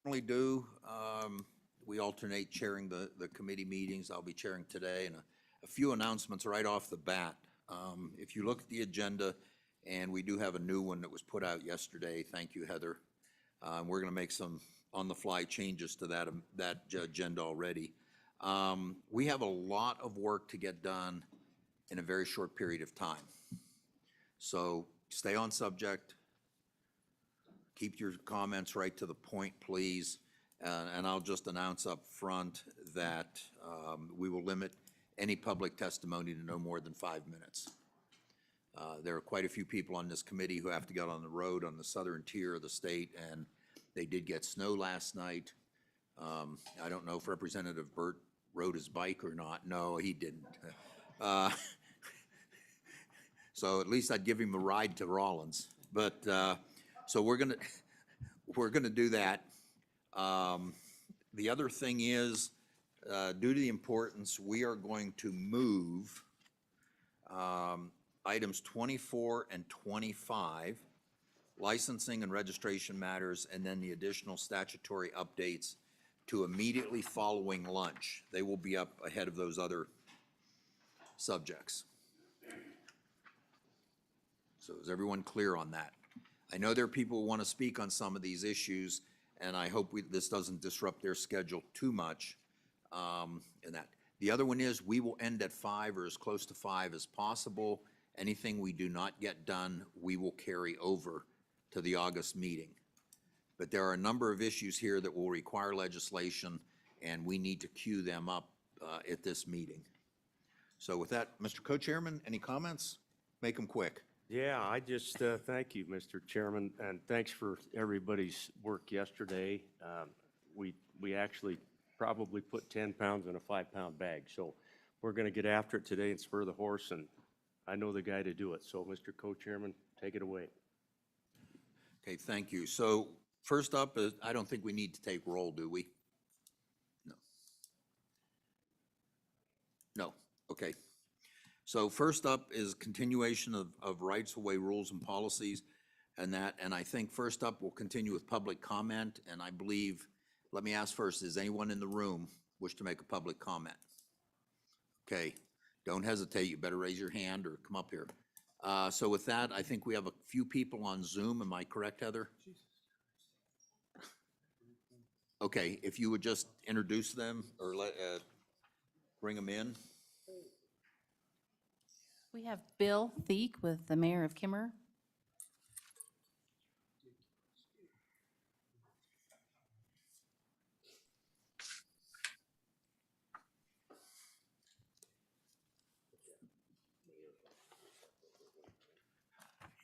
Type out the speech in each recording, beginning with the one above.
normally do. We alternate chairing the committee meetings. I'll be chairing today, and a few announcements right off the bat. If you look at the agenda, and we do have a new one that was put out yesterday. Thank you, Heather. We're going to make some on-the-fly changes to that agenda already. We have a lot of work to get done in a very short period of time. So stay on subject. Keep your comments right to the point, please. And I'll just announce up front that we will limit any public testimony to no more than 5 minutes. There are quite a few people on this committee who have to get on the road on the southern tier of the state, and they did get snow last night. I don't know if Representative Burt rode his bike or not. No, he didn't. So at least I'd give him a ride to Rollins. But so we're gonna do that. The other thing is, due to the importance, we are going to move items 24 and 25, licensing and registration matters, and then the additional statutory updates to immediately following lunch. They will be up ahead of those other subjects. So is everyone clear on that? I know there are people who want to speak on some of these issues, and I hope this doesn't disrupt their schedule too much in that. The other one is we will end at 5 or as close to 5 as possible. Anything we do not get done, we will carry over to the August meeting. But there are a number of issues here that will require legislation, and we need to queue them up at this meeting. So with that, Mr. Co-Chairman, any comments? Make them quick. Yeah, I just thank you, Mr. Chairman, and thanks for everybody's work yesterday. We actually probably put 10 pounds in a 5-pound bag, so we're going to get after it today and spur the horse, and I know the guy to do it. So, Mr. Co-Chairman, take it away. Okay, thank you. So first up, I don't think we need to take roll, do we? No. No, okay. So first up is continuation of rights-of-way rules and policies, and I think first up we'll continue with public comment, and I believe, let me ask first, does anyone in the room wish to make a public comment? Okay, don't hesitate, you better raise your hand or come up here. So with that, I think we have a few people on Zoom, am I correct, Heather? Okay, if you would just introduce them or bring them in. We have Bill Theek with the Mayor of Kimmer.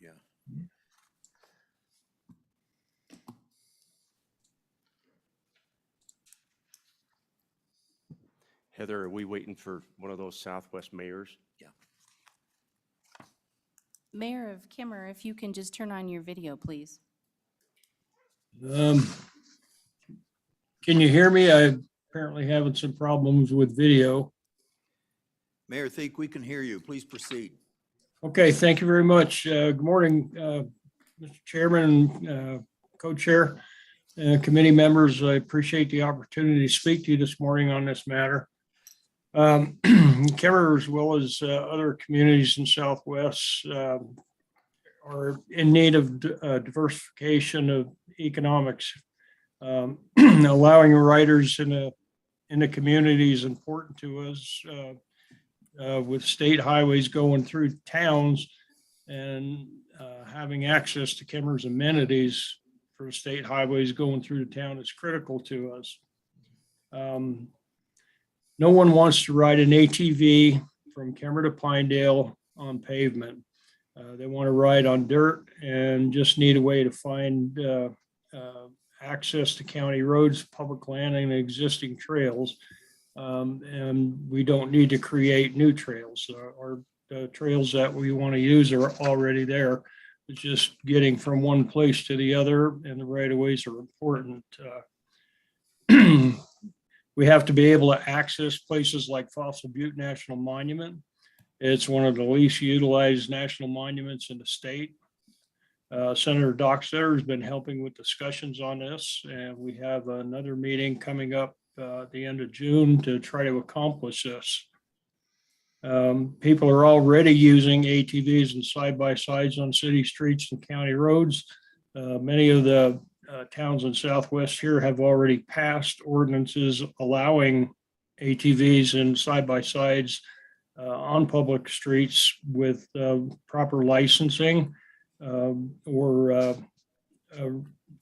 Yeah. Heather, are we waiting for one of those Southwest mayors? Yeah. Mayor of Kimmer, if you can just turn on your video, please. Can you hear me? I'm apparently having some problems with video. Mayor Theek, we can hear you. Please proceed. Okay, thank you very much. Good morning, Mr. Chairman, co-chair, committee members. I appreciate the opportunity to speak to you this morning on this matter. Kimmer, as well as other communities in Southwest, are in need of diversification of economics. Allowing riders in the community is important to us. With state highways going through towns and having access to Kimmer's amenities for state highways going through the town is critical to us. No one wants to ride an ATV from Kimmer to Pinedale on pavement. They want to ride on dirt and just need a way to find access to county roads, public land, and existing trails. And we don't need to create new trails. The trails that we want to use are already there. It's just getting from one place to the other, and the right-of-ways are important. We have to be able to access places like Fossil Butte National Monument. It's one of the least utilized national monuments in the state. Senator Doc Setter has been helping with discussions on this, and we have another meeting coming up at the end of June to try to accomplish this. People are already using ATVs and side-by-sides on city streets and county roads. Many of the towns in Southwest here have already passed ordinances allowing ATVs and side-by-sides on public streets with proper licensing or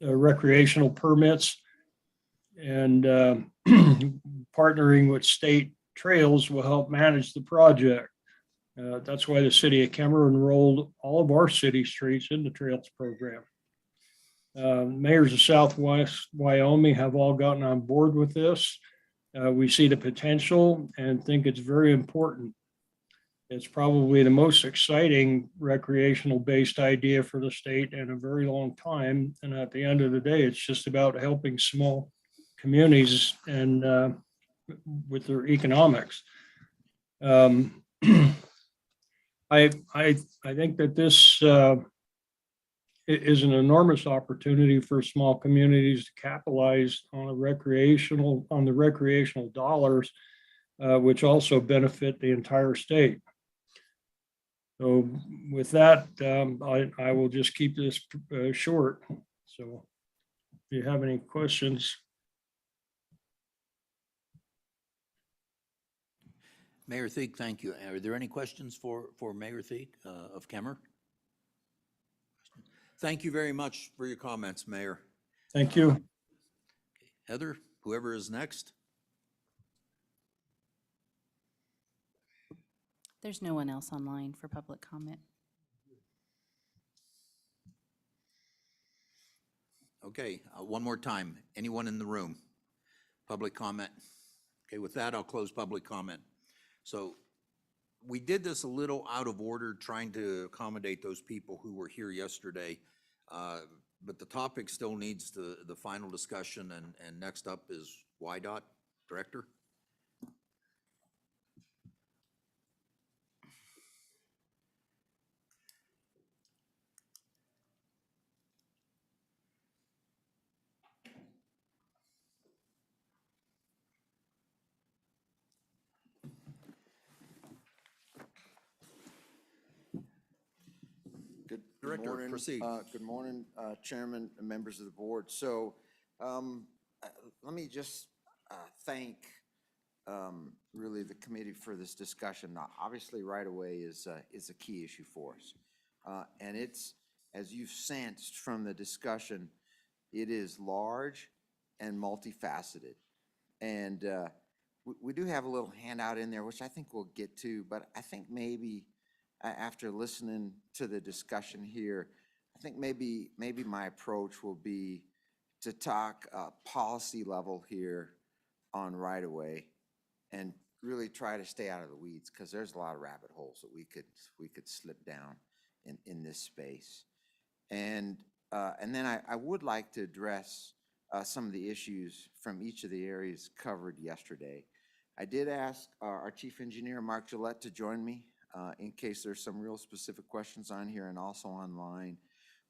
recreational permits. And partnering with state trails will help manage the project. That's why the city of Kemmerer enrolled all of our city streets in the trails program. Mayors of Southwest Wyoming have all gotten on board with this. We see the potential and think it's very important. It's probably the most exciting recreational-based idea for the state in a very long time. And at the end of the day, it's just about helping small communities and with their economics. I think that this is an enormous opportunity for small communities to capitalize on the recreational dollars, which also benefit the entire state. So with that, I will just keep this short. So if you have any questions. Mayor Thieg, thank you. Are there any questions for Mayor Thieg of Kemmerer? Thank you very much for your comments, Mayor. Thank you. Heather, whoever is next. There's no one else online for public comment. Okay, one more time. Anyone in the room? Public comment. Okay, with that, I'll close public comment. So we did this a little out of order, trying to accommodate those people who were here yesterday. But the topic still needs the final discussion, and next up is YDOT Director. Good Director, morning. proceed. Good morning, Chairman and members of the board. So let me just thank really the committee for this discussion. Now, obviously, right away is a key issue for us. And it's, as you've sensed from the discussion, it is large and multifaceted. And we do have a little handout in there, which I think we'll get to, but I think maybe after listening to the discussion here, I think maybe my approach will be to talk policy level here on right of way and really try to stay out of the weeds, because there's a lot of rabbit holes that we could slip down in this space. And then I would like to address some of the issues from each of the areas covered yesterday. I did ask our chief engineer, Mark Gillette, to join me in case there's some real specific questions on here. And also online,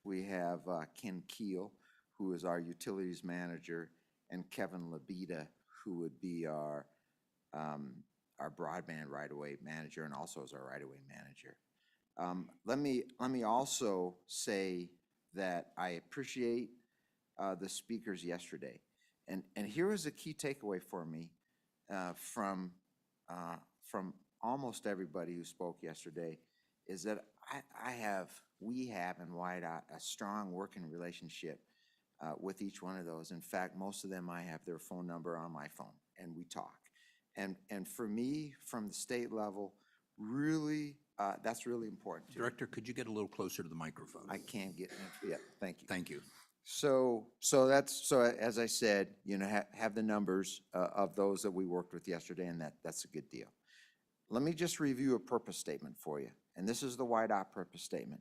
we have Ken Keel, who is our utilities manager, and Kevin Labita, who would be our broadband right-of-way manager and also as our right-of-way manager. Let me also say that I appreciate the speakers yesterday. And here was a key takeaway for me from almost everybody who spoke yesterday, is that we have in YDOT a strong working relationship with each one of those. In fact, most of them, I have their phone number on my phone and we talk. And for me, from the state level, really, that's really important. Director, could you get a little closer to the microphone? I can't get, yeah, thank you. Thank you. So as I said, have the numbers of those that we worked with yesterday, and that's a good deal. Let me just review a purpose statement for you. And this is the YDOT purpose statement,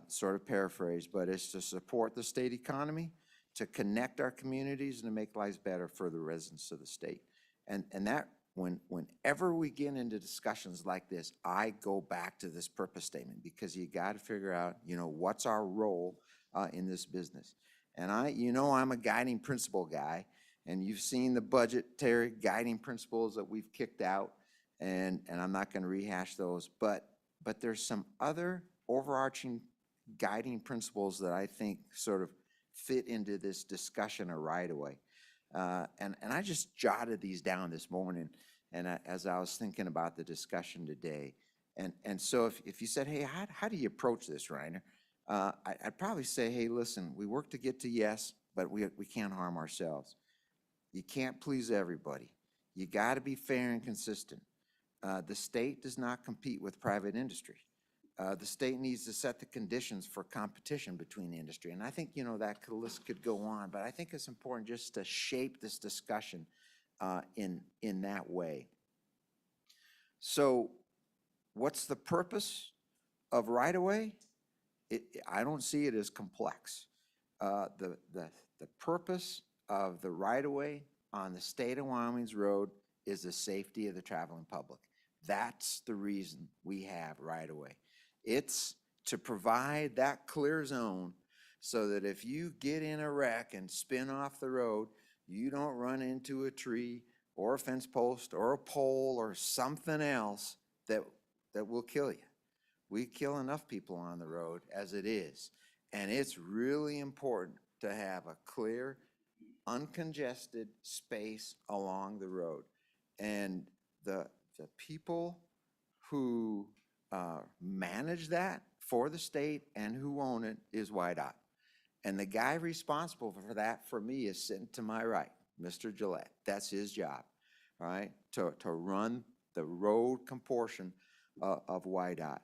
sort of paraphrase, but it's to support the state economy, to connect our communities, and to make lives better for the residents of the state. And that whenever we get into discussions like this, I go back to this purpose statement, because you got to figure out, what's our role in this business. And I'm a guiding principle guy, and you've seen the budgetary guiding principles that we've kicked out, and I'm not going to rehash those, but there's some other overarching guiding principles that I think sort of fit into this discussion of right-of-way. And I just jotted these down this morning, and as I was thinking about the discussion today. And so if you said, hey, how do you approach this, Reiner? I'd probably say, hey, listen, we work to get to yes, but we can't harm ourselves. You can't please everybody. You got to be fair and consistent. The state does not compete with private industry. The state needs to set the conditions for competition between the industry. And I think, that list could go on, but I think it's important just to shape this discussion in that way. So what's the purpose of right-of-way? I don't see it as complex. The purpose of the right-of-way on the state of Wyoming's road is the safety of the traveling public. That's the reason we have right-of-way. It's to provide that clear zone so that if you get in a wreck and spin off the road, you don't run into a tree or a fence post or a pole or something else that will kill you. We kill enough people on the road as it is, and it's really important to have a clear, uncongested space along the road. And the people who manage that for the state and who own it is YDOT. And the guy responsible for that for me is sitting to my right, Mr. Gillette. That's his job, all right, to run the road portion of YDOT.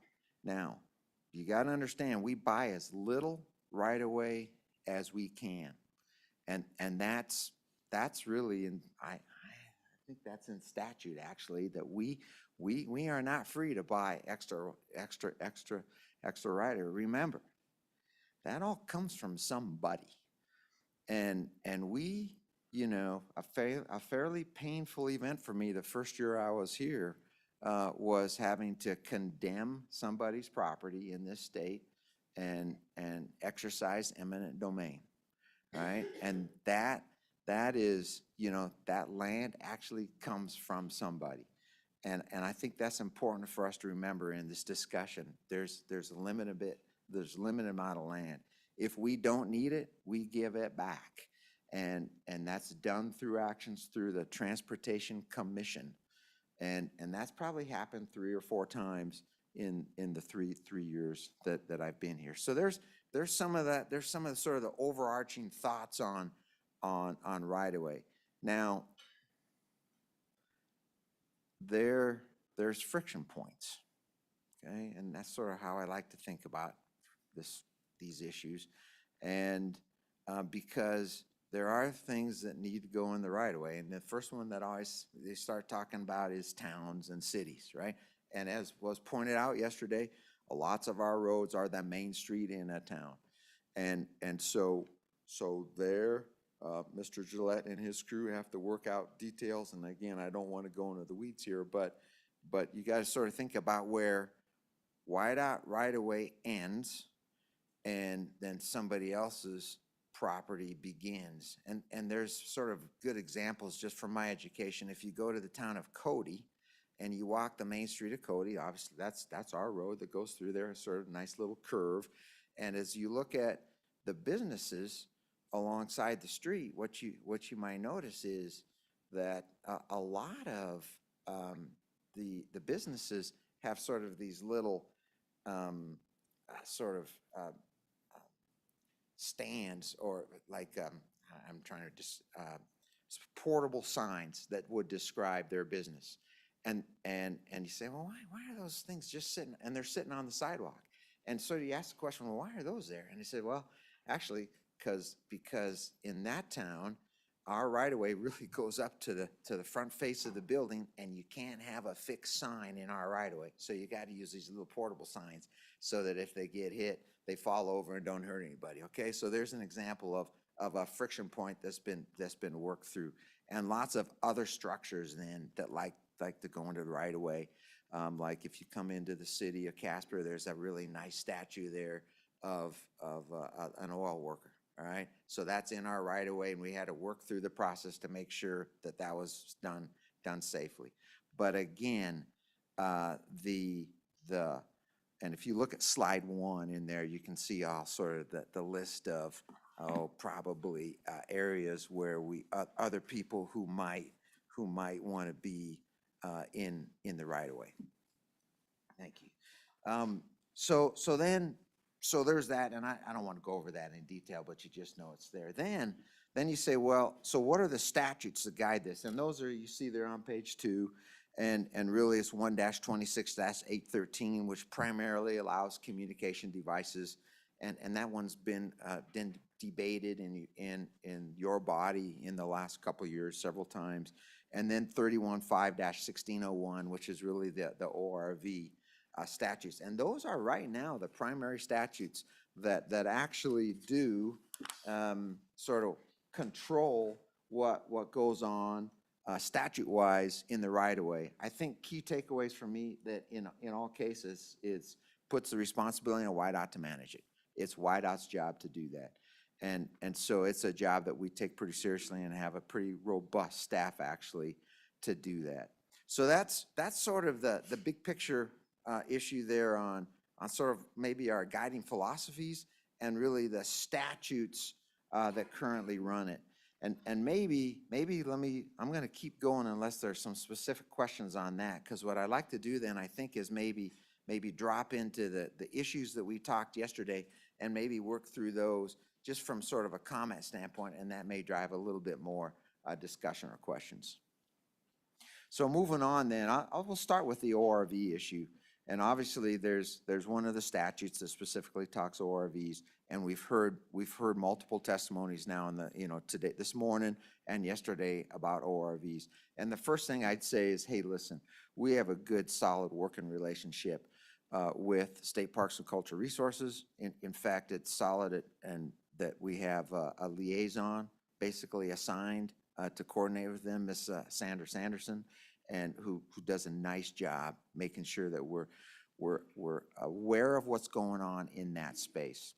Now, you got to understand, we buy as little right-of-way as we can. And that's really, I think that's in statute, actually, that we are not free to buy extra right-of-way. Remember, that all comes from somebody. And we, a fairly painful event for me the first year I was here was having to condemn somebody's property in this state and exercise eminent domain, right? And that is, that land actually comes from somebody. And I think that's important for us to remember in this discussion. There's a limited amount of land. If we don't need it, we give it back. And that's done through actions through the Transportation Commission. And that's probably happened 3 or 4 times in the three years that I've been here. So there's some of that, there's some of the sort of the overarching thoughts on right-of-way. Now, there's friction points, okay? And that's sort of how I like to think about these issues. And because there are things that need to go in the right-of-way. And the first one that they start talking about is towns and cities, right? And as was pointed out yesterday, lots of our roads are the main street in a town. And so there, Mr. Gillette and his crew have to work out details. And again, I don't want to go into the weeds here, but you got to sort of think about where YDOT right-of-way ends and then somebody else's property begins. And there's sort of good examples just from my education. If you go to the town of Cody and you walk the main street of Cody, obviously that's our road that goes through there, a sort of nice little curve. And as you look at the businesses alongside the street, what you might notice is that a lot of the businesses have sort of these little stands, or like I'm trying to just portable signs that would describe their business. And you say, well, why are those things just sitting? And they're sitting on the sidewalk. And so you ask the question, well, why are those there? And they said, well, actually, because in that town, our right-of-way really goes up to the front face of the building, and you can't have a fixed sign in our right-of-way. So you got to use these little portable signs so that if they get hit, they fall over and don't hurt anybody. Okay, so there's an example of a friction point that's been worked through. and lots of other structures then that like to go into the right of way. Like if you come into the city of Casper, there's a really nice statue there of an oil worker. All right, so that's in our right of way, and we had to work through the process to make sure that that was done safely. But again, and if you look at slide 1 in there, you can see all sort of the list of probably areas where other people who might want to be in the right of way. Thank you. So there's that, and I don't want to go over that in detail, but you just know it's there. Then you say, well, so what are the statutes that guide this? And those are, you see there on page 2, and really it's 1-26-813, which primarily allows communication devices, and that one's been debated in your body in the last couple of years several times. And then 31.5-1601, which is really the ORV statutes. And those are right now the primary statutes that actually do sort of control what goes on statute-wise in the right-of-way. I think key takeaways for me that in all cases is puts the responsibility on YDOT to manage it. It's YDOT's job to do that. And so it's a job that we take pretty seriously and have a pretty robust staff actually to do that. So that's sort of the big picture issue there on sort of maybe our guiding philosophies and really the statutes that currently run it. And maybe I'm going to keep going unless there's some specific questions on that, because what I'd like to do then I think is maybe drop into the issues that we talked yesterday and maybe work through those just from sort of a comment standpoint, and that may drive a little bit more discussion or questions. So moving on then, we'll start with the ORV issue. And obviously there's one of the statutes that specifically talks ORVs, and we've heard multiple testimonies now in today, this morning and yesterday about ORVs. And the first thing I'd say is, hey, listen, we have a good solid working relationship with State Parks and Cultural Resources. In fact, it's solid and that we have a liaison basically assigned to coordinate with them, Ms. Sandra Sanderson, and who does a nice job making sure that we're aware of what's going on in that space.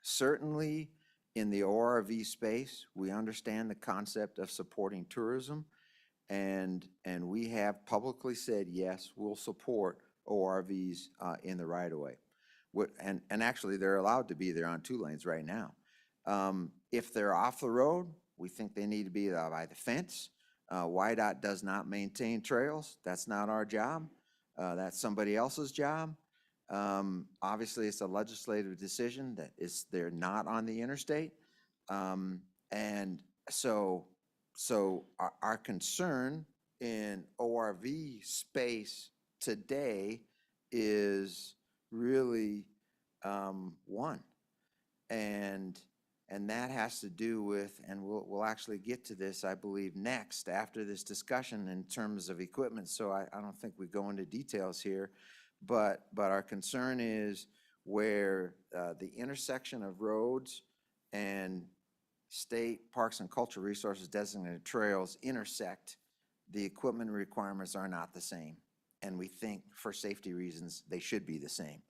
Certainly in the ORV space, we understand the concept of supporting tourism, and we have publicly said, yes, we'll support ORVs in the right-of-way. And actually, they're allowed to be there on 2 lanes right now. If they're off the road, we think they need to be by the fence. YDOT does not maintain trails. That's not our job. That's somebody else's job. Obviously, it's a legislative decision that they're not on the interstate. And so our concern in ORV space today is really one. And that has to do with, and we'll actually get to this, I believe, next after this discussion in terms of equipment. So I don't think we go into details here, but our concern is where the intersection of roads and State Parks and Cultural Resources designated trails intersect, the equipment requirements are not the same. And we think for safety reasons, they should be the same.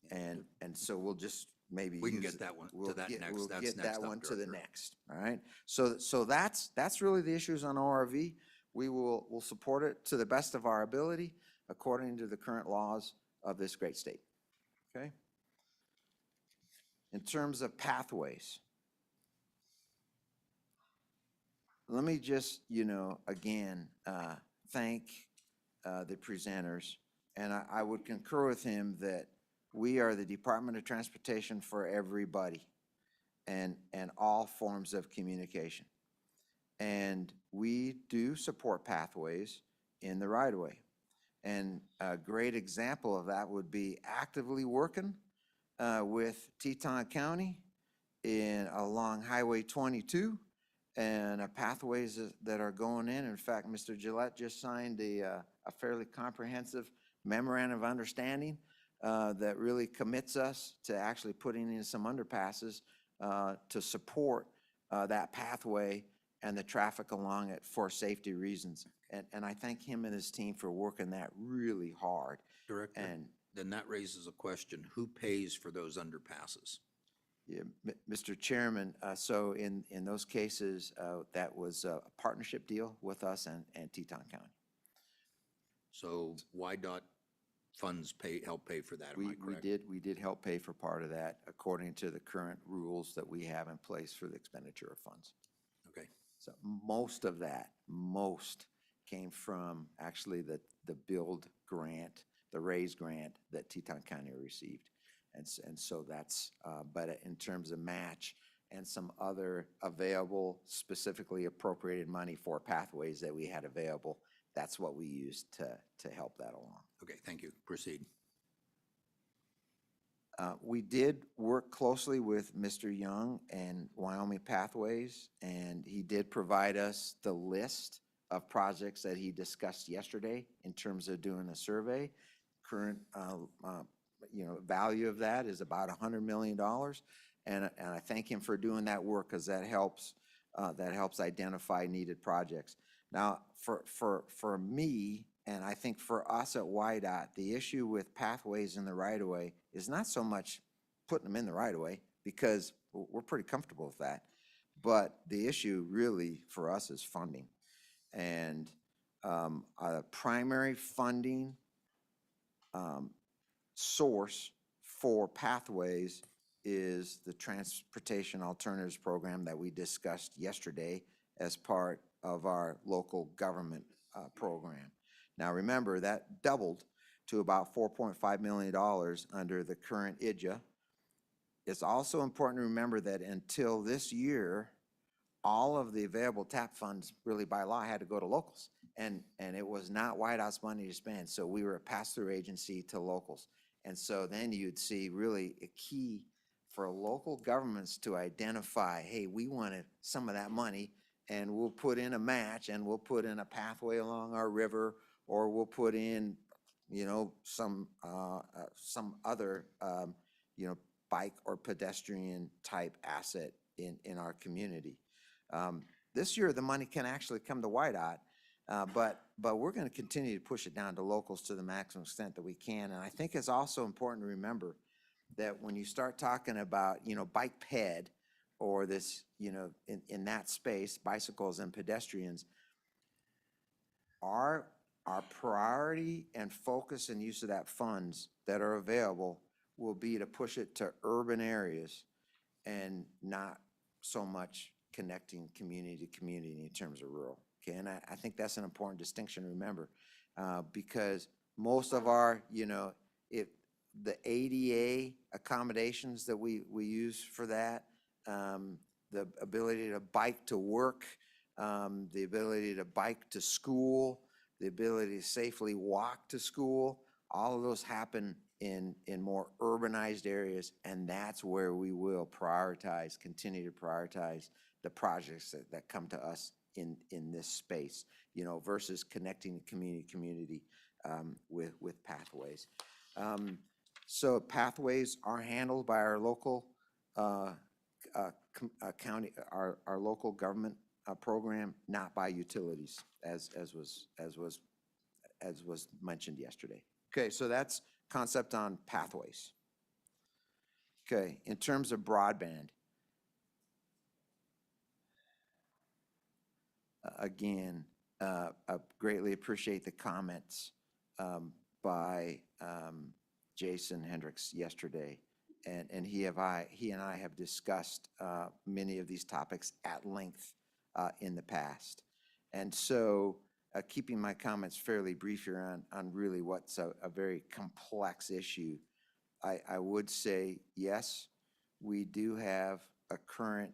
And so we'll just maybe We can get that one to that next. We'll That's get next that up, one to the Director. next, all right? So that's really the issues on ORV. We'll support it to the best of our ability according to the current laws of this great state, okay? In terms of pathways, let me just, again, thank the presenters, and I would concur with him that we are the Department of Transportation for everybody and all forms of communication. And we do support pathways in the right-of-way. And a great example of that would be actively working with Teton County along Highway 22 and pathways that are going in. In fact, Mr. Gillette just signed a fairly comprehensive memorandum of understanding that really commits us to actually putting in some underpasses to support that pathway and the traffic along it for safety reasons. And I thank him and his team for working that really hard. Director, And then that raises a question. Who pays for those underpasses? yeah, Mr. Chairman, so in those cases, that was a partnership deal with us and Teton County. So YDOT funds help pay for that, am I correct? We did help pay for part of that according to the current rules that we have in place for the expenditure of funds. Okay, So most of that, came from actually the build grant, the raise grant that Teton County received. And so that's, but in terms of match and some other available, specifically appropriated money for pathways that we had available, that's what we used to help that along. okay, thank you. Proceed. We did work closely with Mr. Young and Wyoming Pathways, and he did provide us the list of projects that he discussed yesterday in terms of doing a survey. Current, value of that is about $100 million, and I thank him for doing that work because that helps identify needed projects. Now, for me, and I think for us at YDOT, the issue with pathways in the right-of-way is not so much putting them in the right-of-way, because we're pretty comfortable with that. But the issue really for us is funding. And our primary funding source for pathways is the Transportation Alternatives Program that we discussed yesterday as part of our local government program. Now remember, that doubled to about $4.5 million under the current IDJA. It's also important to remember that until this year, all of the available TAP funds really by law had to go to locals. And it was not YDOT's money to spend, so we were a pass-through agency to locals. And so then you'd see really a key for local governments to identify, hey, we wanted some of that money, and we'll put in a match, and we'll put in a pathway along our river, or we'll put in, some other, bike or pedestrian type asset in our community. This year, the money can actually come to YDOT, but we're going to continue to push it down to locals to the maximum extent that we can. And I think it's also important to remember that when you start talking about, bike ped, or this, in that space, bicycles and pedestrians, our priority and focus and use of that funds that are available will be to push it to urban areas and not so much connecting community to community in terms of rural. Okay, and I think that's an important distinction to remember, because most of our, the ADA accommodations that we use for that, the ability to bike to work, the ability to bike to school, the ability to safely walk to school, all of those happen in more urbanized areas, and that's where we will continue to prioritize the projects that come to us in this space, versus connecting community with pathways. So pathways are handled by our local county, our local government program, not by utilities, as was mentioned yesterday. Okay, so that's concept on pathways. Okay, in terms of broadband, again, I greatly appreciate the comments by Jason Hendricks yesterday, and he and I have discussed many of these topics at length in the past. And so, keeping my comments fairly brief here on really what's a very complex issue, I would say, yes, we do have a current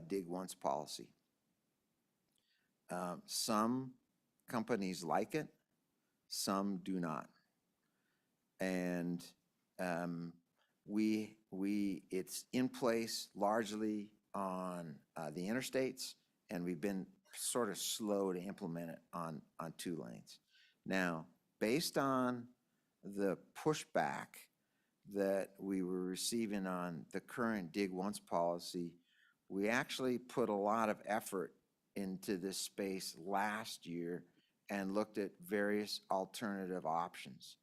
dig once policy. Some companies like it, some do not. And it's in place largely on the interstates, and we've been sort of slow to implement it on 2 lanes. Now, based on the pushback that we were receiving on the current dig once policy, we actually put a lot of effort into this space last year and looked at various alternative options.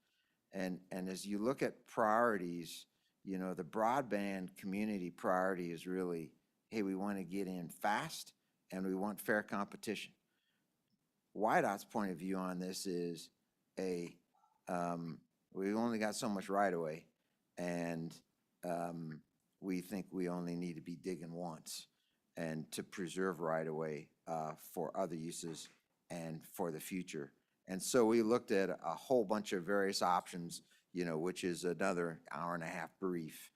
And as you look at priorities, you know, the broadband community priority is really, hey, we want to get in fast and we want fair competition. YDOT's point of view on this is we've only got so much right of way, and we think we only need to be digging once and to preserve right of way for other uses and for the future. And so we looked at a whole bunch of various options, you know, which is another hour-and-a-half brief.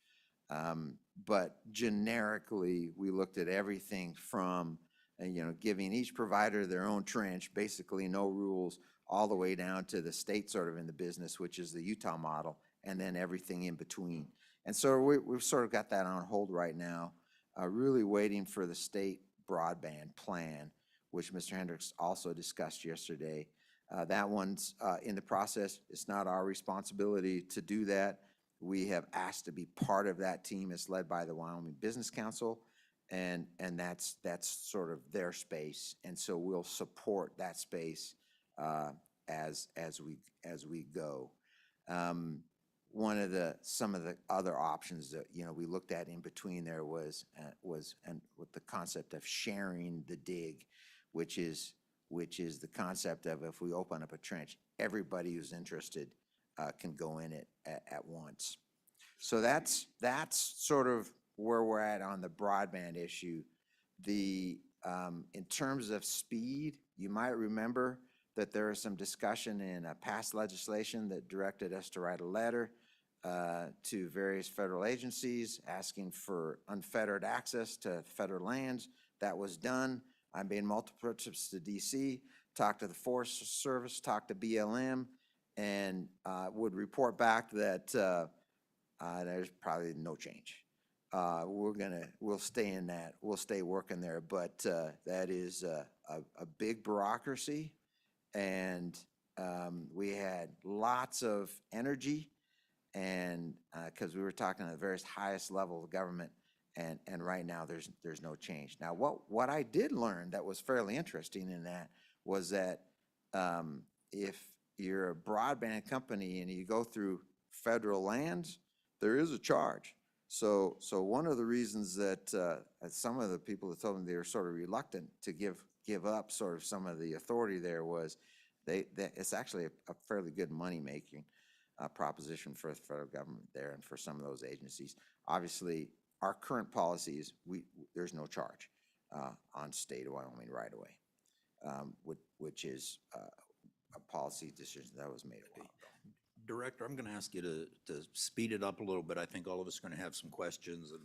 But generically, we looked at everything from, you know, giving each provider their own trench, basically no rules, all the way down to the state sort of in the business, which is the Utah model, and then everything in between. And so we've sort of got that on hold right now, really waiting for the state broadband plan, which Mr. Hendricks also discussed yesterday. That one's in the process. It's not our responsibility to do that. We have asked to be part of that team. It's led by the Wyoming Business Council, and that's sort of their space. And so we'll support that space as we go. Some of the other options that, you know, we looked at in between there was and with the concept of sharing the dig, which is the concept of, if we open up a trench, everybody who's interested can go in it at once. So that's sort of where we're at on the broadband issue. In terms of speed, you might remember that there was some discussion in past legislation that directed us to write a letter to various federal agencies asking for unfettered access to federal lands. That was done. I made multiple trips to DC, talked to the Forest Service, talked to BLM, and would report back that there's probably no change. We'll stay in that. We'll stay working there, but that is a big bureaucracy, and we had lots of energy, and because we were talking at the very highest level of government, and right now there's no change. Now, what I did learn that was fairly interesting in that was that if you're a broadband company and you go through federal lands, there is a charge. So one of the reasons that some of the people that told me they were sort of reluctant to give up sort of some of the authority there was it's actually a fairly good money-making proposition for the federal government there and for some of those agencies. Obviously, our current policy is there's no charge on state of Wyoming right-of-way, which is a policy decision that was made a while ago. Director, I'm going to ask you to speed it up a little bit. I think all of us are going to have some questions, and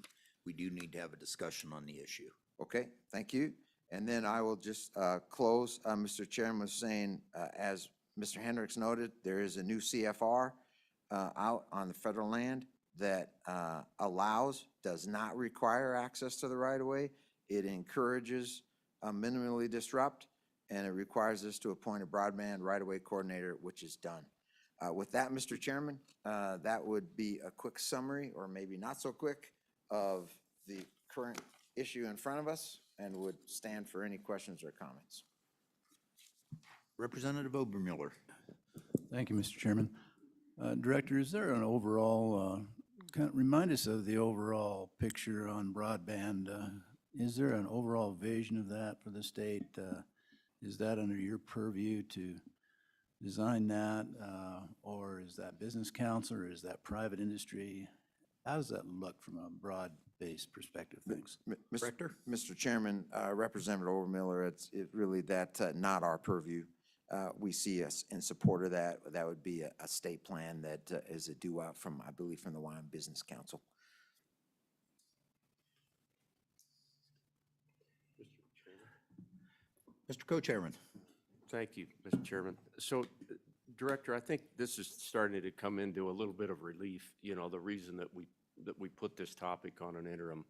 we do need to have a discussion on the issue. Okay, thank you. And then I will just close. Mr. Chairman was saying, as Mr. Hendricks noted, there is a new CFR out on the federal land that does not require access to the right-of-way. It encourages minimally disrupt, and it requires us to appoint a broadband right-of-way coordinator, which is done. With that, Mr. Chairman, that would be a quick summary, or maybe not so quick, of the current issue in front of us, and would stand for any questions or comments. Representative Obermuller. Thank you, Mr. Chairman. Director, is there an overall, remind us of the overall picture on broadband. Is there an overall vision of that for the state? Is that under your purview to design that, or is that business council, or is that private industry? How does that look from a broad-based perspective? Thanks. Director? Mr. Chairman, Representative Overmiller, it's really not our purview. We see us in support of that. That would be a state plan that is a due out from, I believe, from the Wyoming Business Council. Mr. Co-Chairman. Thank you, Mr. Chairman. So, Director, I think this is starting to come into a little bit of relief. You know, the reason that we put this topic on an interim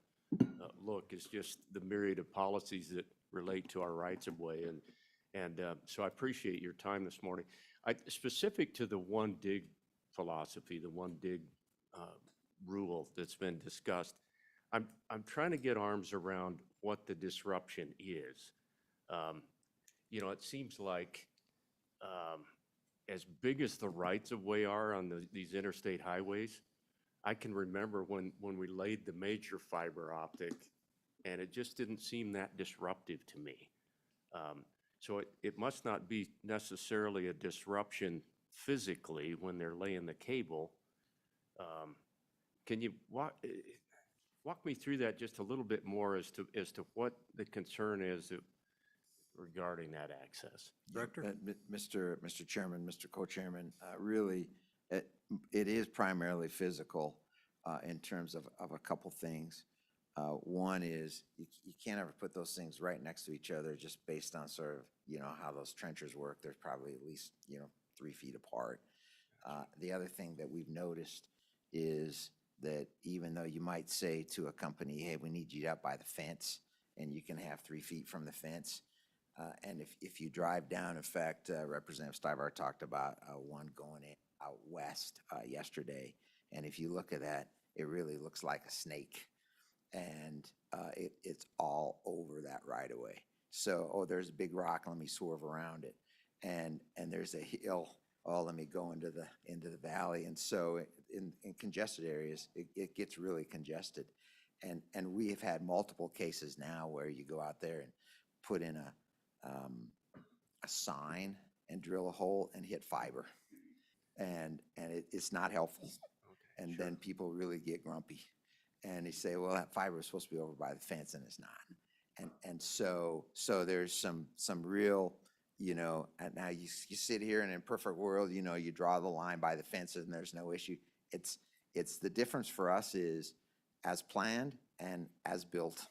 look is just the myriad of policies that relate to our rights of way. And so I appreciate your time this morning. Specific to the one dig philosophy, the one dig rule that's been discussed, I'm trying to get arms around what the disruption is. You know, it seems like as big as the rights of way are on these interstate highways, I can remember when we laid the major fiber optic, and it just didn't seem that disruptive to me. So it must not be necessarily a disruption physically when they're laying the cable. Can you walk me through that just a little bit more as to what the concern is regarding that access? Director? Mr. Chairman, Mr. Co-Chairman, really, it is primarily physical in terms of a couple things. One is you can't ever put those things right next to each other just based on sort of, you know, how those trenchers work. There's probably at least, you know, 3 feet apart. The other thing that we've noticed is that even though you might say to a company, hey, we need you up by the fence, and you can have 3 feet from the fence, and if you drive down, in fact, Representative Stivar talked about one going out west yesterday, and if you look at that, it really looks like a snake, and it's all over that right of way. So, oh, there's a big rock, let me swerve around it, and there's a hill, oh, let me go into the valley, and so in congested areas, it gets really congested, and we have had multiple cases now where you go out there and put in a sign and drill a hole and hit fiber. And it's not helpful. And then people really get grumpy. And they say, well, that fiber is supposed to be over by the fence, and it's not. And so there's some real, you know, and now you sit here and in a perfect world, you know, you draw the line by the fences and there's no issue. It's the difference for us is as planned and as built.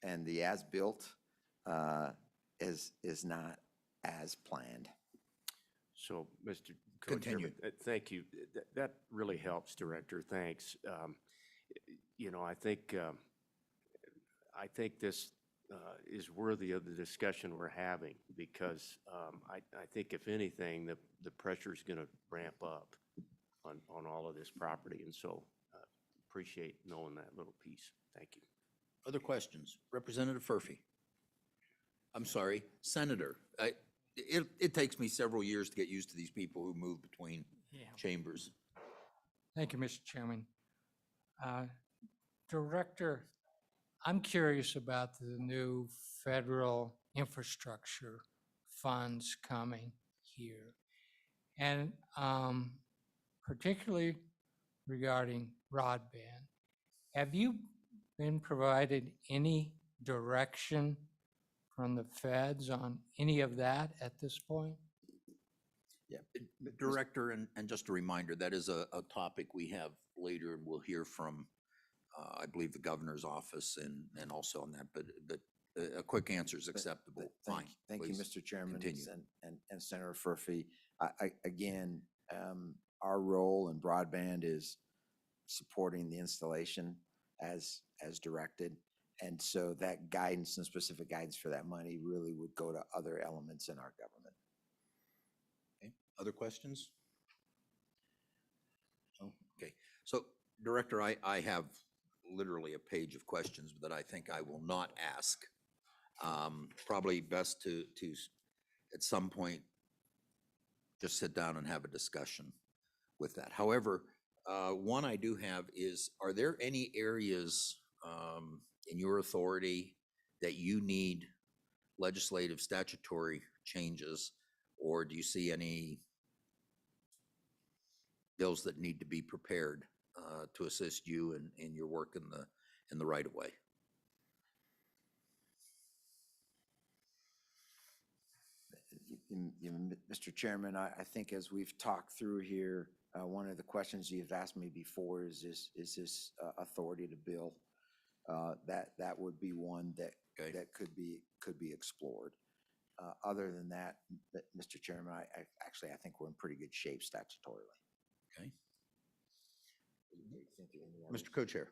And the as built is not as planned. So, Mr. Continue. Co-Chairman, thank you. That really helps, Director. Thanks. You know, I think this is worthy of the discussion we're having because I think if anything, the pressure is going to ramp up on all of this property, and so appreciate knowing that little piece. Thank you. Other questions? Representative Furphy? I'm sorry, Senator. It takes me several years to get used to these people who move between chambers. Thank you, Mr. Chairman. Director, I'm curious about the new federal infrastructure funds coming here. And particularly regarding broadband, have you been provided any direction from the feds on any of that at this point? Yeah. Director, and just a reminder, that is a topic we have later, and we'll hear from, I believe, the governor's office and also on that, but a quick answer is acceptable. Fine. Thank you, please Mr. Chairman continue. and Senator Furphy. Again, our role in broadband is supporting the installation as directed. And so that guidance and specific guidance for that money really would go to other elements in our government. Okay. Other questions? Oh, okay. So, Director, I have literally a page of questions that I think I will not ask. Probably best to at some point just sit down and have a discussion with that. However, one I do have is, are there any areas in your authority that you need legislative statutory changes, or do you see any bills that need to be prepared to assist you in your work in the right of way? Mr. Chairman, I think as we've talked through here, one of the questions you've asked me before is this authority to bill? That would be one that could be explored. Other than that, Mr. Chairman, I think we're in pretty good shape statutorily. Okay. Mr. Co-Chair.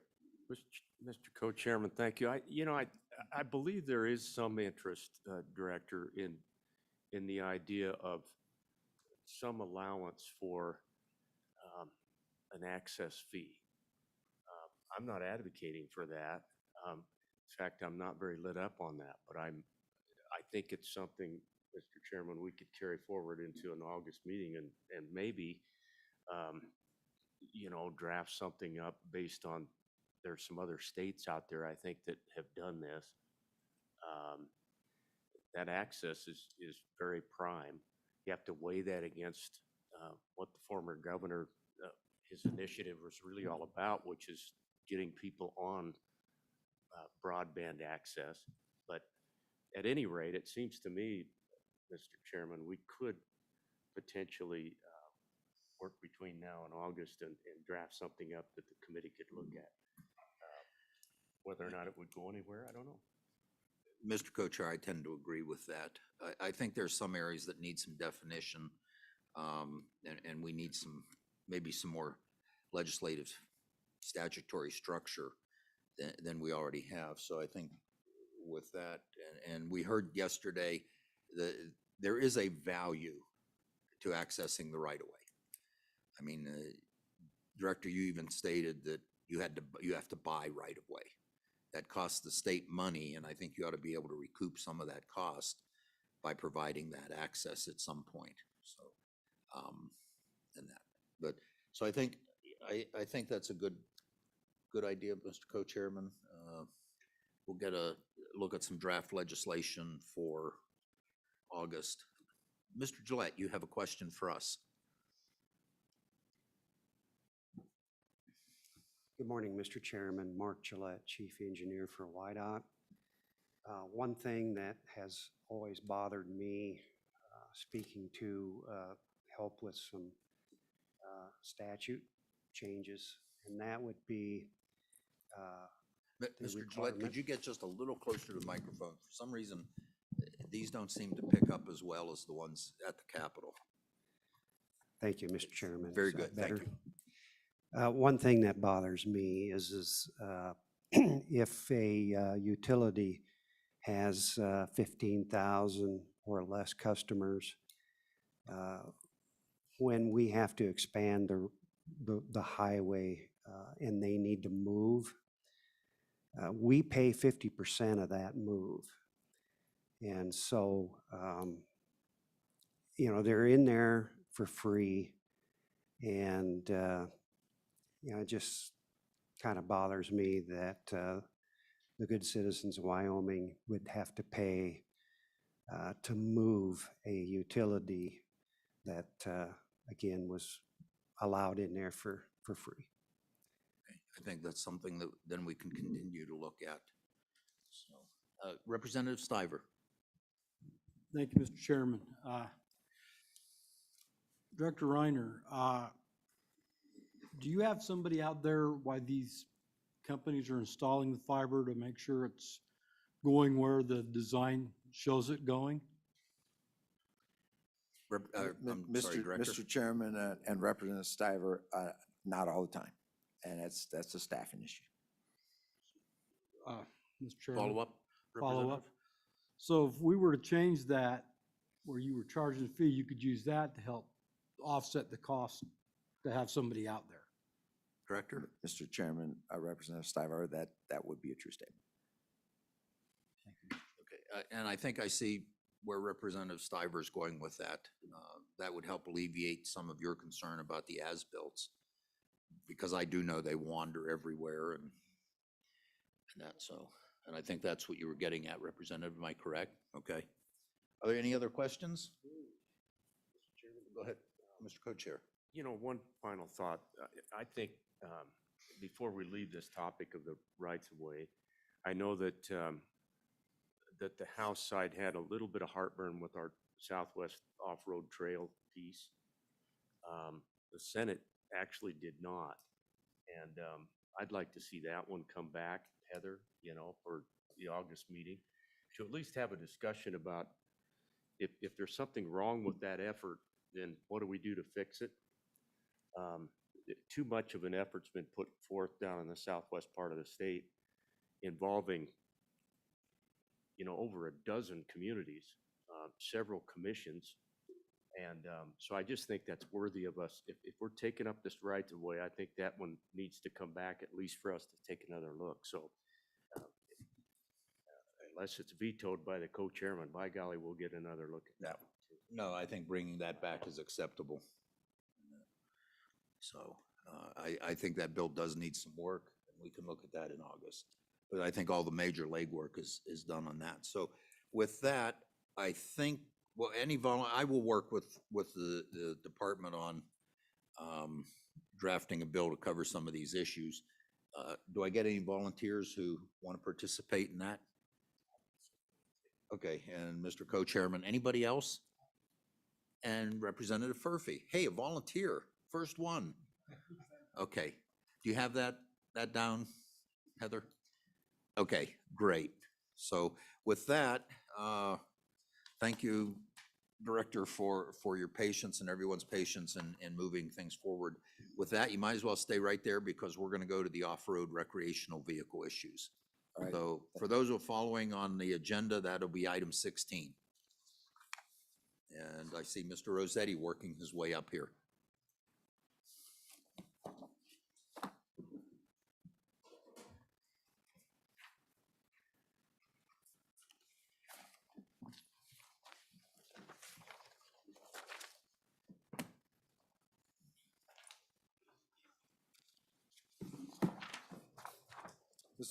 Mr. Co-Chairman, thank you. I believe there is some interest, Director, in the idea of some allowance for an access fee. I'm not advocating for that. In fact, I'm not very lit up on that, but I think it's something, Mr. Chairman, we could carry forward into an August meeting and maybe, draft something up based on, there's some other states out there, I think, that have done this. That access is very prime. You have to weigh that against what the former governor, his initiative was really all about, which is getting people on broadband access. But at any rate, it seems to me, Mr. Chairman, we could potentially work between now and August and draft something up that the committee could look at. Whether or not it would go anywhere, I don't know. Mr. Co-Chair, I tend to agree with that. I think there's some areas that need some definition, and we need maybe some more legislative statutory structure than we already have. So I think with that, and we heard yesterday that there is a value to accessing the right of way. I mean, Director, you even stated that you have to buy right of way. That costs the state money, and I think you ought to be able to recoup some of that cost by providing that access at some point. So, so I think that's a good idea, Mr. Co-Chairman. We'll get a look at some draft legislation for August. Mr. Gillette, you have a question for us. Good morning, Mr. Chairman. Mark Gillette, Chief Engineer for WYDOT. One thing that has always bothered me, speaking to help with some statute changes, and that would be Mr. Gillette, could you get just a little closer to the microphone? For some reason, these don't seem to pick up as well as the ones at the Capitol. Thank you, Mr. Chairman. Very Is that good, thank better? you. One thing that bothers me is if a utility has 15,000 or less customers, when we have to expand the highway and they need to move, we pay 50% of that move. And so, they're in there for free, and it just kind of bothers me that the good citizens of Wyoming would have to pay to move a utility that, again, was allowed in there for free. I think that's something that then we can continue to look at. So, Representative Stiver. Thank you, Mr. Chairman. Director Reiner, do you have somebody out there while these companies are installing the fiber to make sure it's going where the design shows it going? I'm sorry, Director. Mr. Chairman and Representative Stiver, not all the time. And that's a staffing issue. Mr. Chairman. Follow up? Follow up. So if we were to change that, where you were charging a fee, you could use that to help offset the cost to have somebody out there. Director? Mr. Chairman, Representative Stiver, that would be a true statement. Okay, and I think I see where Representative Stiver is going with that. That would help alleviate some of your concern about the as-bills, because I do know they wander everywhere and that, so, and I think that's what you were getting at, Representative, am I correct? Okay. Are there any other questions? Go ahead, Mr. Co-Chair. One final thought. I think before we leave this topic of the rights of way, I know that that the House side had a little bit of heartburn with our Southwest Off-Road Trail piece. The Senate actually did not. And I'd like to see that one come back, Heather, for the August meeting, to at least have a discussion about if there's something wrong with that effort, then what do we do to fix it? Too much of an effort's been put forth down in the southwest part of the state involving, over a dozen communities, several commissions. And so I just think that's worthy of us. If we're taking up this rights of way, I think that one needs to come back, at least for us to take another look. So unless it's vetoed by the co-chairman, by golly, we'll get another look at that. No, I think bringing that back is acceptable. So I think that bill does need some work, and we can look at that in August. But I think all the major legwork is done on that. So with that, I think, well, I will work with the department on drafting a bill to cover some of these issues. Do I get any volunteers who want to participate in that? Okay, and Mr. Co-Chairman, anybody else? And Representative Furphy, hey, a volunteer, first one. Okay, do you have that down, Heather? Okay, great. So with that, thank you, Director, for your patience and everyone's patience in moving things forward. With that, you might as well stay right there because we're going to go to the off-road recreational vehicle issues. All right. So for those who are following on the agenda, that'll be item 16. And I see Mr. Rossetti working his way up here.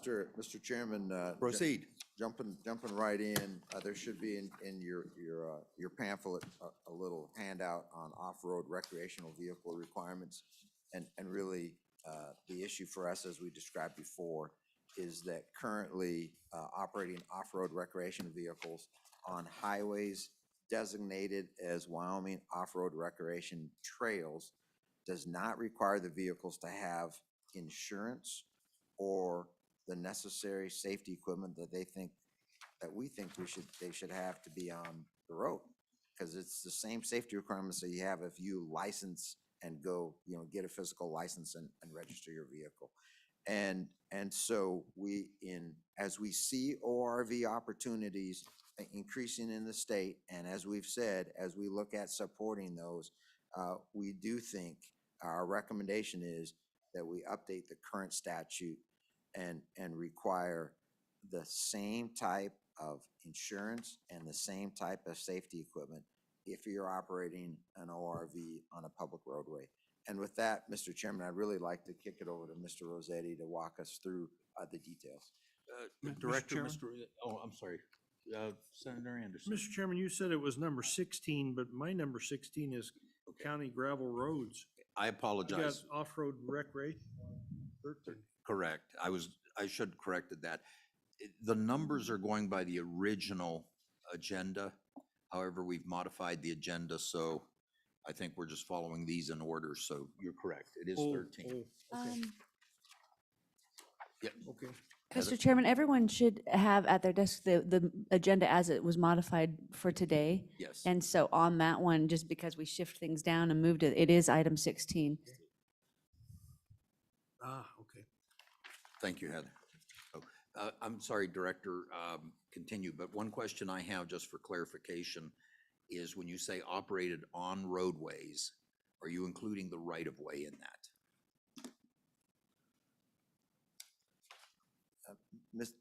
Mr. Chairman. Proceed. Jumping right in, there should be in your pamphlet, a little handout on off-road recreational vehicle requirements. And really, the issue for us, as we described before, is that currently, operating off-road recreational vehicles on highways designated as Wyoming off-road recreation trails does not require the vehicles to have insurance or the necessary safety equipment that they should have to be on the road. Because it's the same safety requirements that you have if you license and go, get a physical license and register your vehicle. And so as we see ORV opportunities increasing in the state, and as we've said, as we look at supporting those, we do think our recommendation is that we update the current statute and require the same type of insurance and the same type of safety equipment if you're operating an ORV on a public roadway. And with that, Mr. Chairman, I'd really like to kick it over to Mr. Rossetti to walk us through the details. Director, Chairman? I'm sorry, Senator Anderson. Mr. Chairman, you said it was number 16, but my number 16 is county gravel roads. I You got apologize. off-road recreation. 13. Correct. I should have corrected that. The numbers are going by the original agenda. However, we've modified the agenda, so I think we're just following these in order. So you're correct. It is 13. Okay. Yeah. Okay. Mr. Chairman, everyone should have at their desk the agenda as it was modified for today. Yes. And so on that one, just because we shift things down and moved it, it is item 16. Okay. Thank you, Heather. I'm sorry, Director, continue, but one question I have just for clarification is when you say operated on roadways, are you including the right-of-way in that?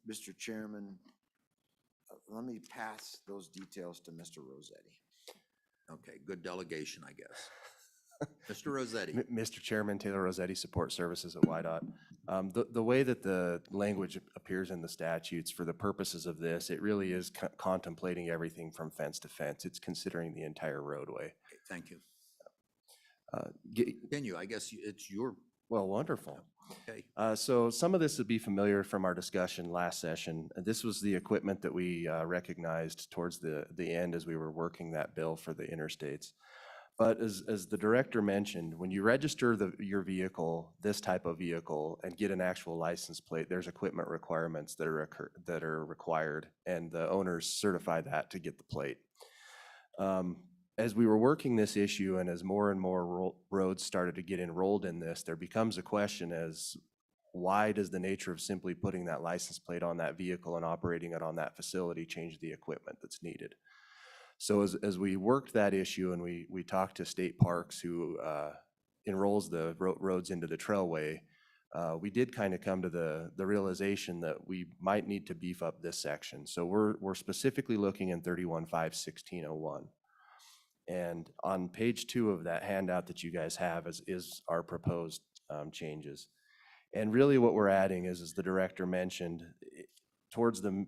Mr. Chairman, let me pass those details to Mr. Rossetti. Okay, good delegation, I guess. Mr. Rossetti. Mr. Chairman, Taylor Rossetti, Support Services at WYDOT. The way that the language appears in the statutes for the purposes of this, it really is contemplating everything from fence to fence. It's considering the entire roadway. Okay, thank you. Ge- Continue, I guess it's your, Well, wonderful. okay. So some of this would be familiar from our discussion last session. This was the equipment that we recognized towards the end as we were working that bill for the interstates. But as the director mentioned, when you register your vehicle, this type of vehicle, and get an actual license plate, there's equipment requirements that are required, and the owners certify that to get the plate. As we were working this issue and as more and more roads started to get enrolled in this, there becomes a question as why does the nature of simply putting that license plate on that vehicle and operating it on that facility change the equipment that's needed? So as we worked that issue and we talked to State Parks, who enrolls the roads into the trailway, we did kind of come to the realization that we might need to beef up this section. So we're specifically looking in 31.5.1601. And on page 2 of that handout that you guys have is our proposed changes. And really what we're adding is, as the director mentioned, towards the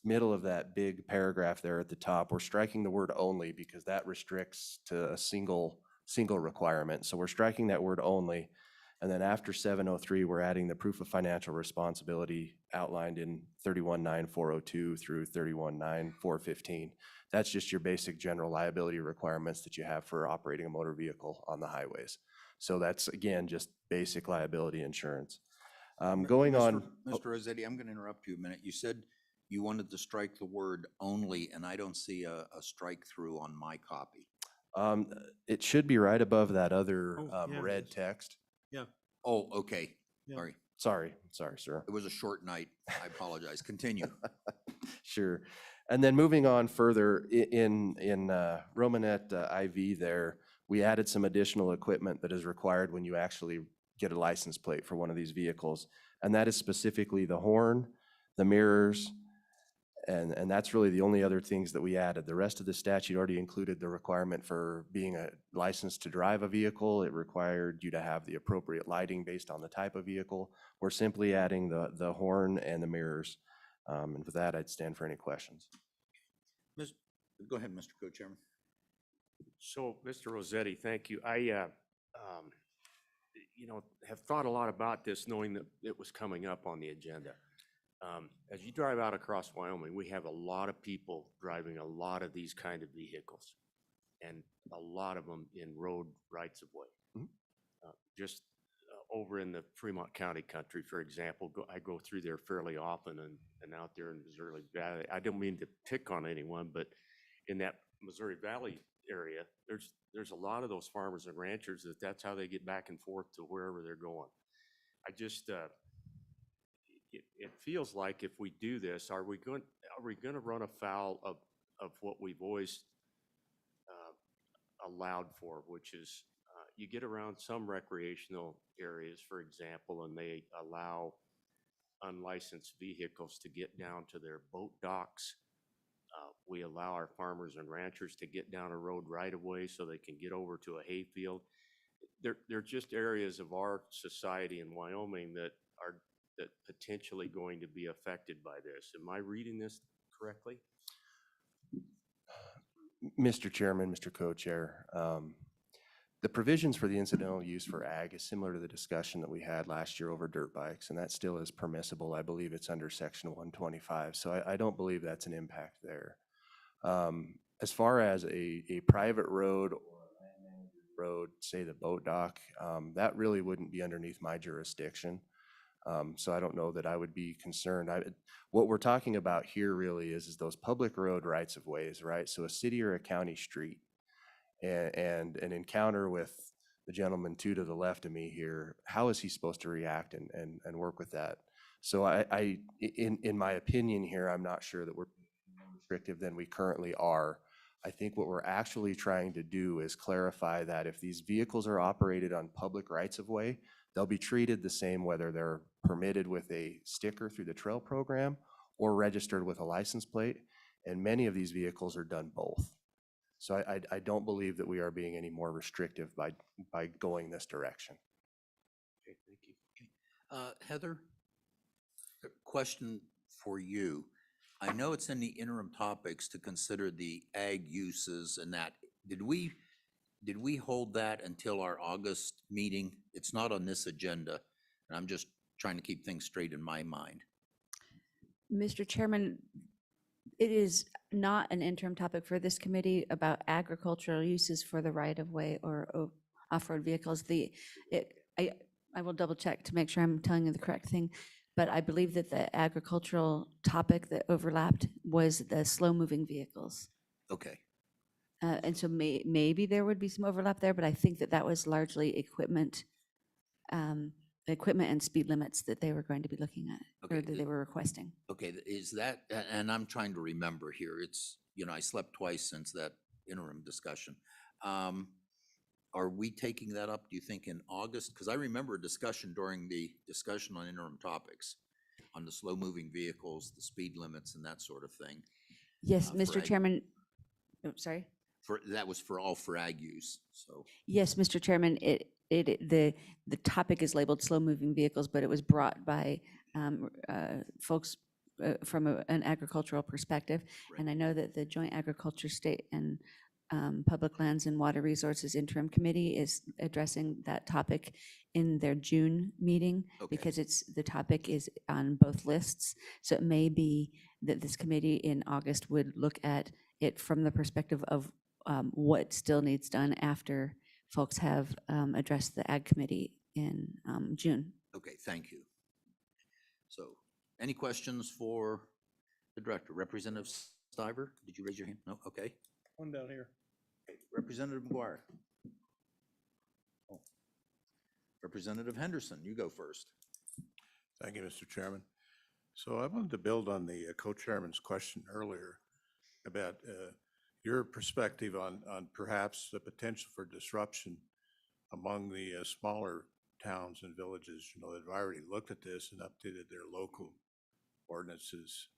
middle of that big paragraph there at the top, we're striking the word only because that restricts to a single requirement. So we're striking that word only. And then after 703, we're adding the proof of financial responsibility outlined in 31.9.402 through 31.9.415. That's just your basic general liability requirements that you have for operating a motor vehicle on the highways. So that's, again, just basic liability insurance. Going on. Mr. Rossetti, I'm going to interrupt you a minute. You said you wanted to strike the word only, and I don't see a strike through on my copy. It should be right above that other Oh, yeah, it red is. text. Yeah. Oh, okay. Yeah. Sorry. Sorry, sir. It was a short night. I apologize. Continue. Sure. And then moving on further, in Romanet IV there, we added some additional equipment that is required when you actually get a license plate for one of these vehicles. And that is specifically the horn, the mirrors, and that's really the only other things that we added. The rest of the statute already included the requirement for being a license to drive a vehicle. It required you to have the appropriate lighting based on the type of vehicle. We're simply adding the horn and the mirrors. And with that, I'd stand for any questions. Go ahead, Mr. Co-Chairman. So, Mr. Rossetti, thank you. I, have thought a lot about this, knowing that it was coming up on the agenda. As you drive out across Wyoming, we have a lot of people driving a lot of these kind of vehicles, and a lot of them in road rights of way. Just over in the Fremont County country, for example, I go through there fairly often, and out there in Missouri Valley. I don't mean to pick on anyone, but in that Missouri Valley area, there's a lot of those farmers and ranchers that's how they get back and forth to wherever they're going. I just it feels like if we do this, are we going to run afoul of what we've always allowed for, which is you get around some recreational areas, for example, and they allow unlicensed vehicles to get down to their boat docks. We allow our farmers and ranchers to get down a road right of way so they can get over to a hayfield. They're just areas of our society in Wyoming that are potentially going to be affected by this. Am I reading this correctly? Mr. Chairman, Mr. Co-Chair, the provisions for the incidental use for ag is similar to the discussion that we had last year over dirt bikes, and that still is permissible. I believe it's under section 125, so I don't believe that's an impact there. As far as a private road or a land-managed road, say the boat dock, that really wouldn't be underneath my jurisdiction. So I don't know that I would be concerned. What we're talking about here really is those public road rights of ways, right? So a city or a county street and an encounter with the gentleman to the left of me here, how is he supposed to react and work with that? So in my opinion here, I'm not sure that we're more restrictive than we currently are. I think what we're actually trying to do is clarify that if these vehicles are operated on public rights of way, they'll be treated the same whether they're permitted with a sticker through the trail program or registered with a license plate. And many of these vehicles are done both. So I don't believe that we are being any more restrictive by going this direction. Okay, thank you. Heather, a question for you. I know it's in the interim topics to consider the ag uses and that. Did we hold that until our August meeting? It's not on this agenda, and I'm just trying to keep things straight in my mind. Mr. Chairman, it is not an interim topic for this committee about agricultural uses for the right-of-way or off-road vehicles. I will double check to make sure I'm telling you the correct thing, but I believe that the agricultural topic that overlapped was the slow-moving vehicles. Okay. And so maybe there would be some overlap there, but I think that was largely equipment and speed limits that they were going to be looking at, or that they were requesting. Okay, is that, and I'm trying to remember here, it's, I slept twice since that interim discussion. are we taking that up, do you think, in August? Because I remember a discussion during the discussion on interim topics on the slow-moving vehicles, the speed limits and that sort of thing. Yes, for Mr. ag- Chairman, oh, sorry. That was for all for ag use, so. Yes, Mr. Chairman, the topic is labeled slow-moving vehicles, but it was brought by folks from an agricultural perspective. Right. And I know that the Joint Agriculture, State and Public Lands and Water Resources Interim Committee is addressing that topic in their June meeting Okay. because the topic is on both lists. So it may be that this committee in August would look at it from the perspective of what still needs done after folks have addressed the Ag Committee in June. Okay, thank you. So, any questions for the director? Representative Stiver, did you raise your hand? No, okay. One down here. Okay, Representative McGuire. Oh. Representative Henderson, you go first. Thank you, Mr. Chairman. So I wanted to build on the co-chairman's question earlier about your perspective on perhaps the potential for disruption among the smaller towns and villages, you know, that have already looked at this and updated their local ordinances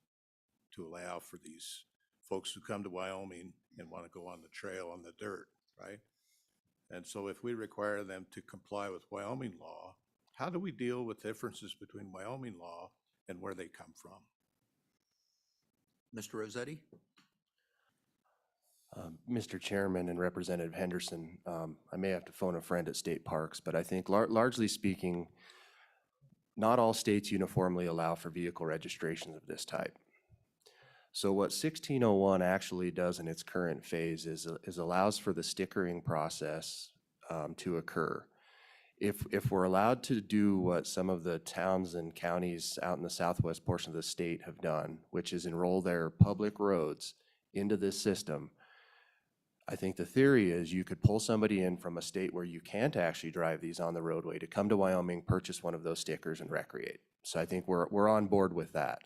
to allow for these folks who come to Wyoming and want to go on the trail on the dirt, right? And so if we require them to comply with Wyoming law, how do we deal with differences between Wyoming law and where they come from? Mr. Rossetti? Mr. Chairman and Representative Henderson, I may have to phone a friend at State Parks, but I think largely speaking, not all states uniformly allow for vehicle registrations of this type. So what 1601 actually does in its current phase is allows for the stickering process to occur. If we're allowed to do what some of the towns and counties out in the southwest portion of the state have done, which is enroll their public roads into this system, I think the theory is you could pull somebody in from a state where you can't actually drive these on the roadway to come to Wyoming, purchase one of those stickers and recreate. So I think we're on board with that.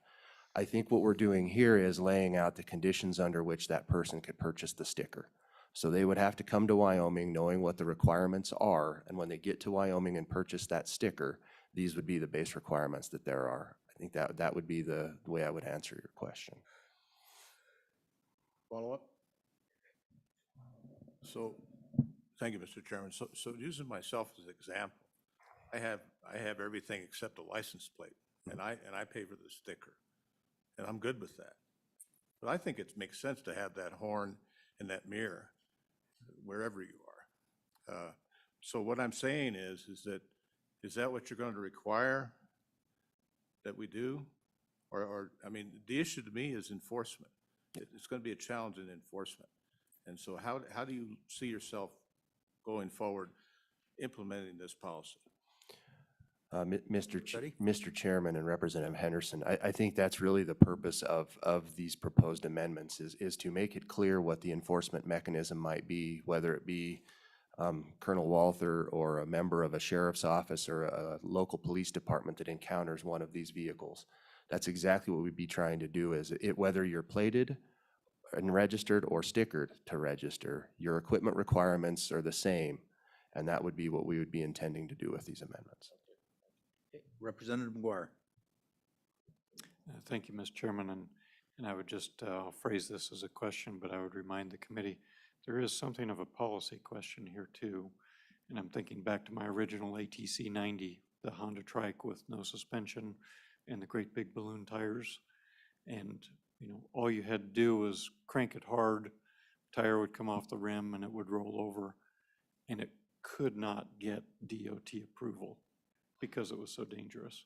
I think what we're doing here is laying out the conditions under which that person could purchase the sticker. So they would have to come to Wyoming knowing what the requirements are, and when they get to Wyoming and purchase that sticker, these would be the base requirements that there are. I think that would be the way I would answer your question. Follow up? So, thank you, Mr. Chairman. So using myself as an example, I have everything except a license plate, and I pay for the sticker, and I'm good with that. But I think it makes sense to have that horn and that mirror wherever you are. So what I'm saying is that what you're going to require that we do? Or I mean, the issue to me is enforcement. It's going to be a challenge in enforcement. And so how do you see yourself going forward implementing this policy? Mr. Chairman and Representative Henderson, I think that's really the purpose of these proposed amendments is to make it clear what the enforcement mechanism might be, whether it be Colonel Walther or a member of a sheriff's office or a local police department that encounters one of these vehicles. That's exactly what we'd be trying to do is whether you're plated and registered or stickered to register, your equipment requirements are the same, and that would be what we would be intending to do with these amendments. Representative McGuire. Thank you, Mr. Chairman, and I would just phrase this as a question, but I would remind the committee, there is something of a policy question here too, and I'm thinking back to my original ATC 90, the Honda trike with no suspension and the great big balloon tires, and you know, all you had to do was crank it hard, tire would come off the rim and it would roll over, and it could not get DOT approval because it was so dangerous.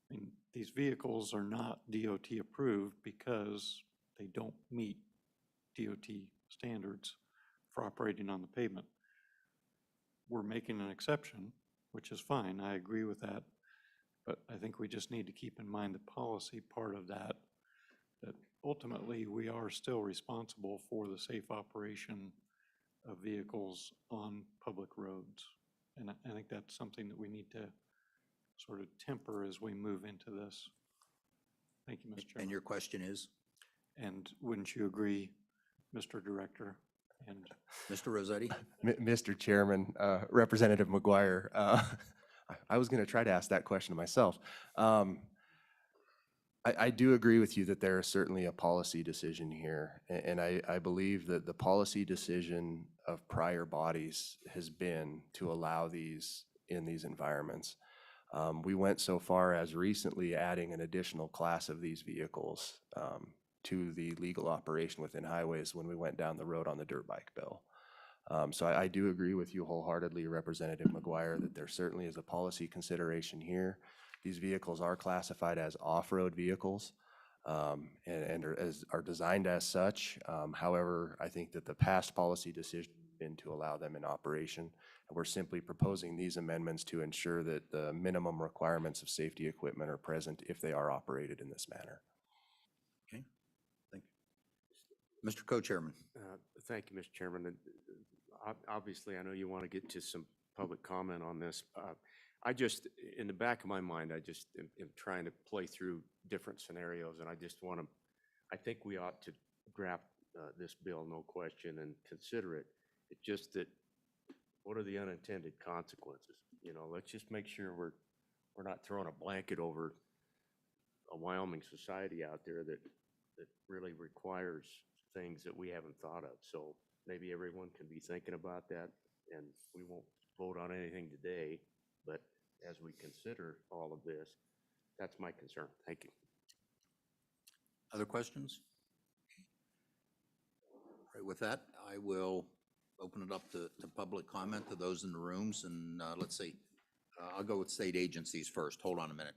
I mean, these vehicles are not DOT approved because they don't meet DOT standards for operating on the pavement. We're making an exception, which is fine, I agree with that, but I think we just need to keep in mind the policy part of that ultimately we are still responsible for the safe operation of vehicles on public roads. And I think that's something that we need to sort of temper as we move into this. Thank you, Mr. Chairman. And your question is? And wouldn't you agree, Mr. Director, And Mr. Rossetti? Mr. Chairman, Representative McGuire, I was going to try to ask that question to myself. I do agree with you that there is certainly a policy decision here, and I believe that the policy decision of prior bodies has been to allow these in these environments. We went so far as recently adding an additional class of these vehicles to the legal operation within highways when we went down the road on the dirt bike bill. So I do agree with you wholeheartedly, Representative McGuire, that there certainly is a policy consideration here. These vehicles are classified as off-road vehicles and are designed as such. However, I think that the past policy decision has been to allow them in operation. And we're simply proposing these amendments to ensure that the minimum requirements of safety equipment are present if they are operated in this manner. Okay, thank you. Mr. Co-Chairman. Thank you, Mr. Chairman. Obviously, I know you want to get to some public comment on this. I just, in the back of my mind, I just am trying to play through different scenarios, and I just want to, I think we ought to draft this bill, no question, and consider it. It's just that, what are the unintended consequences? You know, let's just make sure we're not throwing a blanket over a Wyoming society out there that really requires things that we haven't thought of. So maybe everyone can be thinking about that, and we won't vote on anything today, but as we consider all of this, that's my concern. Thank you. Other questions? All right, with that, I will open it up to public comment to those in the rooms, and let's see. I'll go with state agencies first. Hold on a minute.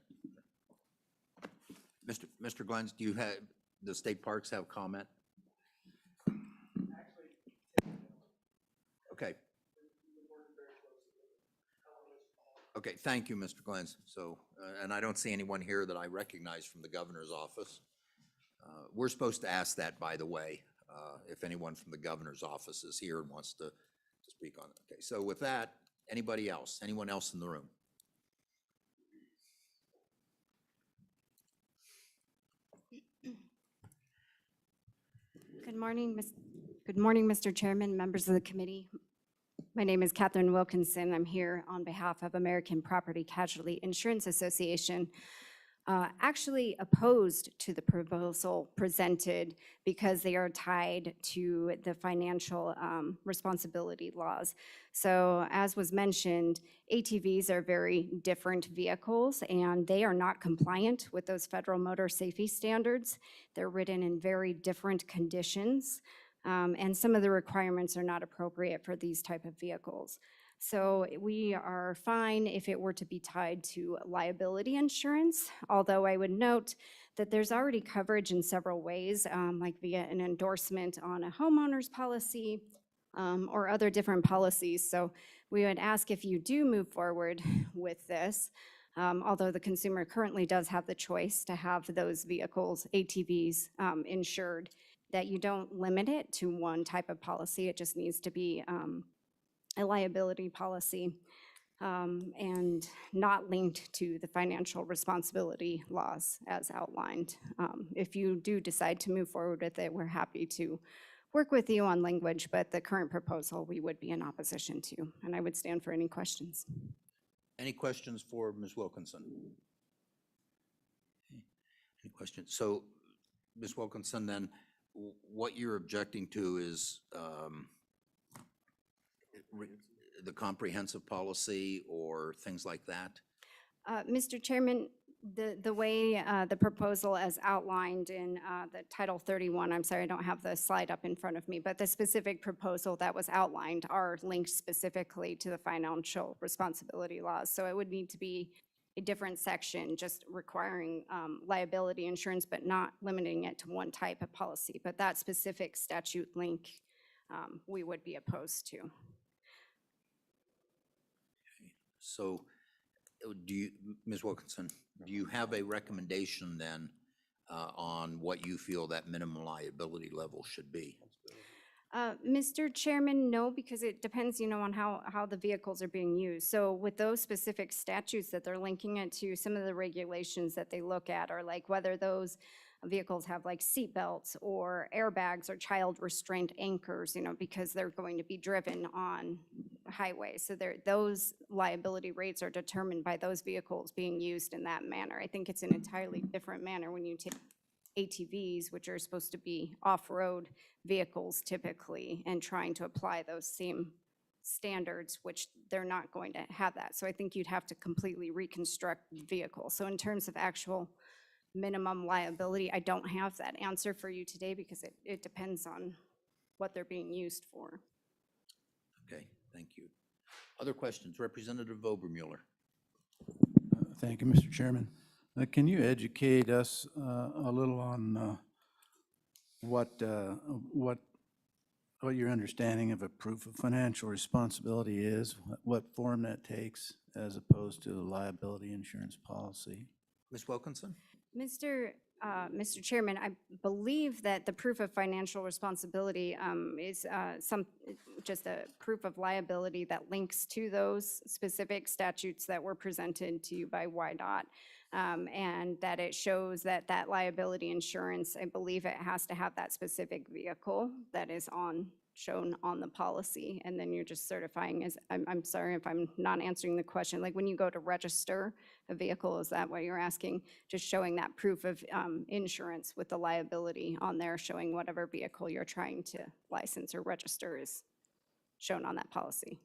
Mr. Glens, do you have, the state parks have comment? Okay. Okay, thank you, Mr. Glens. So, and I don't see anyone here that I recognize from the governor's office. We're supposed to ask that, by the way, if anyone from the governor's office is here and wants to speak on it. Okay, so with that, anybody else? Anyone else in the room? Good morning, Mr. Chairman, members of the committee. My name is Catherine Wilkinson. I'm here on behalf of American Property Casualty Insurance Association, actually opposed to the proposal presented because they are tied to the financial responsibility laws. So as was mentioned, ATVs are very different vehicles and they are not compliant with those federal motor safety standards. They're ridden in very different conditions. And some of the requirements are not appropriate for these type of vehicles. So we are fine if it were to be tied to liability insurance, although I would note that there's already coverage in several ways, like via an endorsement on a homeowner's policy or other different policies. So we would ask if you do move forward with this, although the consumer currently does have the choice to have those vehicles, ATVs, insured, that you don't limit it to one type of policy. It just needs to be a liability policy and not linked to the financial responsibility laws as outlined. If you do decide to move forward with it, we're happy to work with you on language, but the current proposal we would be in opposition to, and I would stand for any questions. Any questions for Ms. Wilkinson? Any questions? So, Ms. Wilkinson, then, what you're objecting to is the comprehensive policy or things like that? Mr. Chairman, the way the proposal as outlined in the Title 31, I'm sorry, I don't have the slide up in front of me, but the specific proposal that was outlined are linked specifically to the financial responsibility laws. So it would need to be a different section just requiring liability insurance, but not limiting it to one type of policy. But that specific statute link we would be opposed to. So do you, Ms. Wilkinson, do you have a recommendation then on what you feel that minimum liability level should be? Mr. Chairman, no, because it depends, on how the vehicles are being used. So with those specific statutes that they're linking it to, some of the regulations that they look at are like whether those vehicles have like seat belts or airbags or child restraint anchors, because they're going to be driven on highways. So those liability rates are determined by those vehicles being used in that manner. I think it's an entirely different manner when you take ATVs, which are supposed to be off-road vehicles typically, and trying to apply those same standards, which they're not going to have that. So I think you'd have to completely reconstruct the vehicle. So in terms of actual minimum liability, I don't have that answer for you today because it depends on what they're being used for. Okay, thank you. Other questions? Representative Obermuller. Thank you, Mr. Chairman. Can you educate us a little on what your understanding of a proof of financial responsibility is, what form that takes as opposed to a liability insurance policy? Ms. Wilkinson? Mr. Chairman, I believe that the proof of financial responsibility is just a proof of liability that links to those specific statutes that were presented to you by YDOT, and that it shows that that liability insurance, I believe it has to have that specific vehicle that is shown on the policy, and then you're just certifying as, I'm sorry if I'm not answering the question, like when you go to register a vehicle, is that what you're asking? Just showing that proof of insurance with the liability on there, showing whatever vehicle you're trying to license or register is shown on that policy.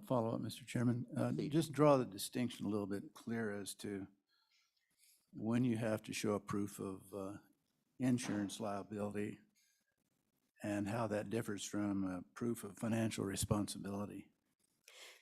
Follow up, Mr. Chairman. Just draw the distinction a little bit clear as to when you have to show a proof of insurance liability and how that differs from a proof of financial responsibility.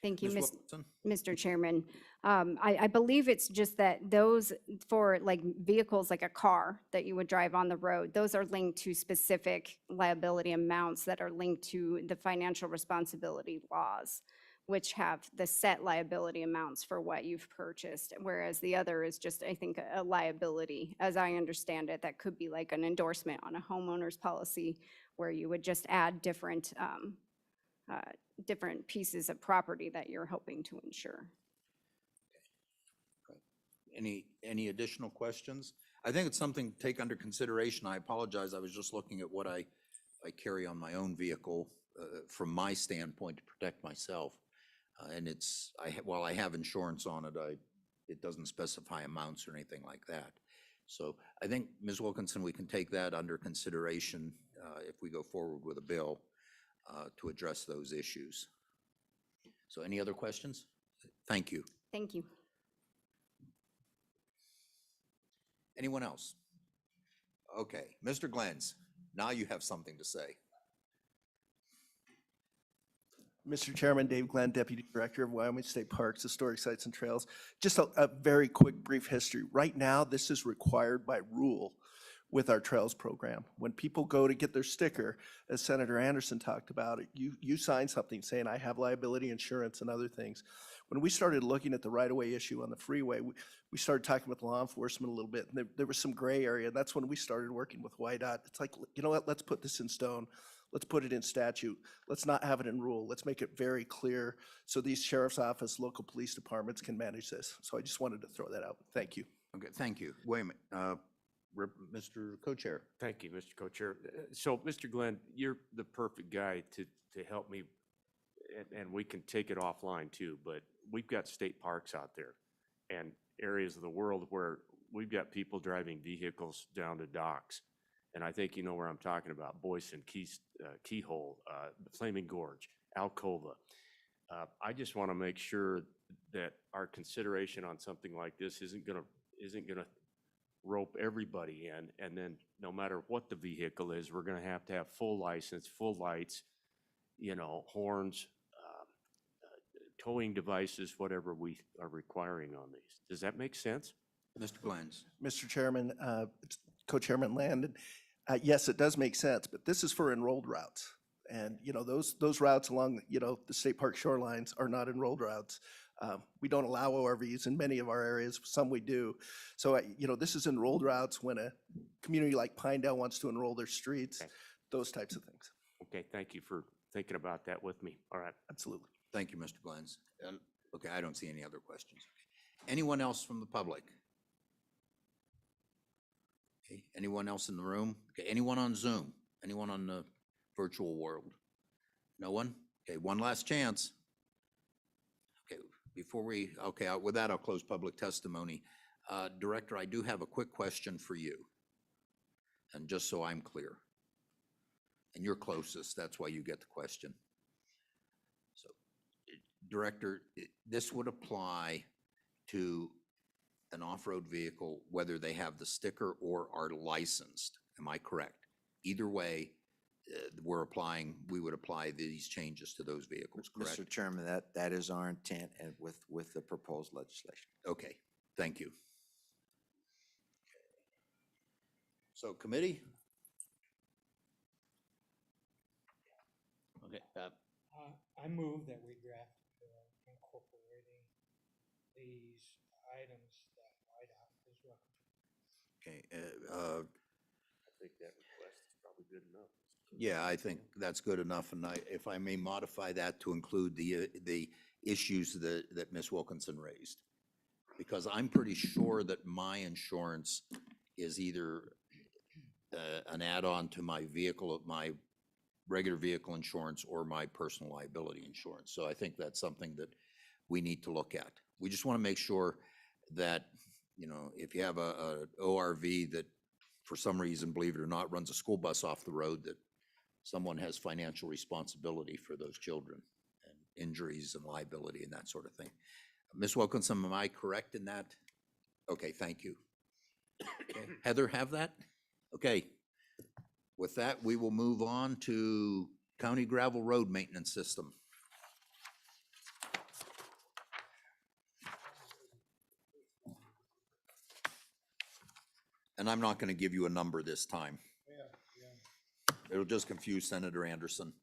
Thank you, Ms. Wilkinson? Mr. Chairman. I believe it's just that those for like vehicles like a car that you would drive on the road, those are linked to specific liability amounts that are linked to the financial responsibility laws, which have the set liability amounts for what you've purchased, whereas the other is just, I think, a liability, as I understand it, that could be like an endorsement on a homeowner's policy where you would just add different pieces of property that you're hoping to insure. Any additional questions? I think it's something to take under consideration. I apologize. I was just looking at what I carry on my own vehicle from my standpoint to protect myself. And while I have insurance on it, it doesn't specify amounts or anything like that. So I think, Ms. Wilkinson, we can take that under consideration if we go forward with a bill to address those issues. So any other questions? Thank you. Thank you. Anyone else? Okay, Mr. Glenz, now you have something to say. Mr. Chairman, Dave Glenn, Deputy Director of Wyoming State Parks, Historic Sites and Trails. Just a very quick, brief history. Right now, this is required by rule with our trails program. When people go to get their sticker, as Senator Anderson talked about, you sign something saying, I have liability insurance and other things. When we started looking at the right-of-way issue on the freeway, we started talking with law enforcement a little bit, and there was some gray area, and that's when we started working with YDOT. It's like, you know what, let's put this in stone. Let's put it in statute. Let's not have it in rule. Let's make it very clear so these sheriff's office, local police departments can manage this. So I just wanted to throw that out. Thank you. Okay, thank you. Wait a minute. Mr. Co-Chair. Thank you, Mr. Co-Chair. So, Mr. Glenn, you're the perfect guy to help me, and we can take it offline too, but we've got state parks out there and areas of the world where we've got people driving vehicles down to docks. And I think you know where I'm talking about, Boyson, Keyhole, Flaming Gorge, Alcova. I just want to make sure that our consideration on something like this isn't gonna rope everybody in, and then no matter what the vehicle is, we're gonna have to have full license, full lights, horns, towing devices, whatever we are requiring on these. Does that make sense? Mr. Glenz. Mr. Chairman, Co-Chairman Landon, yes, it does make sense, but this is for enrolled routes. And, those routes along, the state park shorelines are not enrolled routes. We don't allow ORVs in many of our areas. Some we do. So, this is enrolled routes when a community like Pinedale wants to enroll their streets, those types of things. Okay, thank you for thinking about that with me. All right. Absolutely. Thank you, Mr. Glenz. Okay, I don't see any other questions. Anyone else from the public? Okay, anyone else in the room? Okay, anyone on Zoom? Anyone on the virtual world? No one? Okay, one last chance. Okay, with that, I'll close public testimony. Director, I do have a quick question for you. And just so I'm clear, and you're closest, that's why you get the question. So, Director, this would apply to an off-road vehicle, whether they have the sticker or are licensed. Am I correct? Either way, we would apply these changes to those vehicles, correct? Mr. Chairman, that is our intent and with the proposed legislation. Okay, thank you. So committee? Okay. I move that we draft a bill incorporating these items that White House is recommending. Okay, I think that request is probably good enough. yeah, I think that's good enough, and if I may modify that to include the issues that Ms. Wilkinson raised. Because I'm pretty sure that my insurance is either an add-on to my regular vehicle insurance or my personal liability insurance. So I think that's something that we need to look at. We just want to make sure that, if you have a ORV that for some reason, believe it or not, runs a school bus off the road, that someone has financial responsibility for those children and injuries and liability and that sort of thing. Ms. Wilkinson, am I correct in that? Okay, thank you. Okay. Heather, have that? Okay. With that, we will move on to county gravel road maintenance system. And I'm not going to give you a number this time. It'll just confuse Senator Anderson.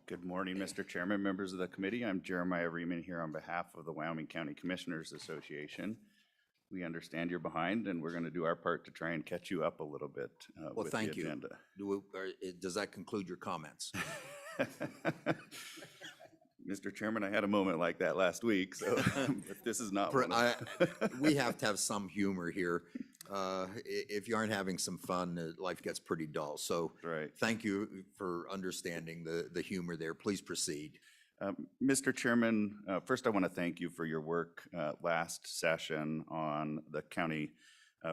Good morning, Mr. Chairman, members of the committee. I'm Jeremiah Riemann here on behalf of the Wyoming County Commissioners Association. We understand you're behind, and we're going to do our part to try and catch you up a little bit Well, with thank the agenda. you. Does that conclude your comments? Mr. Chairman, I had a moment like that last week, so if this is not one of We have to have some humor here. If you aren't having some fun, life gets pretty dull. So Right. thank you for understanding the humor there. Please proceed. Mr. Chairman, first I want to thank you for your work last session on the county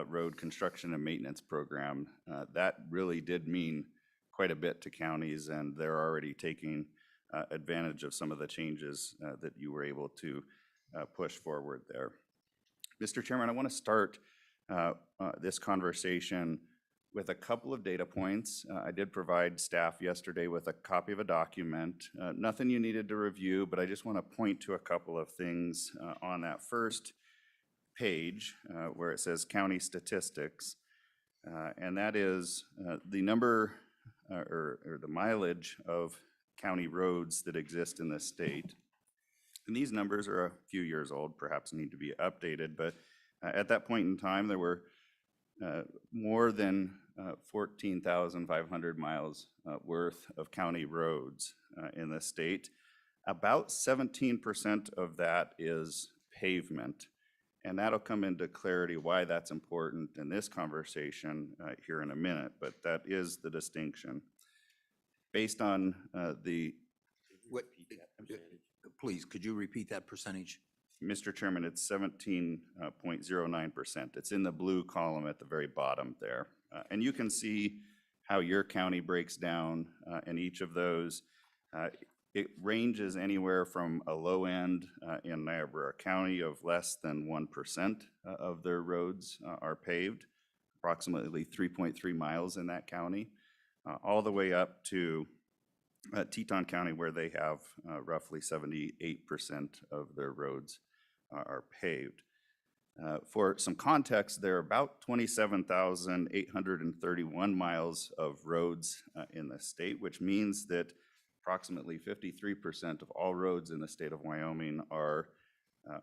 road construction and maintenance program. That really did mean quite a bit to counties, and they're already taking advantage of some of the changes that you were able to push forward there. Mr. Chairman, I want to start this conversation with a couple of data points. I did provide staff yesterday with a copy of a document. Nothing you needed to review, but I just want to point to a couple of things on that first page where it says county statistics. And that is the number or the mileage of county roads that exist in this state. And these numbers are a few years old, perhaps need to be updated, but at that point in time, there were more than 14,500 miles worth of county roads in the state. About 17% of that is pavement, and that'll come into clarity why that's important in this conversation here in a minute, but that is the distinction. Based on Please, could you repeat that percentage? Mr. Chairman, it's 17.09%. It's in the blue column at the very bottom there. And you can see how your county breaks down in each of those. It ranges anywhere from a low end in Niobrara County of less than 1% of their roads are paved, approximately 3.3 miles in that county, all the way up to Teton County, where they have roughly 78% of their roads are paved. For some context, there are about 27,831 miles of roads in the state, which means that approximately 53% of all roads in the state of Wyoming are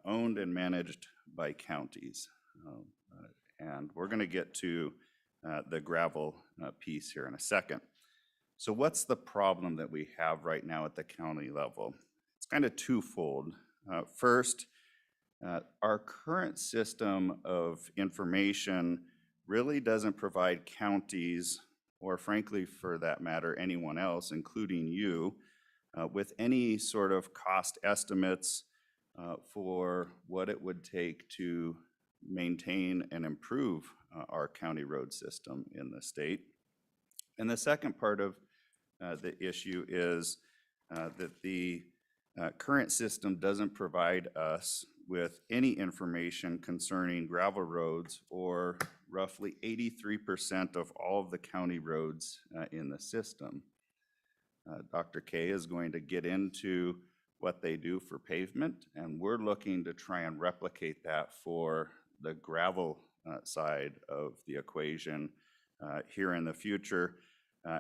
owned and managed by counties. And we're going to get to the gravel piece here in a second. So what's the problem that we have right now at the county level? It's kind of twofold. First, Our current system of information really doesn't provide counties, or frankly, for that matter, anyone else, including you, with any sort of cost estimates for what it would take to maintain and improve our county road system in the state. And the second part of the issue is that the current system doesn't provide us with any information concerning gravel roads, or roughly 83% of all of the county roads in the system. Dr. K is going to get into what they do for pavement, and we're looking to try and replicate that for the gravel side of the equation here in the future.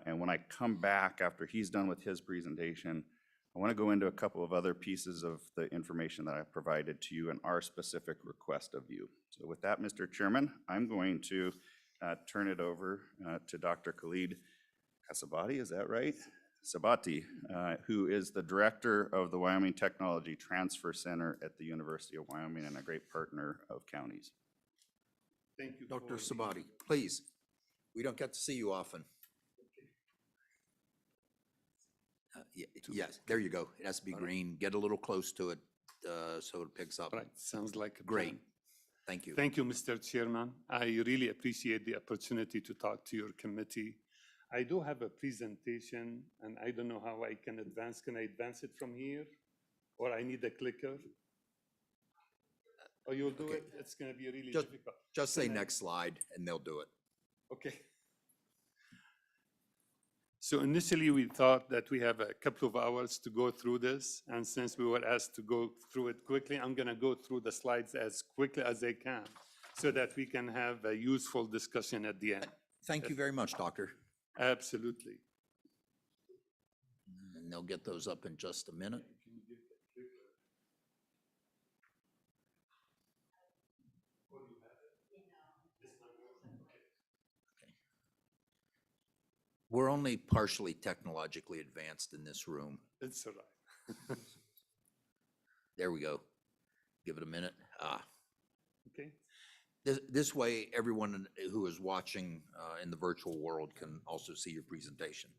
And when I come back after he's done with his presentation, I want to go into a couple of other pieces of the information that I provided to you and our specific request of you. So with that, Mr. Chairman, I'm going to turn it over to Dr. Khalid Kasabati, is that right? Sabati, who is the director of the Wyoming Technology Transfer Center at the University of Wyoming and a great partner of counties. Thank you. Dr. Sabati, please. We don't get to see you often. Yes, there you go. It has to be green. Get a little close to it so it picks up. Right, sounds like a Great. plan. Thank you. Thank you, Mr. Chairman. I really appreciate the opportunity to talk to your committee. I do have a presentation, and I don't know how I can advance. Can I advance it from here? Or I need a clicker? Oh, you'll do it? It's going to be really difficult. Just say next slide, and they'll do it. Okay. So initially, we thought that we have a couple of hours to go through this, and since we were asked to go through it quickly, I'm going to go through the slides as quickly as I can so that we can have a useful discussion at the end. Thank you very much, Doctor. Absolutely. And they'll get those up in just a minute. We're only partially technologically advanced in this room. It's all right. There we go. Give it a minute. Okay. This way, everyone who is watching in the virtual world can also see your presentation.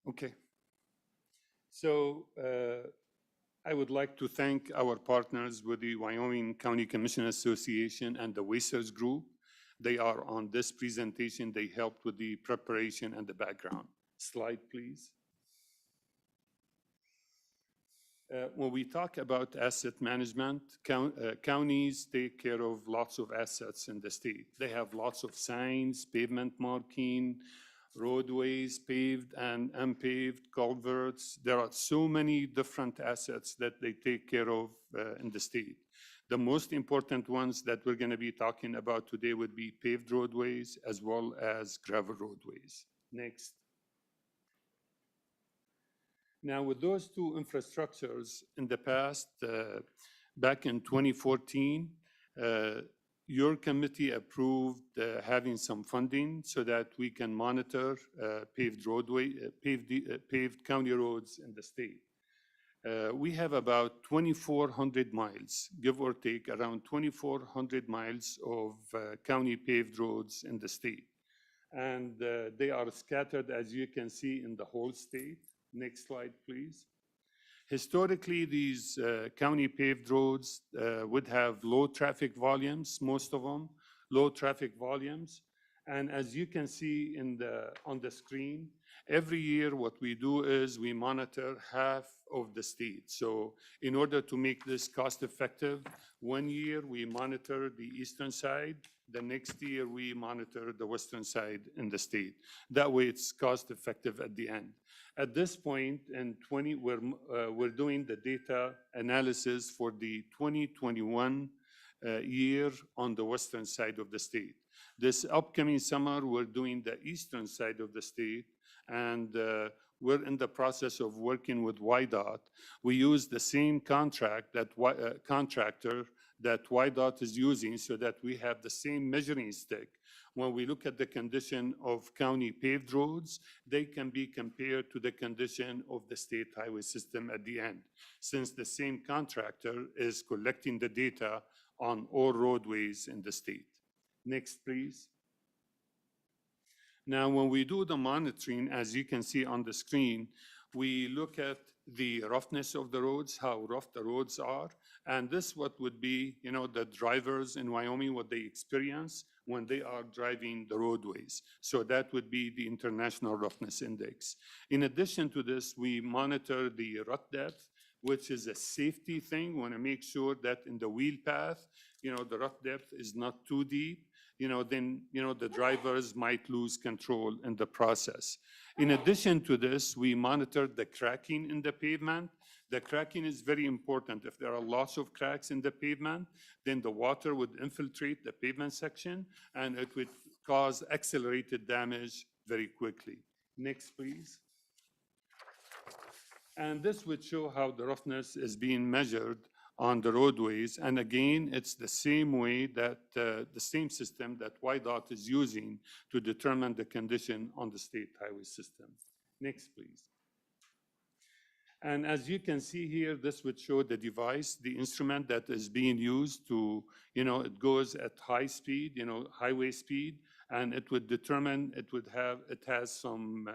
Okay. So I would like to thank our partners with the Wyoming County Commission Association and the Wasters Group. They are on this presentation. They helped with the preparation and the background. Slide, please. When we talk about asset management, counties take care of lots of assets in the state. They have lots of signs, pavement marking, roadways, paved and unpaved, culverts. There are so many different assets that they take care of in the state. The most important ones that we're going to be talking about today would be paved roadways as well as gravel roadways. Next. Now, with those two infrastructures in the past, back in 2014, your committee approved having some funding so that we can monitor paved county roads in the state. We have about 2,400 miles, give or take, around 2,400 miles of county paved roads in the state. And they are scattered, as you can see, in the whole state. Next slide, please. Historically, these county paved roads would have low traffic volumes, most of them, low traffic volumes. And as you can see on the screen, every year what we do is we monitor half of the state. So in order to make this cost effective, one year we monitor the eastern side, the next year we monitor the western side in the state. That way it's cost effective at the end. At this point in we're doing the data analysis for the 2021 year on the western side of the state. This upcoming summer, we're doing the eastern side of the state, and we're in the process of working with YDOT. We use the same contractor that YDOT is using so that we have the same measuring stick when we look at the condition of county paved roads, they can be compared to the condition of the state highway system at the end, since the same contractor is collecting the data on all roadways in the state. Next, please. Now, when we do the monitoring, as you can see on the screen, we look at the roughness of the roads, how rough the roads are, and this what would be, the drivers in Wyoming, what they experience when they are driving the roadways. So that would be the International Roughness Index. In addition to this, we monitor the rut depth, which is a safety thing. We want to make sure that in the wheel path, the rut depth is not too deep. Then the drivers might lose control in the process. In addition to this, we monitor the cracking in the pavement. The cracking is very important. If there are lots of cracks in the pavement, then the water would infiltrate the pavement section and it would cause accelerated damage very quickly. Next, please. And this would show how the roughness is being measured on the roadways. And again, it's the same way that the same system that YDOT is using to determine the condition on the state highway system. Next, please. And as you can see here, this would show the device, the instrument that is being used to, it goes at high speed, highway speed, and it would determine, it has some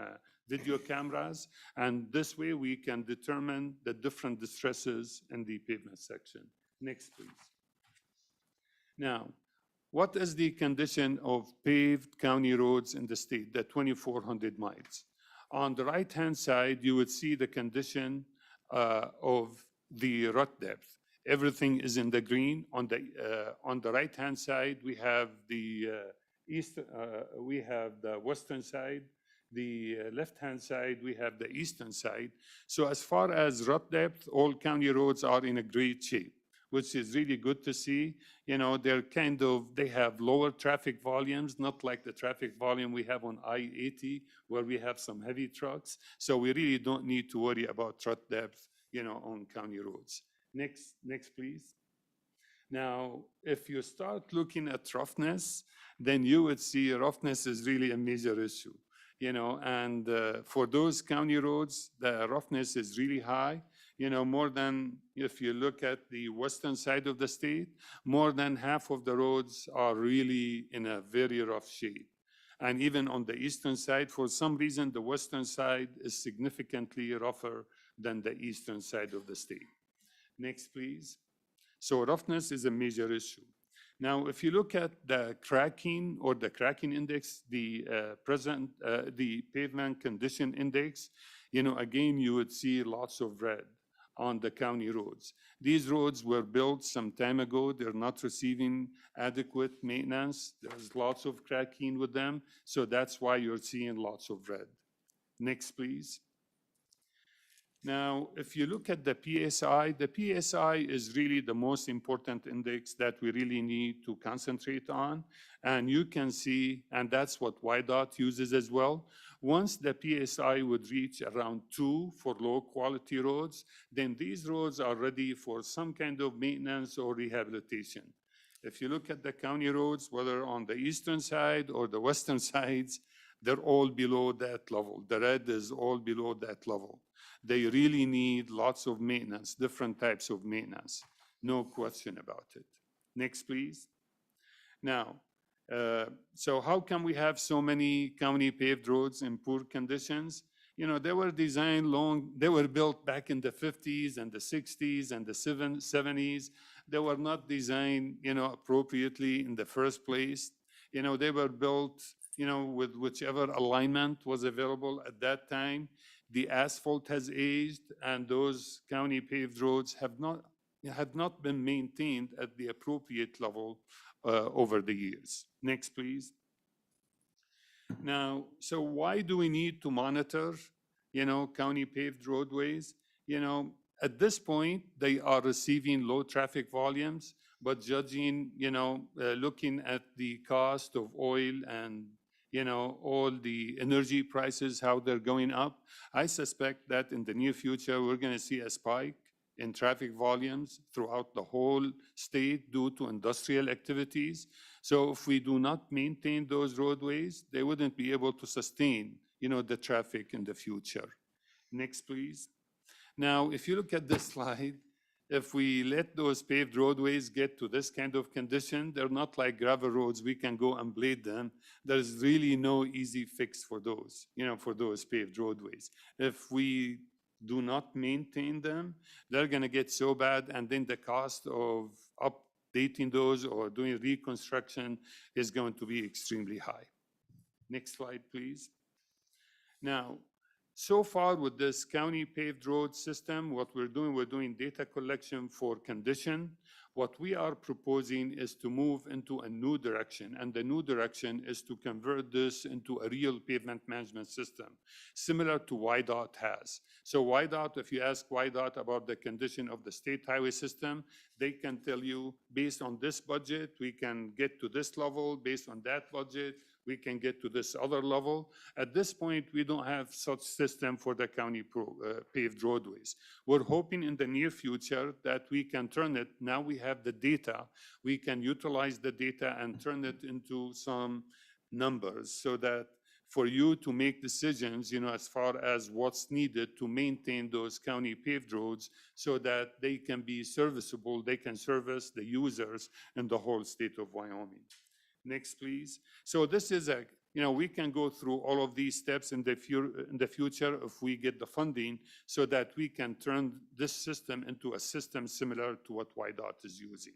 video cameras, and this way we can determine the different distresses in the pavement section. Next, please. Now, what is the condition of paved county roads in the state, the 2,400 miles? On the right-hand side, you would see the condition of the rut depth. Everything is in the green. On the right-hand side, we have the western side. The left-hand side, we have the eastern side. So as far as rut depth, all county roads are in a great shape, which is really good to see. They have lower traffic volumes, not like the traffic volume we have on I-80, where we have some heavy trucks. So we really don't need to worry about rut depth, on county roads. Next, please. Now, if you start looking at roughness, then you would see roughness is really a major issue. And for those county roads, the roughness is really high. More than, if you look at the western side of the state, more than half of the roads are really in a very rough shape. And even on the eastern side, for some reason, the western side is significantly rougher than the eastern side of the state. Next, please. So roughness is a major issue. Now, if you look at the cracking or the cracking index, the pavement condition index, again, you would see lots of red on the county roads. These roads were built some time ago. They're not receiving adequate maintenance. There's lots of cracking with them. So that's why you're seeing lots of red. Next, please. Now, if you look at the PSI is really the most important index that we really need to concentrate on. And you can see, and that's what YDOT uses as well. Once the PSI would reach around 2 for low quality roads, then these roads are ready for some kind of maintenance or rehabilitation. If you look at the county roads, whether on the eastern side or the western sides, they're all below that level. The red is all below that level. They really need lots of maintenance, different types of maintenance. No question about it. Next, please. Now, so how can we have so many county paved roads in poor conditions? They were designed they were built back in the 50s and the 60s and the 70s. They were not designed, appropriately in the first place. They were built, with whichever alignment was available at that time. The asphalt has aged, and those county paved roads have not been maintained at the appropriate level over the years. Next, please. Now, so why do we need to monitor, county paved roadways? At this point, they are receiving low traffic volumes, but judging, looking at the cost of oil and all the energy prices, how they're going up, I suspect that in the near future, we're going to see a spike in traffic volumes throughout the whole state due to industrial activities. So if we do not maintain those roadways, they wouldn't be able to sustain, the traffic in the future. Next, please. Now, if you look at this slide, if we let those paved roadways get to this kind of condition, they're not like gravel roads. We can go and blade them. There's really no easy fix for those, for those paved roadways. If we do not maintain them, they're going to get so bad, and then the cost of updating those or doing reconstruction is going to be extremely high. Next slide, please. Now, so far with this county paved road system, what we're doing data collection for condition. What we are proposing is to move into a new direction, and the new direction is to convert this into a real pavement management system, similar to YDOT has. So YDOT, if you ask YDOT about the condition of the state highway system, they can tell you, based on this budget, we can get to this level, based on that budget, we can get to this other level. At this point, we don't have such system for the county paved roadways. We're hoping in the near future that we can turn it, now we have the data, we can utilize the data and turn it into some numbers so that for you to make decisions, as far as what's needed to maintain those county paved roads so that they can be serviceable, they can service the users in the whole state of Wyoming. Next, please. So this is we can go through all of these steps in the future if we get the funding so that we can turn this system into a system similar to what YDOT is using.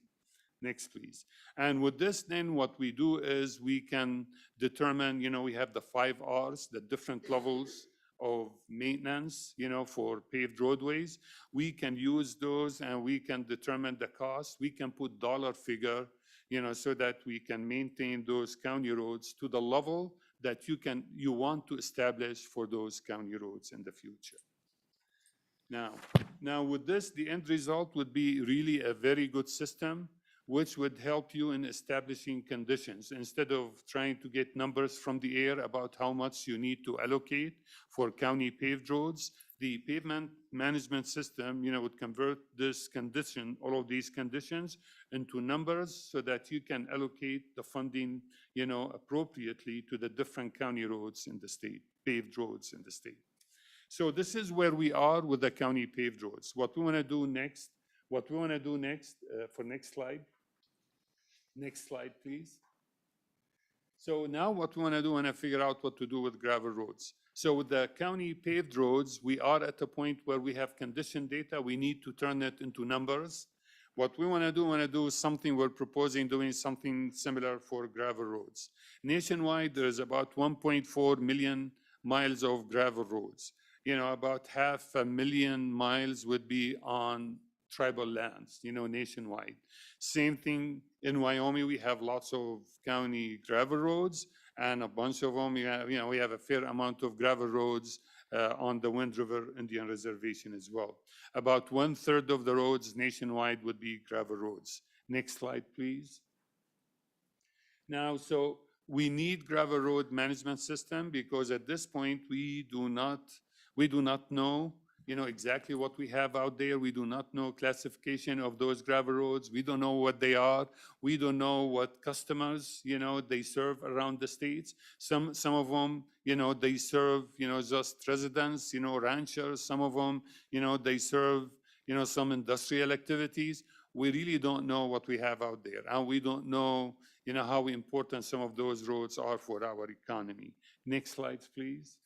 Next, please. And with this, then what we do is we can determine, we have the 5 Rs, the different levels of maintenance, for paved roadways. We can use those and we can determine the cost. We can put dollar figure, so that we can maintain those county roads to the level that you want to establish for those county roads in the future. Now with this, the end result would be really a very good system, which would help you in establishing conditions. Instead of trying to get numbers from the air about how much you need to allocate for county paved roads, the pavement management system, would convert this condition, all of these conditions, into numbers so that you can allocate the funding, appropriately to the different county roads in the state, paved roads in the state. So this is where we are with the county paved roads. What we want to do next, for next slide. Next slide, please. So now what we want to do, we want to figure out what to do with gravel roads. So with the county paved roads, we are at a point where we have condition data. We need to turn it into numbers. What we want to do something, we're proposing doing something similar for gravel roads. Nationwide, there's about 1.4 million miles of gravel roads. About 500,000 miles would be on tribal lands, nationwide. Same thing in Wyoming, we have lots of county gravel roads, and a bunch of them, we have a fair amount of gravel roads on the Wind River Indian Reservation as well. About 1/3 of the roads nationwide would be gravel roads. Next slide, please. Now, so we need gravel road management system because at this point we do not know exactly what we have out there. We do not know classification of those gravel roads. We don't know what they are. We don't know what customers, they serve around the states. Some of them, they serve, just residents, ranchers. Some of them, they serve, some industrial activities. We really don't know what we have out there. And we don't know, how important some of those roads are for our economy. Next slide, please.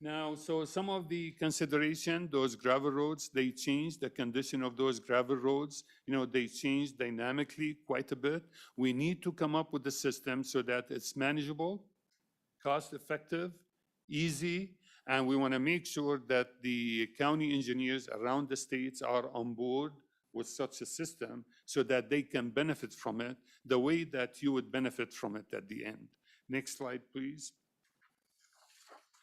Now, so some of the consideration, those gravel roads, they change the condition of those gravel roads. They change dynamically quite a bit. We need to come up with a system so that it's manageable, cost-effective, easy, and we want to make sure that the county engineers around the states are on board with such a system so that they can benefit from it the way that you would benefit from it at the end. Next slide, please.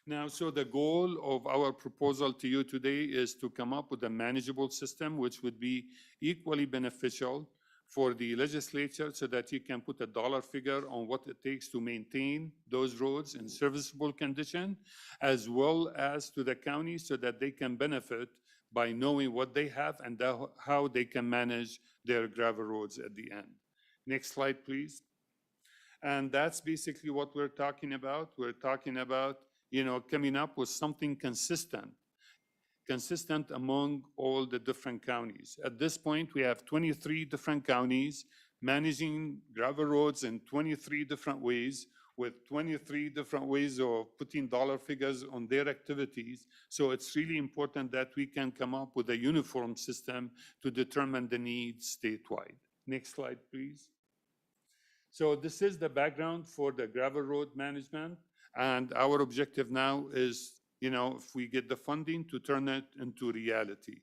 Now, so the goal of our proposal to you today is to come up with a manageable system which would be equally beneficial for the legislature so that you can put a dollar figure on what it takes to maintain those roads in serviceable condition, as well as to the county so that they can benefit by knowing what they have and how they can manage their gravel roads at the end. Next slide, please. And that's basically what we're talking about. We're talking about, coming up with something consistent among all the different counties. At this point, we have 23 different counties managing gravel roads in 23 different ways, with 23 different ways of putting dollar figures on their activities. So it's really important that we can come up with a uniform system to determine the needs statewide. Next slide, please. So this is the background for the gravel road management. And our objective now is, if we get the funding, to turn it into reality.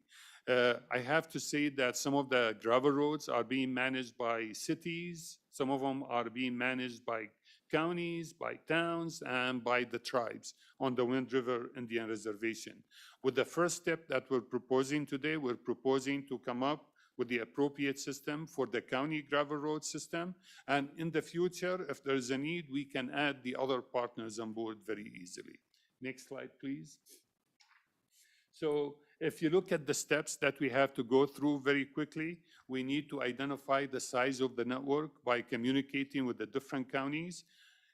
I have to say that some of the gravel roads are being managed by cities. Some of them are being managed by counties, by towns, and by the tribes on the Wind River Indian Reservation. With the first step that we're proposing today, we're proposing to come up with the appropriate system for the county gravel road system. And in the future, if there's a need, we can add the other partners on board very easily. Next slide, please. So if you look at the steps that we have to go through very quickly, we need to identify the size of the network by communicating with the different counties.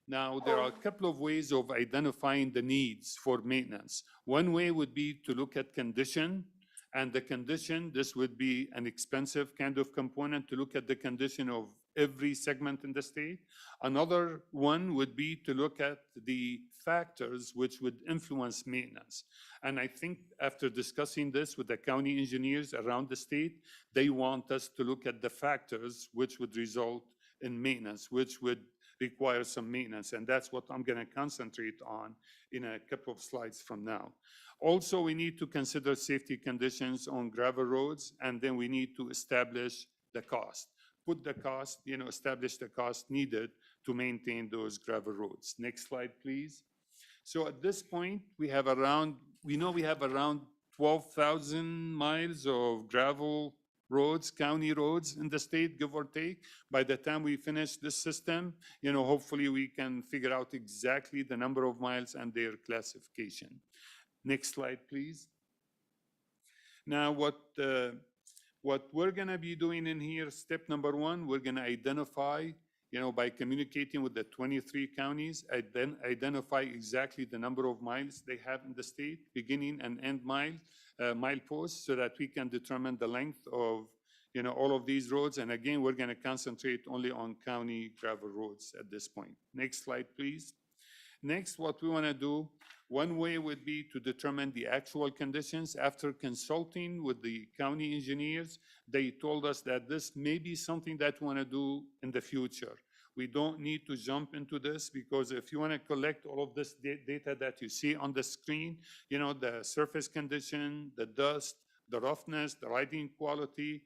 Now, there are a couple of ways of identifying the needs for maintenance. One way would be to look at condition. And the condition, this would be an expensive kind of component to look at the condition of every segment in the state. Another one would be to look at the factors which would influence maintenance. And I think after discussing this with the county engineers around the state, they want us to look at the factors which would result in maintenance, which would require some maintenance. And that's what I'm going to concentrate on in a couple of slides from now. Also, we need to consider safety conditions on gravel roads, and then we need to establish the cost. Put the cost, establish the cost needed to maintain those gravel roads. Next slide, please. So at this point, we have around 12,000 miles of gravel roads, county roads in the state, give or take. By the time we finish this system, hopefully we can figure out exactly the number of miles and their classification. Next slide, please. Now, what we're going to be doing in here, step number one, we're going to identify, by communicating with the 23 counties, identify exactly the number of miles they have in the state, beginning and end mile posts, so that we can determine the length of, all of these roads. And again, we're going to concentrate only on county gravel roads at this point. Next slide, please. Next, what we want to do, one way would be to determine the actual conditions. After consulting with the county engineers, they told us that this may be something that we want to do in the future. We don't need to jump into this, because if you want to collect all of this data that you see on the screen, the surface condition, the dust, the roughness, the riding quality,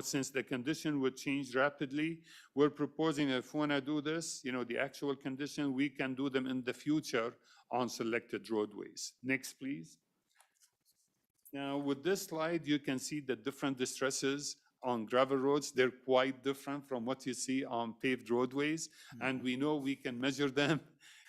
since the condition would change rapidly, we're proposing, if we want to do this, the actual condition, we can do them in the future on selected roadways. Next, please. Now, with this slide, you can see the different distresses on gravel roads. They're quite different from what you see on paved roadways, and we know we can measure them.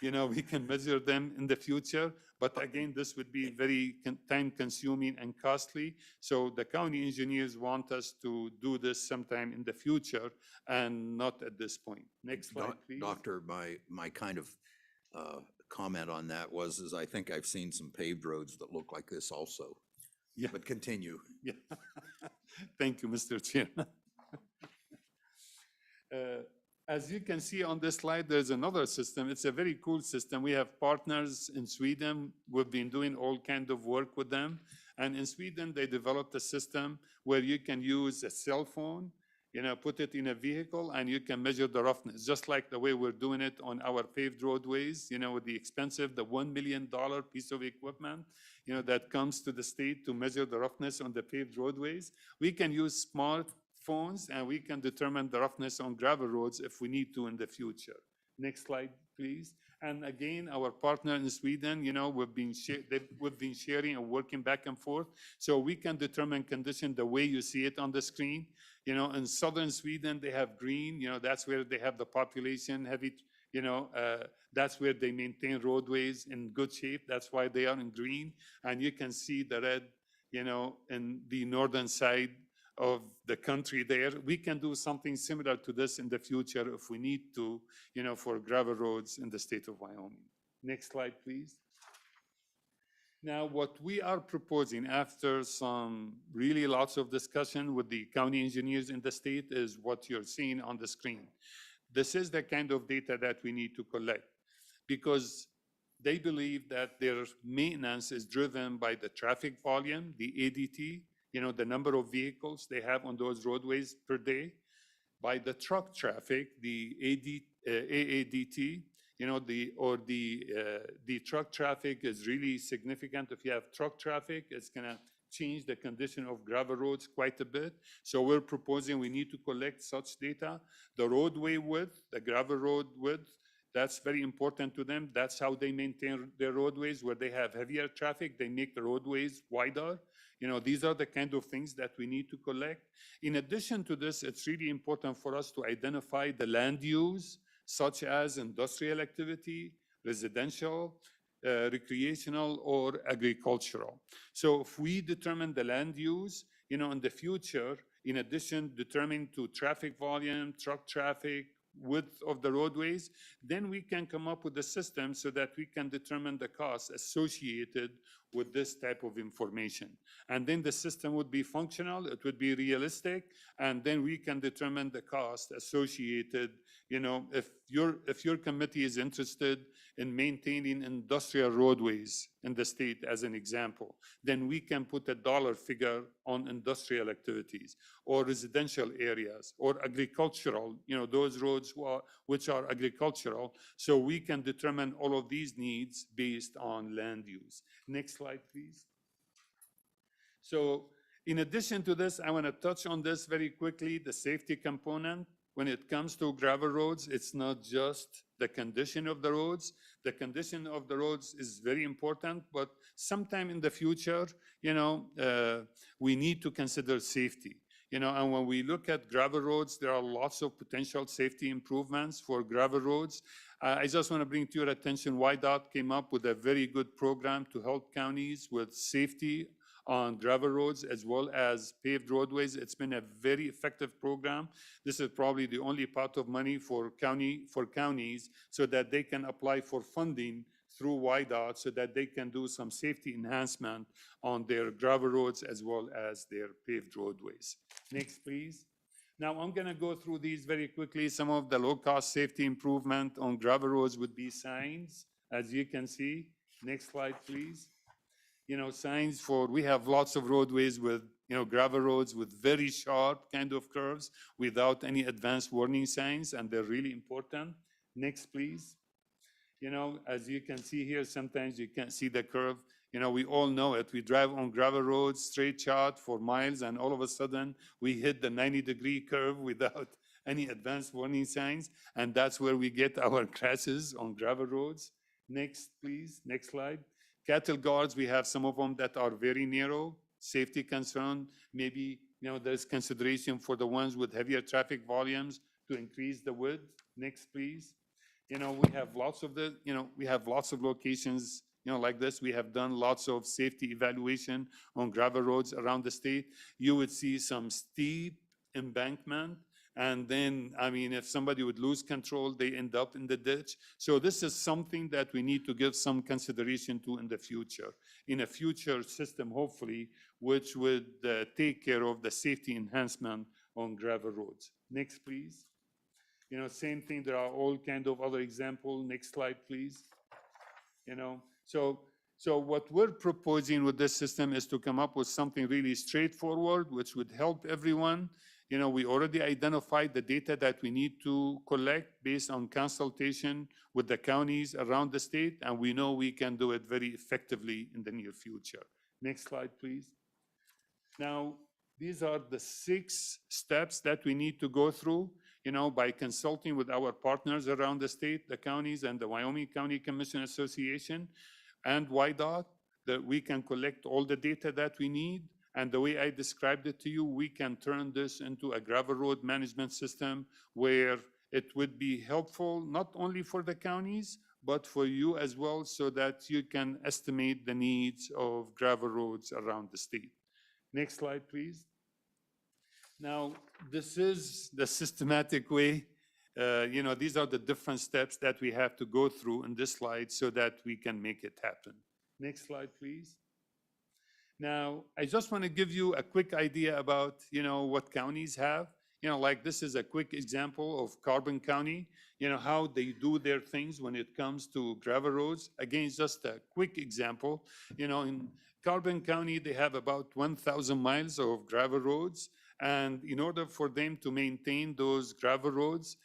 We can measure them in the future, but again, this would be very time-consuming and costly. So the county engineers want us to do this sometime in the future and not at this point. Next slide, please. Doctor, my kind of comment on that is I think I've seen some paved roads that look like this also. Yeah. But continue. Yeah. Thank you, Mr. Chairman. As you can see on this slide, there's another system. It's a very cool system. We have partners in Sweden. We've been doing all kinds of work with them. And in Sweden, they developed a system where you can use a cell phone, put it in a vehicle, and you can measure the roughness, just like the way we're doing it on our paved roadways, with the $1 million piece of equipment, that comes to the state to measure the roughness on the paved roadways. We can use smartphones, and we can determine the roughness on gravel roads if we need to in the future. Next slide, please. And again, our partner in Sweden, we've been sharing and working back and forth, so we can determine condition the way you see it on the screen. In southern Sweden, they have green, that's where they have the population heavy, that's where they maintain roadways in good shape. That's why they are in green. And you can see the red, in the northern side of the country there. We can do something similar to this in the future if we need to, for gravel roads in the state of Wyoming. Next slide, please. Now, what we are proposing after some really lots of discussion with the county engineers in the state is what you're seeing on the screen. This is the kind of data that we need to collect because they believe that their maintenance is driven by the traffic volume, the ADT, the number of vehicles they have on those roadways per day, by the truck traffic, the AADT, the truck traffic is really significant. If you have truck traffic, it's gonna change the condition of gravel roads quite a bit. So we're proposing we need to collect such data. The roadway width, the gravel road width, that's very important to them. That's how they maintain their roadways. Where they have heavier traffic, they make the roadways wider. These are the kind of things that we need to collect. In addition to this, it's really important for us to identify the land use, such as industrial activity, residential, recreational, or agricultural. So if we determine the land use, in the future, in addition determining to traffic volume, truck traffic, width of the roadways, then we can come up with a system so that we can determine the costs associated with this type of information. And then the system would be functional, it would be realistic, and then we can determine the cost associated. If your committee is interested in maintaining industrial roadways in the state as an example, then we can put a dollar figure on industrial activities or residential areas or agricultural, those roads which are agricultural. So we can determine all of these needs based on land use. Next slide, please. So in addition to this, I want to touch on this very quickly, the safety component. When it comes to gravel roads, it's not just the condition of the roads. The condition of the roads is very important, but sometime in the future, we need to consider safety. And when we look at gravel roads, there are lots of potential safety improvements for gravel roads. I just want to bring to your attention, YDOT came up with a very good program to help counties with safety on gravel roads as well as paved roadways. It's been a very effective program. This is probably the only pot of money for counties so that they can apply for funding through YDOT so that they can do some safety enhancement on their gravel roads as well as their paved roadways. Next, please. Now, I'm going to go through these very quickly. Some of the low-cost safety improvement on gravel roads would be signs, as you can see. Next slide, please. Signs we have lots of roadways with, gravel roads with very sharp kind of curves without any advanced warning signs, and they're really important. Next, please. As you can see here, sometimes you can't see the curve. We all know it. We drive on gravel roads, straight shot for miles, and all of a sudden we hit the 90-degree curve without any advanced warning signs, and that's where we get our crashes on gravel roads. Next, please. Next slide. Cattle guards, we have some of them that are very narrow. Safety concern, maybe there's consideration for the ones with heavier traffic volumes to increase the width. Next, please. We have lots of locations like this. We have done lots of safety evaluation on gravel roads around the state. You would see some steep embankment. And then, if somebody would lose control, they end up in the ditch. So this is something that we need to give some consideration to in the future, in a future system, hopefully, which would take care of the safety enhancement on gravel roads. Next, please. Same thing, there are all kinds of other examples. Next slide, please. So what we're proposing with this system is to come up with something really straightforward, which would help everyone. We already identified the data that we need to collect based on consultation with the counties around the state, and we know we can do it very effectively in the near future. Next slide, please. Now, these are the 6 steps that we need to go through. by consulting with our partners around the state, the counties, and the Wyoming County Commission Association and YDOT, that we can collect all the data that we need. And the way I described it to you, we can turn this into a gravel road management system where it would be helpful not only for the counties, but for you as well, so that you can estimate the needs of gravel roads around the state. Next slide, please. Now, this is the systematic way. These are the different steps that we have to go through in this slide so that we can make it happen. Next slide, please. Now, I just want to give you a quick idea about, what counties have. Like this is a quick example of Carbon County, how they do their things when it comes to gravel roads. Again, just a quick example. In Carbon County, they have about 1,000 miles of gravel roads. And in order for them to maintain those gravel roads,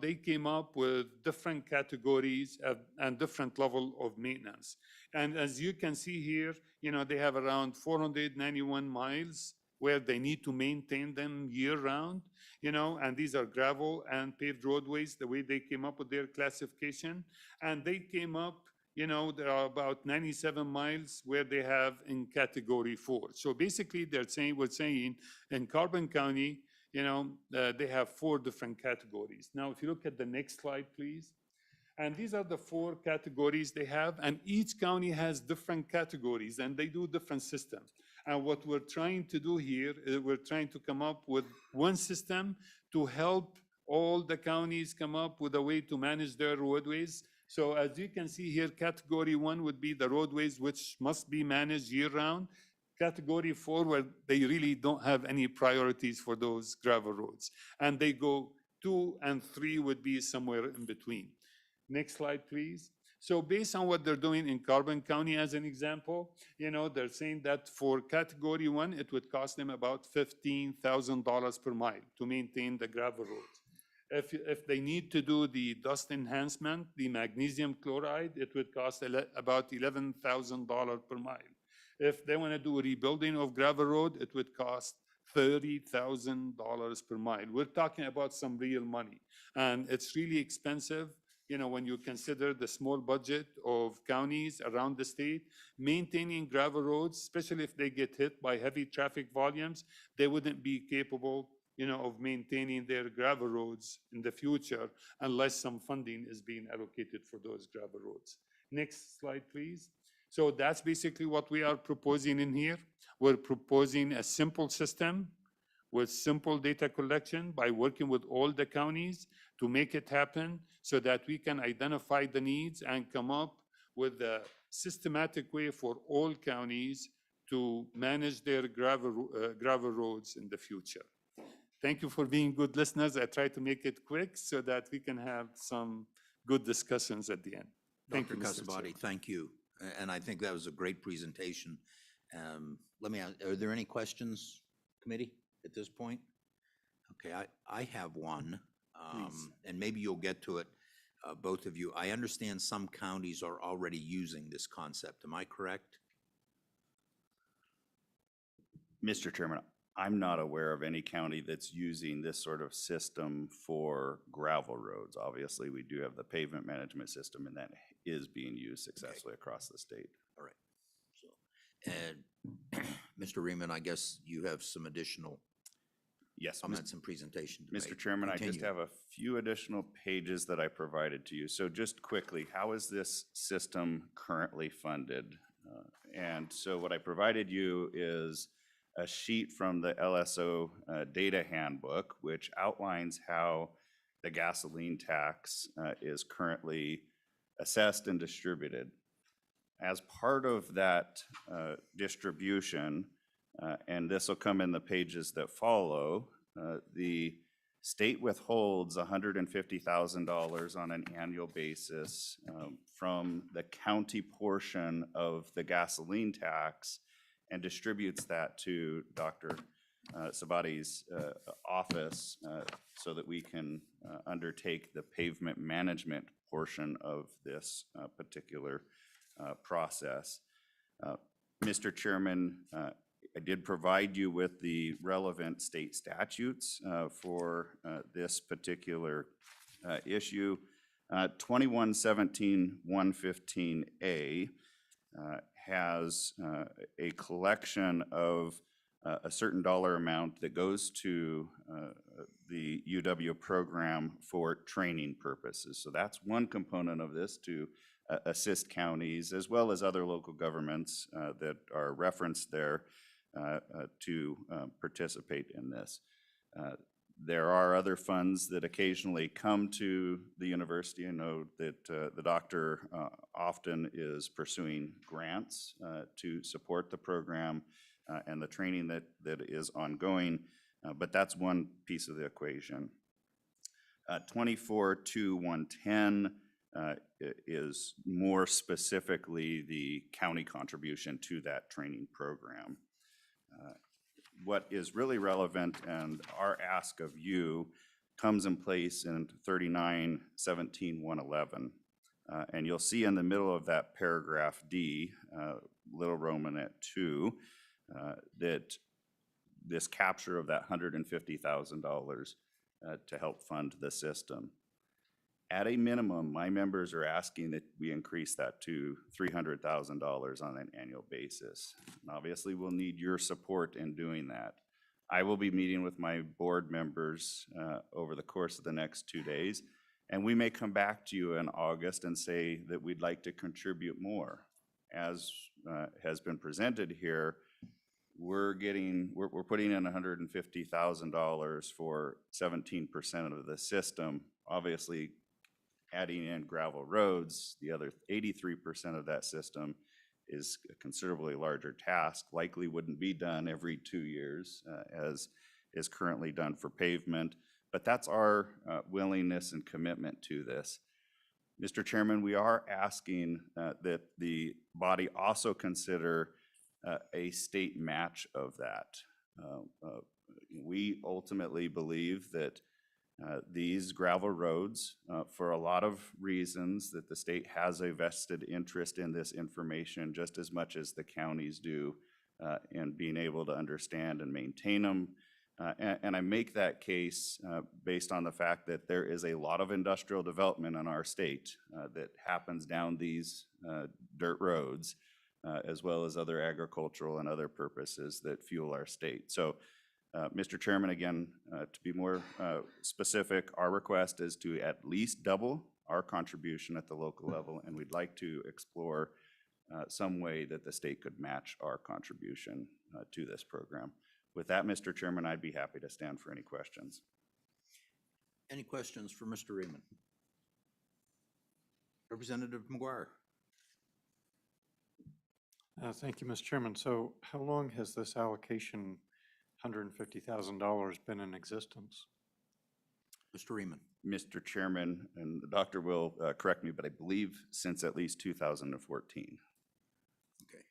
they came up with different categories and different level of maintenance. And as you can see here, they have around 491 miles where they need to maintain them year-round, and these are gravel and paved roadways, the way they came up with their classification. And they came up, there are about 97 miles where they have in Category 4. So basically, we're saying in Carbon County, they have 4 different categories. Now, if you look at the next slide, please. And these are the 4 categories they have, and each county has different categories, and they do different systems. And what we're trying to do here is we're trying to come up with one system to help all the counties come up with a way to manage their roadways. So as you can see here, Category 1 would be the roadways which must be managed year-round. Category 4, where they really don't have any priorities for those gravel roads. And they go 2 and 3 would be somewhere in between. Next slide, please. So based on what they're doing in Carbon County as an example, they're saying that for Category 1, it would cost them about $15,000 per mile to maintain the gravel roads. If they need to do the dust enhancement, the magnesium chloride, it would cost about $11,000 per mile. If they want to do rebuilding of gravel road, it would cost $30,000 per mile. We're talking about some real money, and it's really expensive. When you consider the small budget of counties around the state, maintaining gravel roads, especially if they get hit by heavy traffic volumes, they wouldn't be capable, of maintaining their gravel roads in the future unless some funding is being allocated for those gravel roads. Next slide, please. So that's basically what we are proposing in here. We're proposing a simple system with simple data collection by working with all the counties to make it happen so that we can identify the needs and come up with a systematic way for all counties to manage their gravel roads in the future. Thank you for being good listeners. I try to make it quick so that we can have some good discussions at the end. Thank Dr. you, Mr. Casabati, Chairman. thank you. And I think that was a great presentation. Let me ask, are there any questions, committee, at this point? Okay, I have one, and maybe you'll get to it, both of you. I understand some counties are already using this concept. Am I correct? Mr. Chairman, I'm not aware of any county that's using this sort of system for gravel roads. Obviously, we do have the pavement management system, and that is being used successfully across the state. All right. So, and Mr. Riemann, I guess you have some additional Yes, comments and presentation to Mr. make. Chairman, I just Continue. have a few additional pages that I provided to you. So just quickly, how is this system currently funded? And so what I provided you is a sheet from the LSO data handbook, which outlines how the gasoline tax is currently assessed and distributed. As part of that distribution, and this will come in the pages that follow, the state withholds $150,000 on an annual basis from the county portion of the gasoline tax and distributes that to Dr. Sabati's office so that we can undertake the pavement management portion of this particular process. Mr. Chairman, I did provide you with the relevant state statutes for this particular issue. 2117-115A has a collection of a certain dollar amount that goes to the UW program for training purposes. So that's one component of this, to assist counties as well as other local governments that are referenced there to participate in this. There are other funds that occasionally come to the university. I know that the doctor often is pursuing grants to support the program and the training that is ongoing, but that's one piece of the equation. 24-110 is more specifically the county contribution to that training program. What is really relevant and our ask of you comes in place in 39-17-111. And you'll see in the middle of that paragraph D, little Romanet 2, that this capture of that $150,000 to help fund the system. At a minimum, my members are asking that we increase that to $300,000 on an annual basis. And obviously, we'll need your support in doing that. I will be meeting with my board members over the course of the next 2 days, and we may come back to you in August and say that we'd like to contribute more. As has been presented here, we're putting in $150,000 for 17% of the system. Obviously, adding in gravel roads, the other 83% of that system is a considerably larger task, likely wouldn't be done every 2 years as is currently done for pavement, but that's our willingness and commitment to this. Mr. Chairman, we are asking that the body also consider a state match of that. We ultimately believe that these gravel roads, for a lot of reasons, that the state has a vested interest in this information just as much as the counties do in being able to understand and maintain them. And I make that case based on the fact that there is a lot of industrial development in our state that happens down these dirt roads, as well as other agricultural and other purposes that fuel our state. So, Mr. Chairman, again, to be more specific, our request is to at least double our contribution at the local level, and we'd like to explore some way that the state could match our contribution to this program. With that, Mr. Chairman, I'd be happy to stand for any questions. Any questions for Mr. Raymond? Representative McGuire. Thank you, Mr. Chairman. So how long has this allocation, $150,000, been in existence? Mr. Raymond. Mr. Chairman, and the doctor will correct me, but I believe since at least 2014. Okay.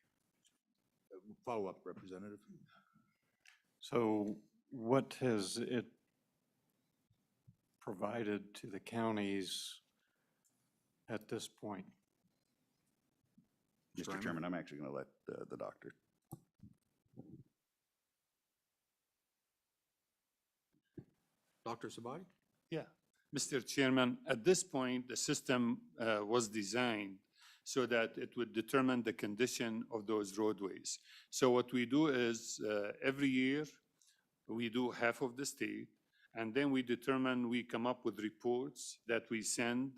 Follow up, Representative. So what has it provided to the counties at this point? Mr. Chairman, I'm actually going to let the doctor. Dr. Sabati? Yeah, Mr. Chairman, at this point, the system was designed so that it would determine the condition of those roadways. So what we do is every year, we do half of the state, and then we come up with reports that we send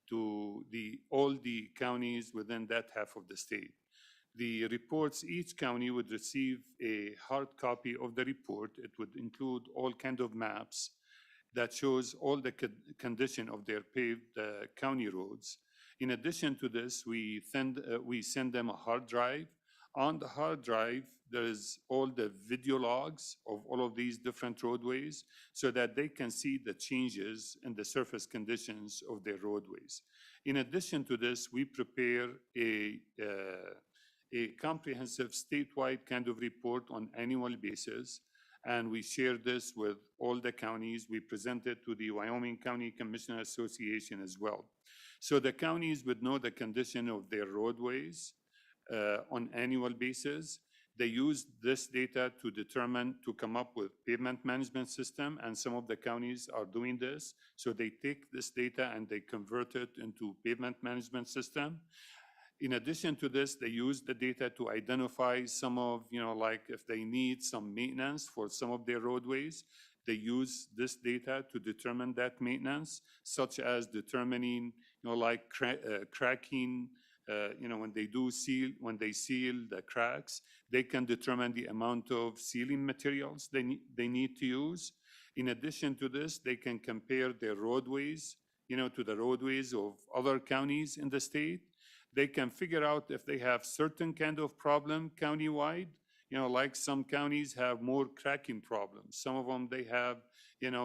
to all the counties within that half of the state. The reports, each county would receive a hard copy of the report. It would include all kinds of maps that shows all the condition of their paved county roads. In addition to this, we send them a hard drive. On the hard drive, there is all the video logs of all of these different roadways so that they can see the changes in the surface conditions of their roadways. In addition to this, we prepare a comprehensive statewide kind of report on annual basis, and we share this with all the counties. We present it to the Wyoming County Commissioner Association as well. So the counties would know the condition of their roadways on annual basis. They use this data to come up with pavement management system, and some of the counties are doing this. So they take this data and they convert it into pavement management system. In addition to this, they use the data to identify some of, like if they need some maintenance for some of their roadways, they use this data to determine that maintenance, such as determining, like cracking, when they seal the cracks, they can determine the amount of sealing materials they need to use. In addition to this, they can compare their roadways, to the roadways of other counties in the state. They can figure out if they have certain kind of problem countywide. Like some counties have more cracking problems. Some of them, they have,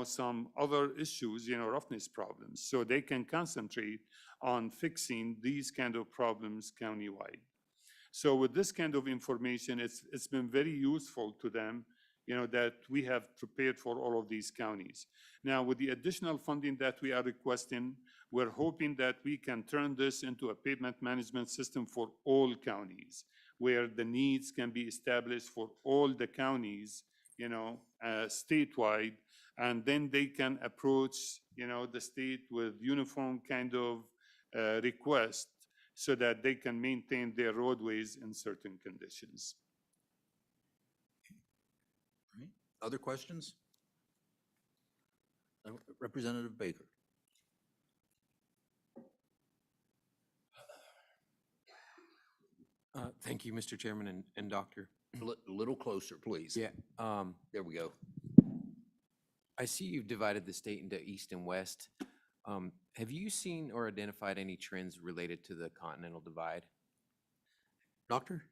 some other issues, roughness problems. So they can concentrate on fixing these kind of problems countywide. So with this kind of information, it's been very useful to them, that we have prepared for all of these counties. Now, with the additional funding that we are requesting, we're hoping that we can turn this into a pavement management system for all counties, where the needs can be established for all the counties, statewide, and then they can approach, the state with uniform kind of request so that they can maintain their roadways in certain conditions. Other questions? Representative Baker. Thank you, Mr. Chairman and Doctor. A little closer, please. Yeah. There we go. I see you've divided the state into east and west. Have you seen or identified any trends related to the continental divide? Doctor?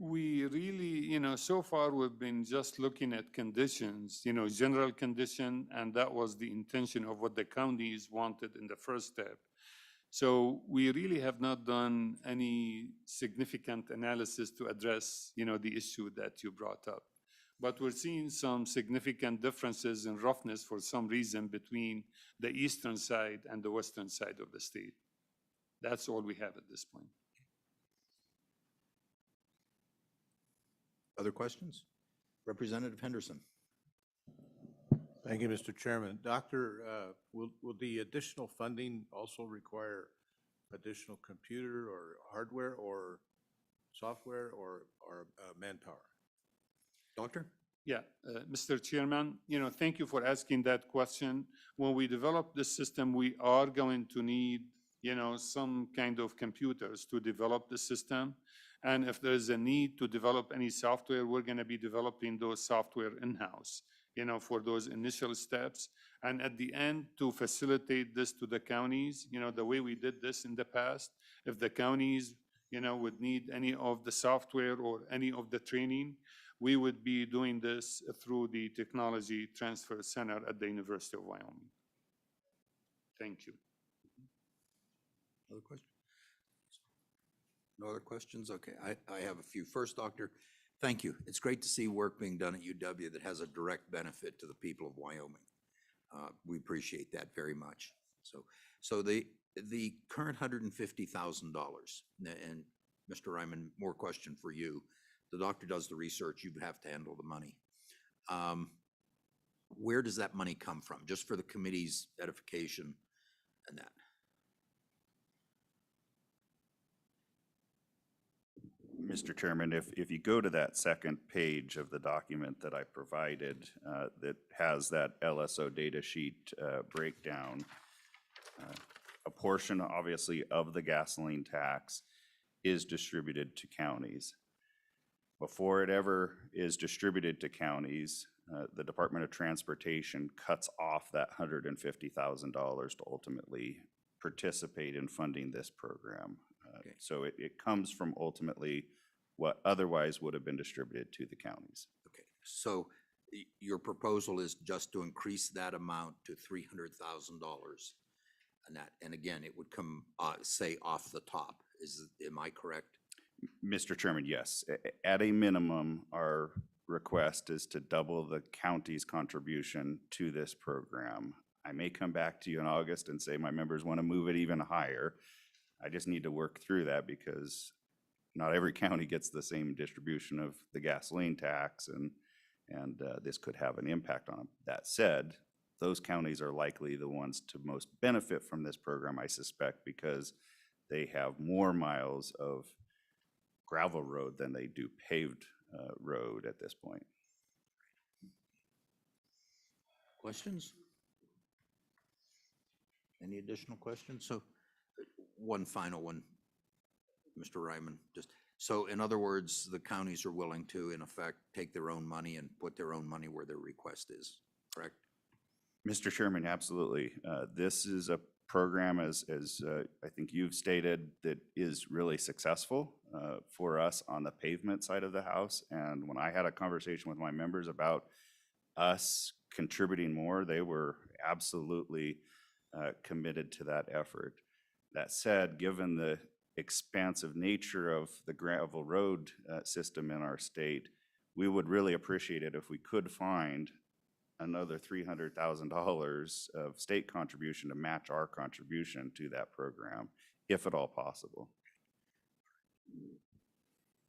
We really, so far we've been just looking at conditions, general condition, and that was the intention of what the counties wanted in the first step. So we really have not done any significant analysis to address, the issue that you brought up. But we're seeing some significant differences in roughness for some reason between the eastern side and the western side of the state. That's all we have at this point. Other questions? Representative Henderson. Thank you, Mr. Chairman. Doctor, will the additional funding also require additional computer or hardware or software or manpower? Doctor? Yeah, Mr. Chairman, thank you for asking that question. When we develop this system, we are going to need, some kind of computers to develop the system. And if there's a need to develop any software, we're going to be developing those software in-house, for those initial steps. And at the end, to facilitate this to the counties, the way we did this in the past, if the counties, would need any of the software or any of the training, we would be doing this through the Technology Transfer Center at the University of Wyoming. Thank you. Other questions? No other questions? Okay, I have a few. First, Doctor, thank you. It's great to see work being done at UW that has a direct benefit to the people of Wyoming. We appreciate that very much. So the current $150,000, and Mr. Ryman, more question for you. The doctor does the research, you have to handle the money. Where does that money come from? Just for the committee's edification and that. Mr. Chairman, if you go to that second page of the document that I provided that has that LSO data sheet breakdown, a portion obviously of the gasoline tax is distributed to counties. Before it ever is distributed to counties, the Department of Transportation cuts off that $150,000 to ultimately participate in funding this program. Okay. So it comes from ultimately what otherwise would have been distributed to the counties. Okay, so your proposal is just to increase that amount to $300,000, and that, and again, it would come, say, off the top. Am I correct? Mr. Chairman, yes. At a minimum, our request is to double the county's contribution to this program. I may come back to you in August and say my members want to move it even higher. I just need to work through that because not every county gets the same distribution of the gasoline tax, and this could have an impact on them. That said, those counties are likely the ones to most benefit from this program, I suspect, because they have more miles of gravel road than they do paved road at this point. Questions? Any additional questions? So one final one, Mr. Ryman, just, so in other words, the counties are willing to, in effect, take their own money and put their own money where their request is, correct? Mr. Chairman, absolutely. This is a program, as I think you've stated, that is really successful for us on the pavement side of the house. And when I had a conversation with my members about us contributing more, they were absolutely committed to that effort. That said, given the expansive nature of the gravel road system in our state, we would really appreciate it if we could find another $300,000 of state contribution to match our contribution to that program, if at all possible.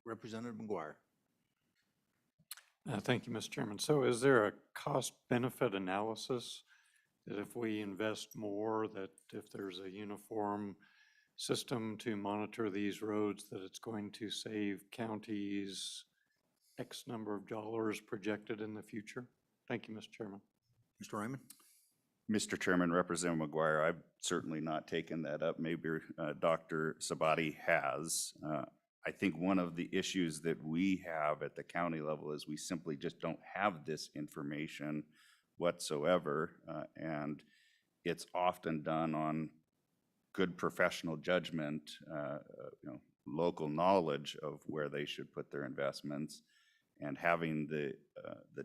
Representative McGuire. Thank you, Mr. Chairman. So is there a cost-benefit analysis that if we invest more, that if there's a uniform system to monitor these roads, that it's going to save counties X number of dollars projected in the future? Thank you, Mr. Chairman. Mr. Ryman? Mr. Chairman, Representative McGuire, I've certainly not taken that up. Maybe Dr. Sabati has. I think one of the issues that we have at the county level is we simply just don't have this information whatsoever, and it's often done on good professional judgment, local knowledge of where they should put their investments, and having the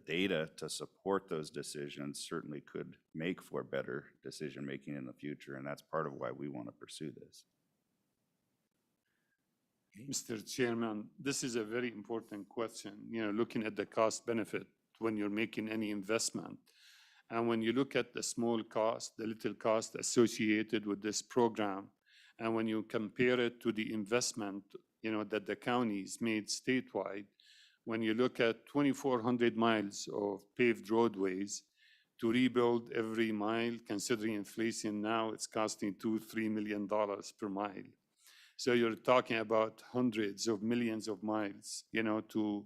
data to support those decisions certainly could make for better decision-making in the future, and that's part of why we want to pursue this. Mr. Chairman, this is a very important question, looking at the cost benefit when you're making any investment. And when you look at the small cost, the little cost associated with this program, and when you compare it to the investment, that the counties made statewide, when you look at 2,400 miles of paved roadways, to rebuild every mile, considering inflation now, it's costing $2-3 million per mile. So you're talking about hundreds of millions of miles, to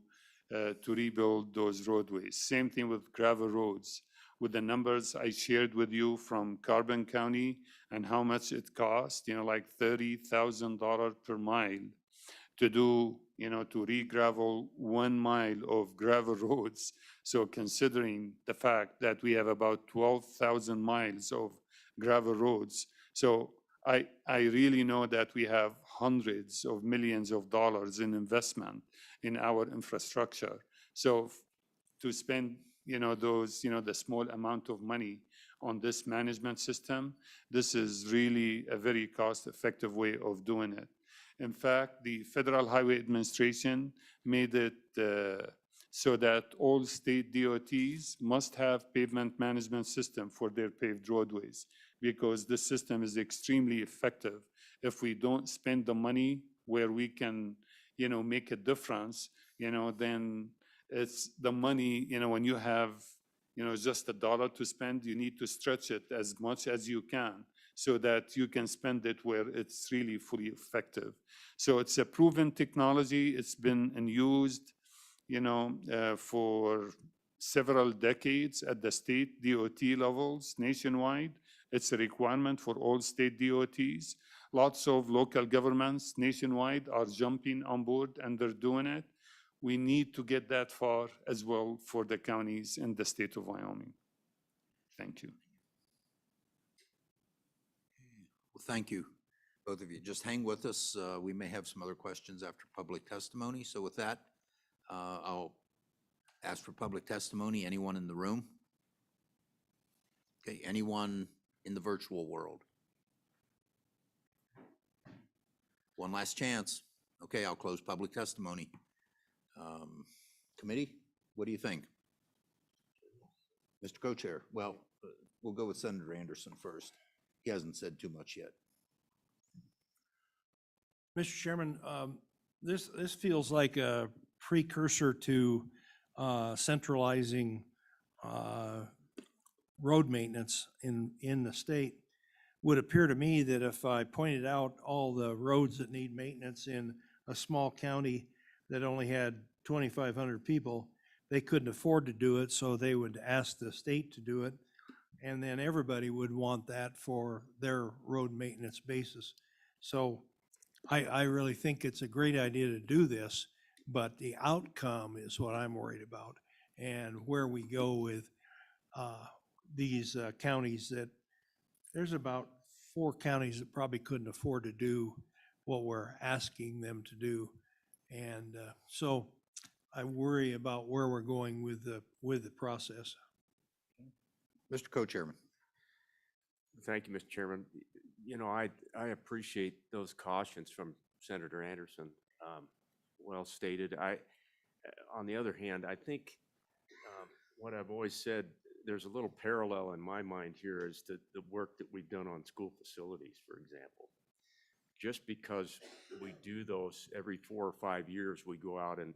rebuild those roadways. Same thing with gravel roads. With the numbers I shared with you from Carbon County and how much it costs, like $30,000 per mile to do, to re-gravel 1 mile of gravel roads. So considering the fact that we have about 12,000 miles of gravel roads, so I really know that we have hundreds of millions of dollars in investment in our infrastructure. So to spend, those, the small amount of money on this management system, this is really a very cost-effective way of doing it. In fact, the Federal Highway Administration made it so that all state DOTs must have pavement management system for their paved roadways, because this system is extremely effective. If we don't spend the money where we can, make a difference, then it's the money, when you have, just $1 to spend, you need to stretch it as much as you can so that you can spend it where it's really fully effective. So it's a proven technology. It's been used, for several decades at the state DOT levels nationwide. It's a requirement for all state DOTs. Lots of local governments nationwide are jumping on board and they're doing it. We need to get that far as well for the counties in the state of Wyoming. Thank you. Well, thank you, both of you. Just hang with us. We may have some other questions after public testimony. So with that, I'll ask for public testimony. Anyone in the room? Okay, anyone in the virtual world? One last chance. Okay, I'll close public testimony. Committee, what do you think? Mr. Co-Chair, well, we'll go with Senator Anderson first. He hasn't said too much yet. Mr. Chairman, this feels like a precursor to centralizing road maintenance in the state. Would appear to me that if I pointed out all the roads that need maintenance in a small county that only had 2,500 people, they couldn't afford to do it, so they would ask the state to do it. And then everybody would want that for their road maintenance basis. So I really think it's a great idea to do this, but the outcome is what I'm worried about. And where we go with these counties that, there's about 4 counties that probably couldn't afford to do what we're asking them to do. And so I worry about where we're going with the process. Mr. Co-Chairman. Thank you, Mr. Chairman. You know, I appreciate those cautions from Senator Anderson. Well stated. On the other hand, I think what I've always said, there's a little parallel in my mind here as to the work that we've done on school facilities, for example. Just because we do those every 4 or 5 years, we go out and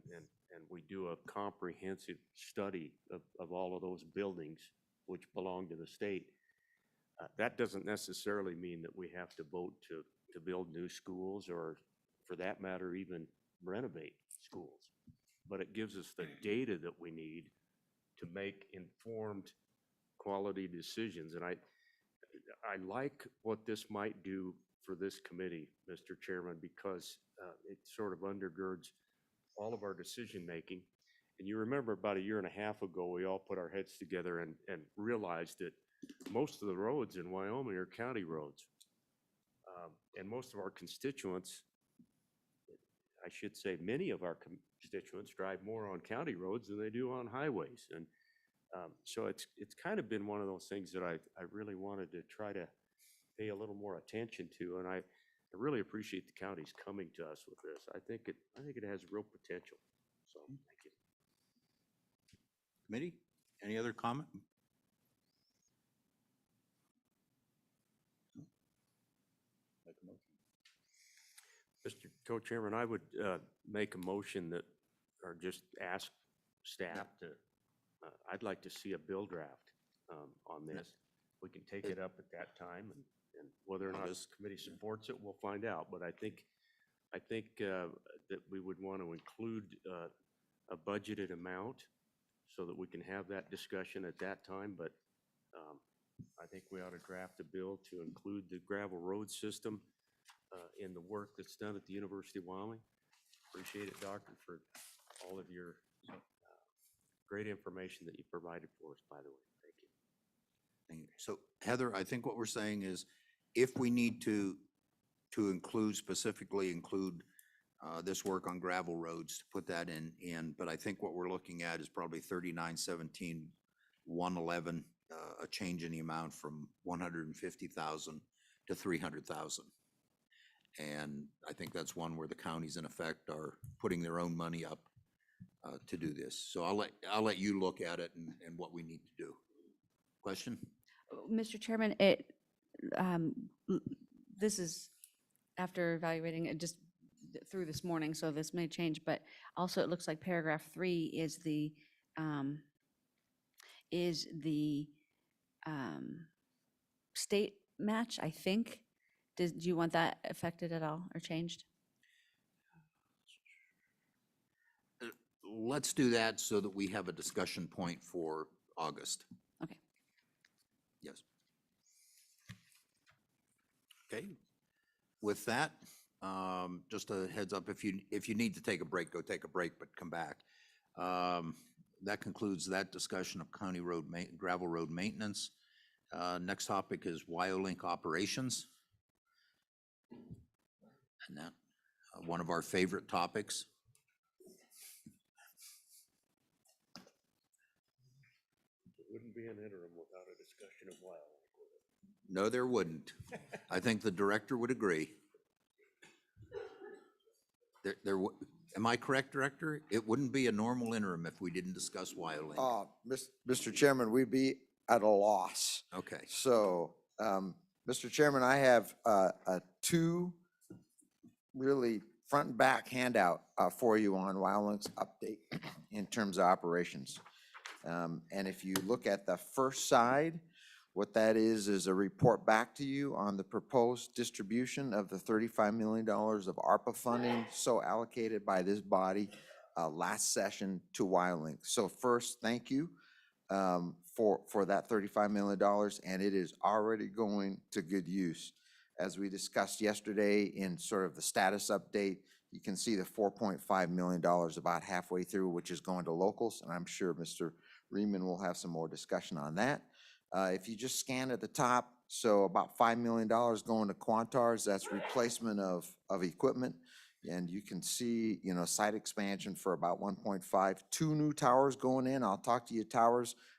we do a comprehensive study of all of those buildings which belong to the state. That doesn't necessarily mean that we have to vote to build new schools or, for that matter, even renovate schools. But it gives us the data that we need to make informed quality decisions. And I like what this might do for this committee, Mr. Chairman, because it sort of undergirds all of our decision-making. And you remember about 1.5 years ago, we all put our heads together and realized that most of the roads in Wyoming are county roads. And most of our constituents, I should say many of our constituents, drive more on county roads than they do on highways. And so it's kind of been one of those things that I really wanted to try to pay a little more attention to. And I really appreciate the counties coming to us with this. I think it has real potential. So thank you. Committee, any other comment? Mr. Co-Chairman, I would make a motion that, or just ask staff to, I'd like to see a bill draft on this. We can take it up at that time, and whether or not this committee supports it, we'll find out. But I think that we would want to include a budgeted amount so that we can have that discussion at that time. But I think we ought to draft a bill to include the gravel road system in the work that's done at the University of Wyoming. Appreciate it, Doctor, for all of your great information that you provided for us, by the way. Thank you. Thank you. So Heather, I think what we're saying is if we need to specifically include this work on gravel roads, to put that in, but I think what we're looking at is probably 3917, 111, a change in the amount from 150,000 to 300,000. And I think that's one where the counties in effect are putting their own money up to do this. So I'll let you look at it and what we need to do. Question? Mr. Chairman, this is after evaluating it just through this morning, so this may change, but also it looks like paragraph 3 is the state match, I think. Do you want that affected at all or changed? Let's do that so that we have a discussion point for August. Okay. Yes. Okay. With that, just a heads up, if you need to take a break, go take a break, but come back. That concludes that discussion of county road gravel road maintenance. Next topic is Wyoming operations. And that one of our favorite topics. It wouldn't be an interim without a discussion of Wyoming. No, there wouldn't. I think the director would agree. Am I correct, Director? It wouldn't be a normal interim if we didn't discuss Wyoming. Mr. Chairman, we'd be at a loss. Okay. So, Mr. Chairman, I have 2 really front and back handout for you on Wyoming's update in terms of operations. And if you look at the first side, what that is a report back to you on the proposed distribution of the $35 million of ARPA funding so allocated by this body last session to Wyoming. So first, thank you for that $35 million, and it is already going to good use. As we discussed yesterday in sort of the status update, you can see the $4.5 million about halfway through, which is going to locals, and I'm sure Mr. Riemann will have some more discussion on that. If you just scan at the top, so about $5 million going to Quantars, that's replacement of equipment. And you can see, you know, site expansion for about 1.5, 2 new towers going in. I'll talk to you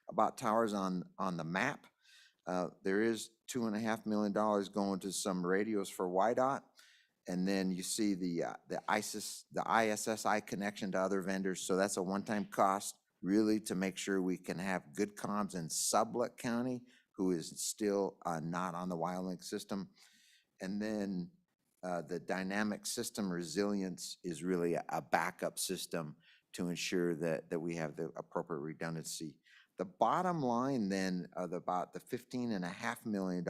about towers on the map. There is $2.5 million going to some radios for YDOT. And then you see the ISSI connection to other vendors. So that's a one-time cost, really, to make sure we can have good comms in Sublette County, who is still not on the Wyoming system. And then the dynamic system resilience is really a backup system to ensure that we have the appropriate redundancy. The bottom line then of about the $15.5 million,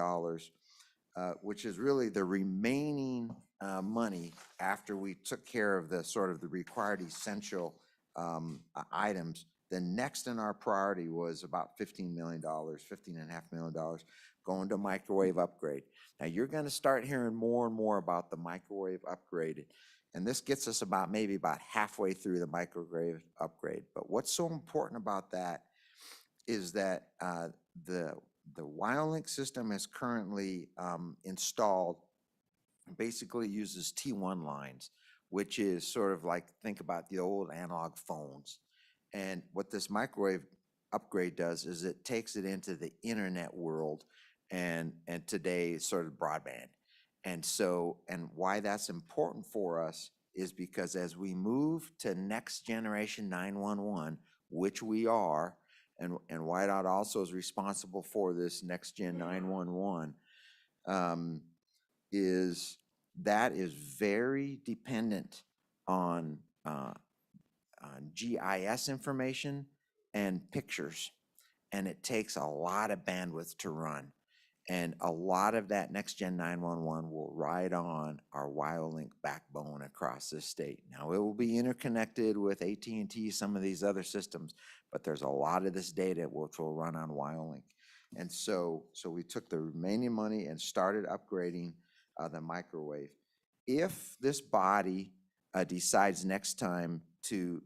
which is really the remaining money after we took care of the sort of the required essential items. The next in our priority was about $15 million, $15.5 million going to microwave upgrade. Now you're going to start hearing more and more about the microwave upgrade. And this gets us maybe about halfway through the microwave upgrade. But what's so important about that is that the Wyoming system is currently installed, basically uses T1 lines, which is sort of like, think about the old analog phones. And what this microwave upgrade does is it takes it into the internet world and today sort of broadband. And so, and why that's important for us is because as we move to next generation 911, which we are, and YDOT also is responsible for this next gen 911, is very dependent on GIS information and pictures, and it takes a lot of bandwidth to run. And a lot of that next gen 911 will ride on our WyoLink backbone across this state. Now it will be interconnected with AT&T, some of these other systems, but there's a lot of this data which will run on WyoLink. And so we took the remaining money and started upgrading the microwave. If this body decides next time to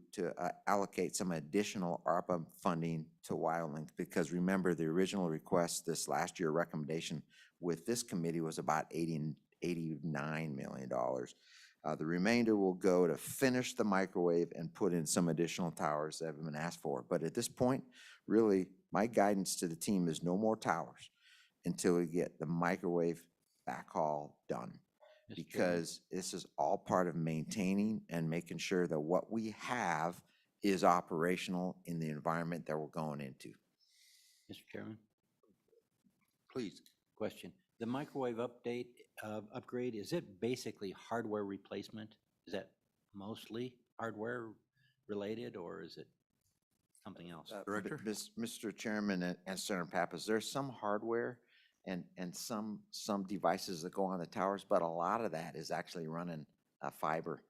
allocate some additional ARPA funding to WyoLink, because remember the original request this last year recommendation with this committee was about $89 million. The remainder will go to finish the microwave and put in some additional towers that have been asked for. But at this point, really, my guidance to the team is no more towers until we get the microwave backhaul done. Because this is all part of maintaining and making sure that what we have is operational in the environment that we're going into. Mr. Chairman, Please. question. The microwave upgrade, is it basically hardware replacement? Is that mostly hardware related, or is it something else? Director? Mr. Chairman and Senator Pappas, there's some hardware and some devices that go on the towers, but a lot of that is actually running fiber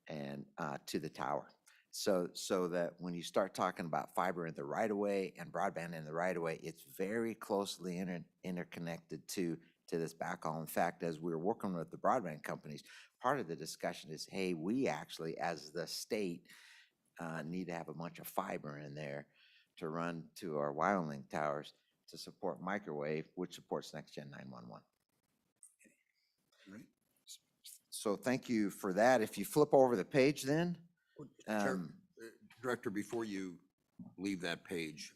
and to the tower. So that when you start talking about fiber in the right of way and broadband in the right of way, it's very closely interconnected to this backhaul. In fact, as we're working with the broadband companies, part of the discussion is, hey, we actually, as the state, need to have a bunch of fiber in there to run to our Wyoming towers to support microwave, which supports next gen 911. Right. So thank you for that. If you flip over the page then. Director, before you leave that page,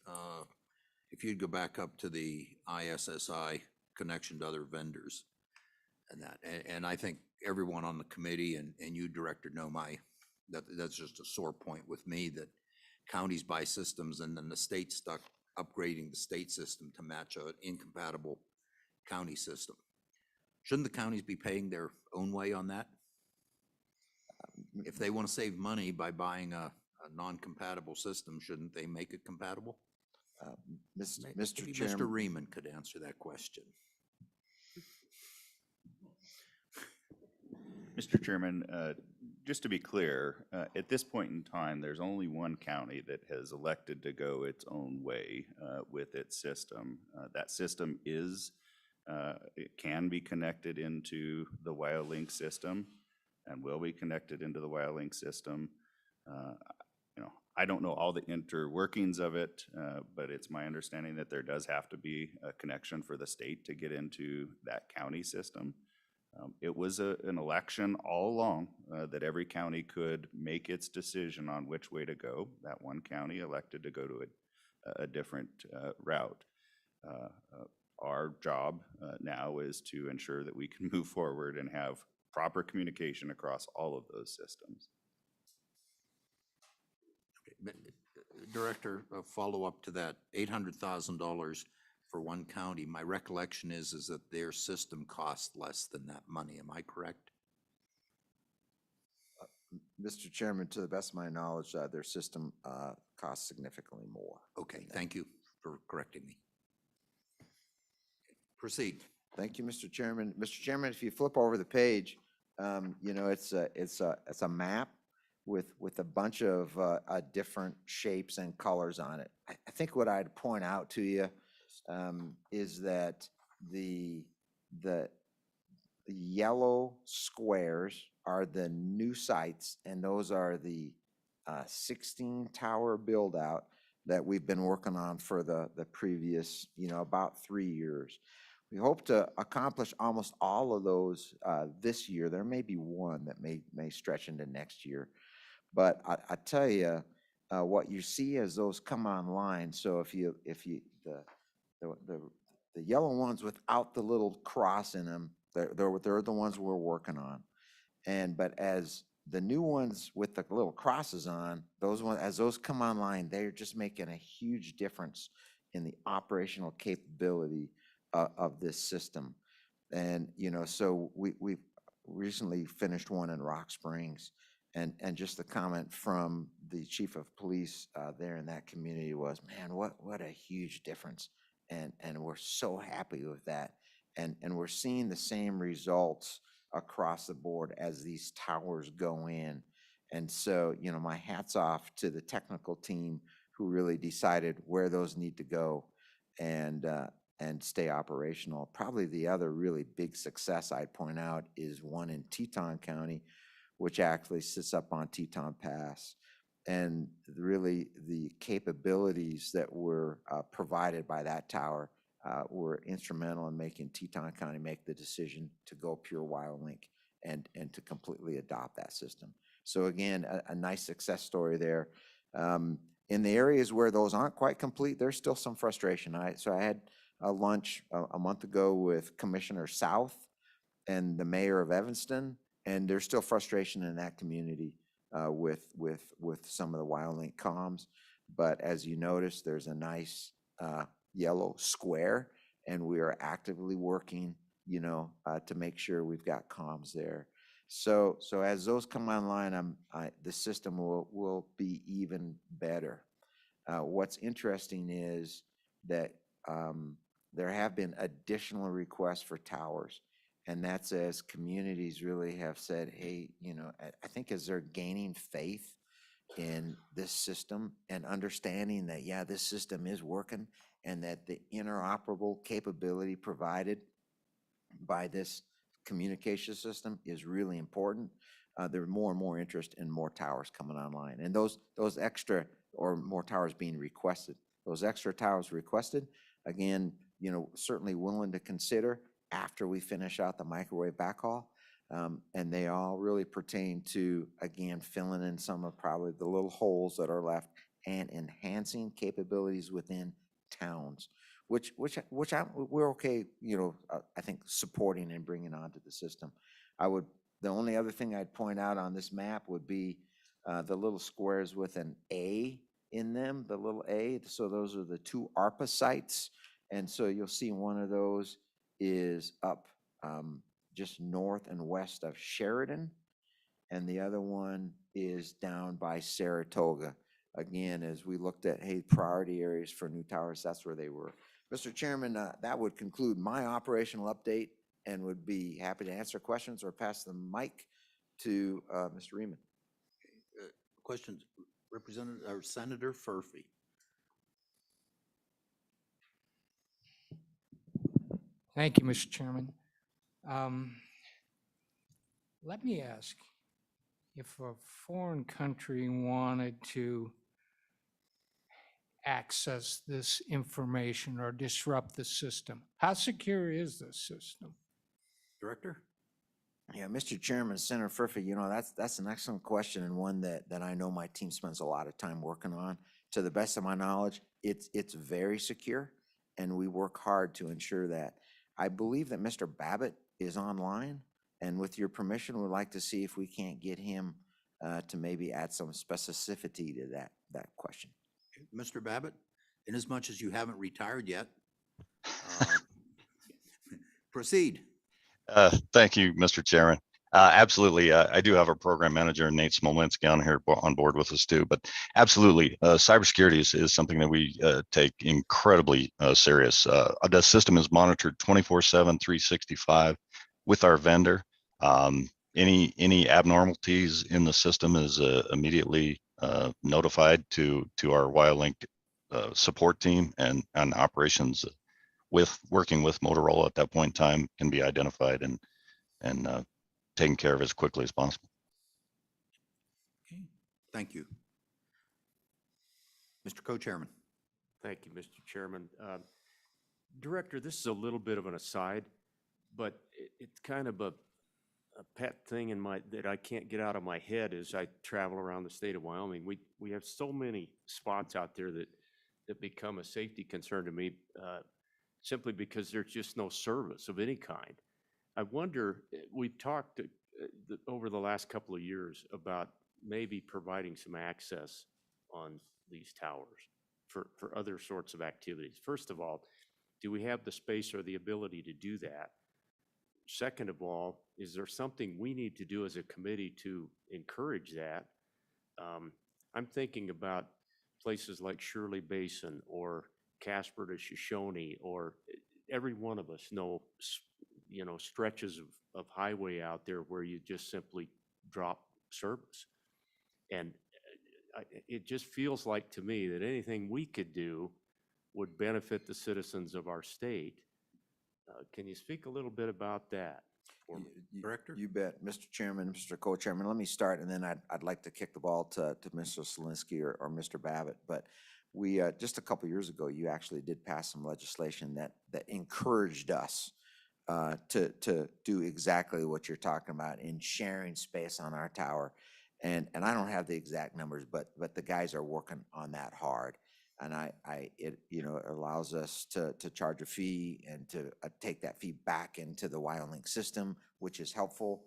if you'd go back up to the ISSI connection to other vendors and that, and I think everyone on the committee and you, Director, know that's just a sore point with me, that counties buy systems and then the state's stuck upgrading the state system to match an incompatible county system. Shouldn't the counties be paying their own way on that? If they want to save money by buying a non-compatible system, shouldn't they make it compatible? Mr. Maybe Mr. Chairman. Riemann could answer that question. Mr. Chairman, just to be clear, at this point in time, there's only one county that has elected to go its own way with its system. That system it can be connected into the WyoLink system and will be connected into the WyoLink system. I don't know all the interworkings of it, but it's my understanding that there does have to be a connection for the state to get into that county system. It was an election all along that every county could make its decision on which way to go. That one county elected to go to a different route. Our job now is to ensure that we can move forward and have proper communication across all of those systems. Director, a follow-up to that, $800,000 for one county. My recollection is that their system costs less than that money. Am I correct? Mr. Chairman, to the best of my knowledge, their system costs significantly more. Okay, thank you for correcting me. Proceed. Thank you, Mr. Chairman. Mr. Chairman, if you flip over the page, it's a map with a bunch of different shapes and colors on it. I think what I'd point out to you is that the yellow squares are the new sites, and those are the 16 tower build out that we've been working on for the previous, about 3 years. We hope to accomplish almost all of those this year. There may be one that may stretch into next year. But I tell you, what you see as those come online, so the yellow ones without the little cross in them, they're the ones we're working on. But as the new ones with the little crosses on, as those come online, they're just making a huge difference in the operational capability of this system. And, so we've recently finished one in Rock Springs. And just the comment from the chief of police there in that community was, man, what a huge difference. And we're so happy with that. And we're seeing the same results across the board as these towers go in. And so, my hat's off to the technical team who really decided where those need to go and stay operational. Probably the other really big success I'd point out is one in Teton County, which actually sits up on Teton Pass. And really the capabilities that were provided by that tower were instrumental in making Teton County make the decision to go pure WyoLink and to completely adopt that system. So again, a nice success story there. In the areas where those aren't quite complete, there's still some frustration. So I had a lunch a month ago with Commissioner South and the mayor of Evanston, and there's still frustration in that community with some of the WyoLink comms. But as you notice, there's a nice yellow square, and we are actively working, to make sure we've got comms there. So as those come online, the system will be even better. What's interesting is that there have been additional requests for towers. And that's as communities really have said, hey, I think as they're gaining faith in this system and understanding that, yeah, this system is working and that the interoperable capability provided by this communication system is really important, there's more and more interest in more towers coming online. And those extra or more towers being requested, those extra towers requested, again, certainly willing to consider after we finish out the microwave backhaul. And they all really pertain to, again, filling in some of probably the little holes that are left and enhancing capabilities within towns, which we're okay, I think supporting and bringing onto the system. The only other thing I'd point out on this map would be the little squares with an A in them, the little A. So those are the 2 ARPA sites. And so you'll see one of those is up just north and west of Sheridan. and the other one is down by Saratoga. Again, as we looked at, hey, priority areas for new towers, that's where they were. Mr. Chairman, that would conclude my operational update, and would be happy to answer questions or pass the mic to Mr. Riemann. Questions, Representative or Senator Furphy? Thank you, Mr. Chairman. Let me ask, if a foreign country wanted to access this information or disrupt the system, how secure is this system? Director? Yeah, Mr. Chairman, Senator Furphy, that's an excellent question, and one that I know my team spends a lot of time working on. To the best of my knowledge, it's very secure, and we work hard to ensure that. I believe that Mr. Babbitt is online, and with your permission, we'd like to see if we can't get him to maybe add some specificity to that question. Mr. Babbitt, inasmuch as you haven't retired yet, proceed. Thank you, Mr. Chairman. Absolutely. I do have our program manager, Nate Smolinski, on board with us too. But absolutely, cybersecurity is something that we take incredibly serious. The system is monitored 24/7, 365 with our vendor. Any abnormalities in the system is immediately notified to our WyoLink support team, and operations working with Motorola at that point in time can be identified and taken care of as quickly as possible. Okay, thank you. Mr. Co-Chairman. Thank you, Mr. Chairman. Director, this is a little bit of an aside, but it's kind of a pet thing that I can't get out of my head as I travel around the state of Wyoming. We have so many spots out there that become a safety concern to me, simply because there's just no service of any kind. I wonder, we've talked over the last couple of years about maybe providing some access on these towers for other sorts of activities. First of all, do we have the space or the ability to do that? Second of all, is there something we need to do as a committee to encourage that? I'm thinking about places like Shirley Basin or Casper to Shoshone, or every one of us know stretches of highway out there where you just simply drop service. And it just feels like to me that anything we could do would benefit the citizens of our state. Can you speak a little bit about that for me? Director? You bet. Mr. Chairman, Mr. Co-Chairman, let me start, and then I'd like to kick the ball to Mr. Selinsky or Mr. Babbitt. But we, just a couple years ago, you actually did pass some legislation that encouraged us to do exactly what you're talking about in sharing space on our tower. And I don't have the exact numbers, but the guys are working on that hard. And it allows us to charge a fee and to take that fee back into the WyoLink system, which is helpful.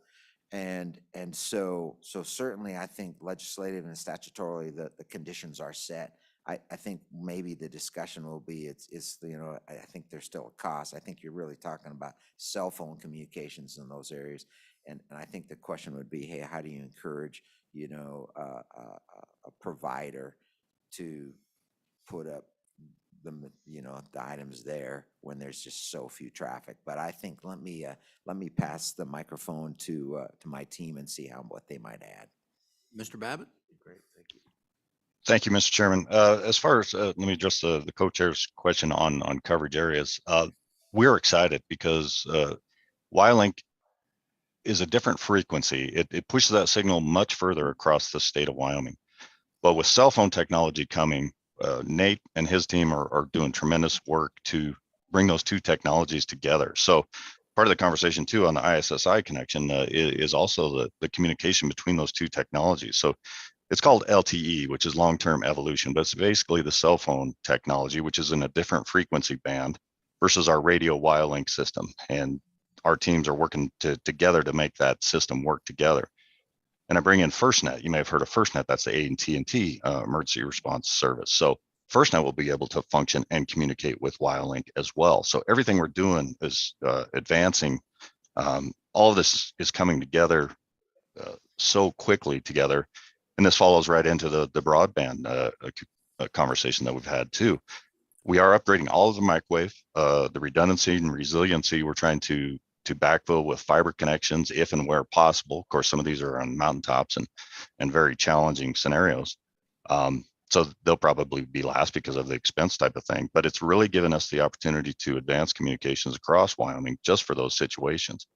And so certainly I think legislative and statutorily the conditions are set. I think maybe the discussion will be I think there's still a cost. I think you're really talking about cell phone communications in those areas. And I think the question would be, hey, how do you encourage, a provider to put up the items there when there's just so few traffic? But I think let me pass the microphone to my team and see what they might add. Mr. Babbitt? Great, thank you. Thank you, Mr. Chairman. As far as, let me address the co-chair's question on coverage areas. We're excited because WyoLink is a different frequency. It pushes that signal much further across the state of Wyoming. But with cell phone technology coming, Nate and his team are doing tremendous work to bring those two technologies together. So part of the conversation too on the ISSI connection is also the communication between those two technologies. So it's called LTE, which is long-term evolution, but it's basically the cell phone technology, which is in a different frequency band versus our radio WyoLink system. And our teams are working together to make that system work together. And I bring in FirstNet. You may have heard of FirstNet. That's the AT&T emergency response service. So FirstNet will be able to function and communicate with WyoLink as well. So everything we're doing is advancing. All of this is coming together so quickly together. And this follows right into the broadband conversation that we've had too. We are upgrading all of the microwave, the redundancy and resiliency. We're trying to backfill with fiber connections if and where possible. Of course, some of these are on mountaintops and very challenging scenarios. So they'll probably be last because of the expense type of thing, but it's really given us the opportunity to advance communications across Wyoming just for those situations.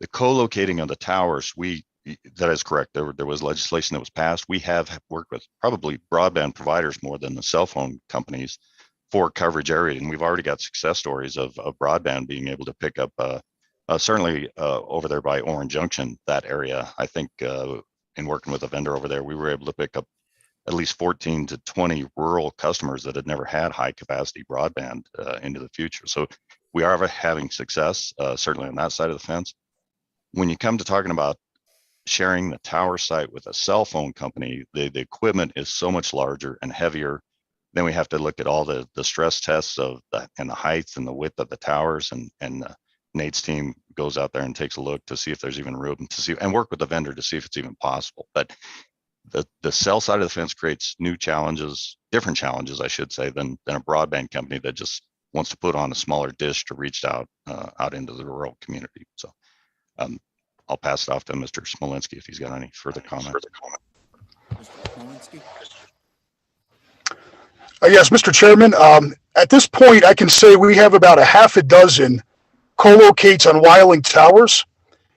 The co-locating of the towers, that is correct. There was legislation that was passed. We have worked with probably broadband providers more than the cell phone companies for coverage area, and we've already got success stories of broadband being able to pick up certainly over there by Orange Junction, that area. I think in working with a vendor over there, we were able to pick up at least 14 to 20 rural customers that had never had high capacity broadband into the future. So we are having success, certainly on that side of the fence. When you come to talking about sharing the tower site with a cell phone company, the equipment is so much larger and heavier. Then we have to look at all the stress tests of and the height and the width of the towers, and Nate's team goes out there and takes a look to see if there's even room to see and work with the vendor to see if it's even possible. But the cell side of the fence creates new challenges, different challenges, I should say, than a broadband company that just wants to put on a smaller dish to reach out into the rural community. So I'll pass it off to Mr. Smolinski if he's got any further comments. Mr. Smolinski? Yes, Mr. Chairman, at this point, I can say we have about a half a dozen co-locates on Wyoming towers,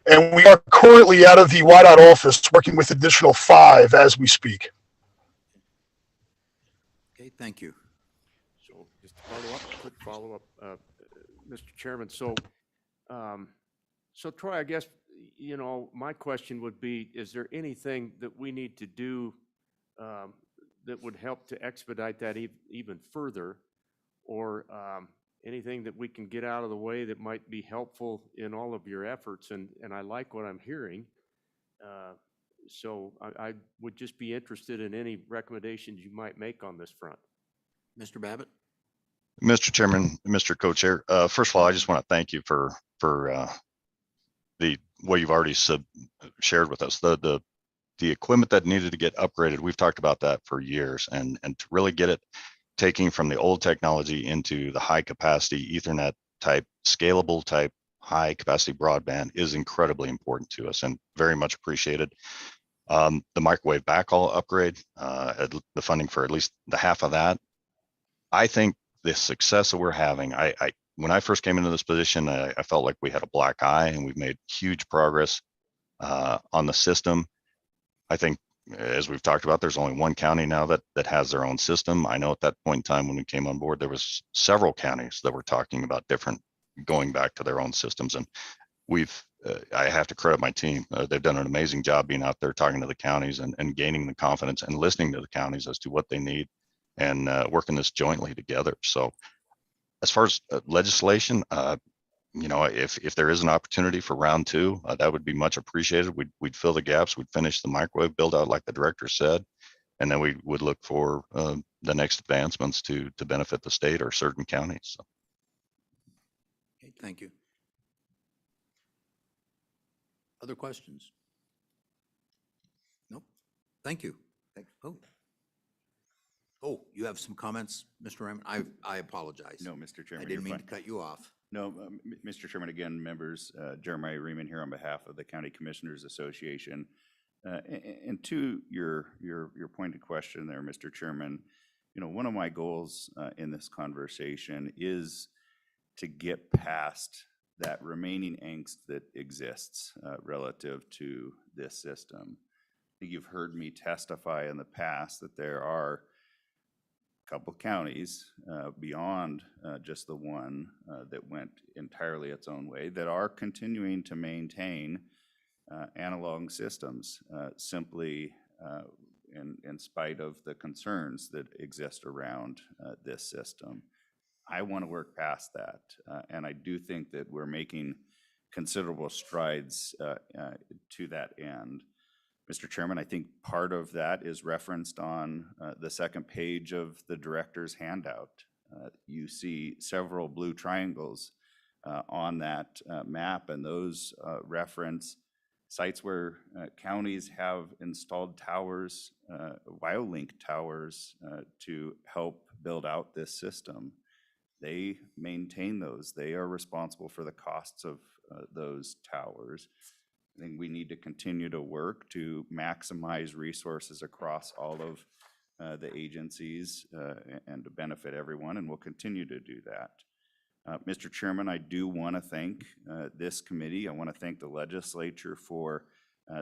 and we are currently out of the YDOT office working with additional 5 as we speak. Okay, thank you. So just quick follow-up, Mr. Chairman. So Troy, I guess, my question would be, is there anything that we need to do that would help to expedite that even further, or anything that we can get out of the way that might be helpful in all of your efforts? And I like what I'm hearing. So I would just be interested in any recommendations you might make on this front. Mr. Babbitt? Mr. Chairman, Mr. Co-Chair, first of all, I just want to thank you for what you've already shared with us. The equipment that needed to get upgraded, we've talked about that for years, and to really get it taking from the old technology into the high capacity Ethernet type, scalable type, high capacity broadband is incredibly important to us and very much appreciated. The microwave backhaul upgrade, the funding for at least the half of that. I think the success that we're having, when I first came into this position, I felt like we had a black eye, and we've made huge progress on the system. I think, as we've talked about, there's only one county now that has their own system. I know at that point in time when we came on board, there was several counties that were talking about going back to their own systems. And I have to credit my team. They've done an amazing job being out there talking to the counties and gaining the confidence and listening to the counties as to what they need and working this jointly together. So as far as legislation, if there is an opportunity for round 2, that would be much appreciated. We'd fill the gaps. We'd finish the microwave build out like the director said, and then we would look for the next advancements to benefit the state or certain counties. So. Okay, thank you. Other questions? Nope. Thank you. Oh, you have some comments, Mr. Raymond? I apologize. No, Mr. Chairman. I didn't mean you're to cut you off. No, Mr. Chairman, again, members, Jeremiah Riemann here on behalf of the County Commissioners Association. And to your pointed question there, Mr. Chairman, one of my goals in this conversation is to get past that remaining angst that exists relative to this system. I think you've heard me testify in the past that there are couple counties beyond just the one that went entirely its own way that are continuing to maintain analog systems simply in spite of the concerns that exist around this system. I want to work past that, and I do think that we're making considerable strides to that end. Mr. Chairman, I think part of that is referenced on the second page of the director's handout. You see several blue triangles on that map, and those reference sites where counties have installed towers, Wyolink towers, to help build out this system. They maintain those. They are responsible for the costs of those towers. I think we need to continue to work to maximize resources across all of the agencies and to benefit everyone, and we'll continue to do that. Mr. Chairman, I do want to thank this committee. I want to thank the legislature for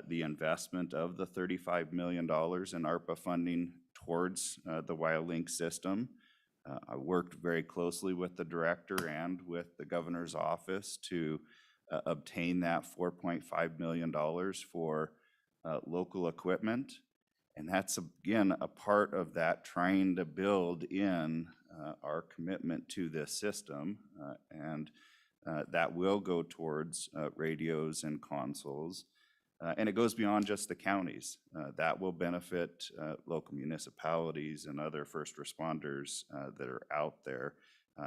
the investment of the $35 million in ARPA funding towards the Wyolink system. I worked very closely with the director and with the governor's office to obtain that $4.5 million for local equipment. And that's, again, a part of that trying to build in our commitment to this system. And that will go towards radios and consoles. And it goes beyond just the counties. That will benefit local municipalities and other first responders that are out there.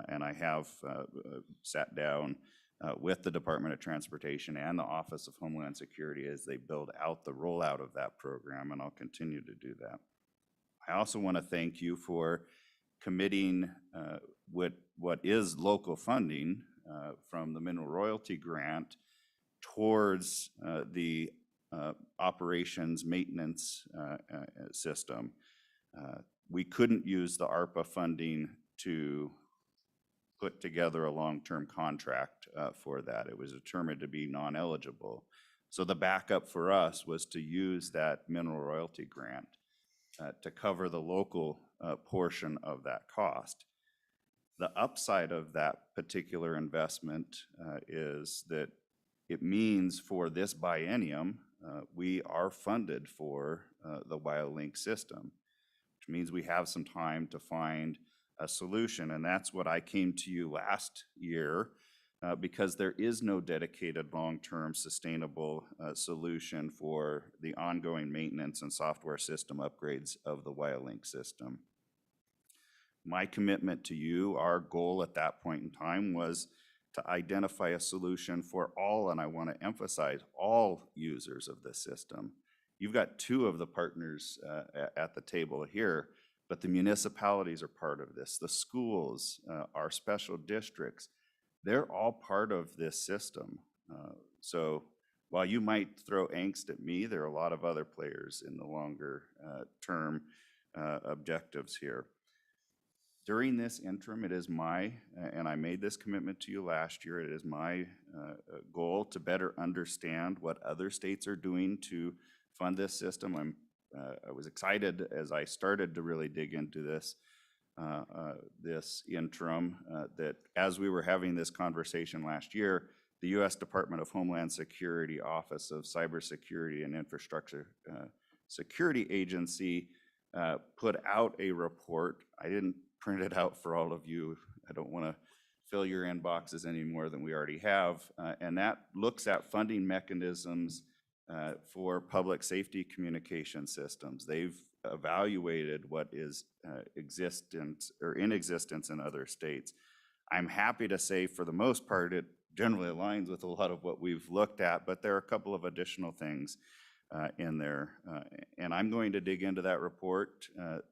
And I have sat down with the Department of Transportation and the Office of Homeland Security as they build out the rollout of that program, and I'll continue to do that. I also want to thank you for committing what is local funding from the mineral royalty grant towards the operations maintenance system. We couldn't use the ARPA funding to put together a long-term contract for that. It was determined to be non-eligible. So the backup for us was to use that mineral royalty grant to cover the local portion of that cost. The upside of that particular investment is that it means for this biennium, we are funded for the Wyolink system, which means we have some time to find a solution. And that's what I came to you last year because there is no dedicated long-term sustainable solution for the ongoing maintenance and software system upgrades of the Wyolink system. My commitment to you, our goal at that point in time, was to identify a solution for all, and I want to emphasize all users of the system. You've got two of the partners at the table here, but the municipalities are part of this. The schools, our special districts, they're all part of this system. So while you might throw angst at me, there are a lot of other players in the longer term objectives here. During this interim, it is my, and I made this commitment to you last year, it is my goal to better understand what other states are doing to fund this system. I was excited as I started to really dig into this interim that as we were having this conversation last year, the U.S. Department of Homeland Security Office of Cybersecurity and Infrastructure Security Agency put out a report. I didn't print it out for all of you. I don't want to fill your inboxes any more than we already have. And that looks at funding mechanisms for public safety communication systems. They've evaluated what is existent or in existence in other states. I'm happy to say for the most part it generally aligns with a lot of what we've looked at, but there are a couple of additional things in there. And I'm going to dig into that report,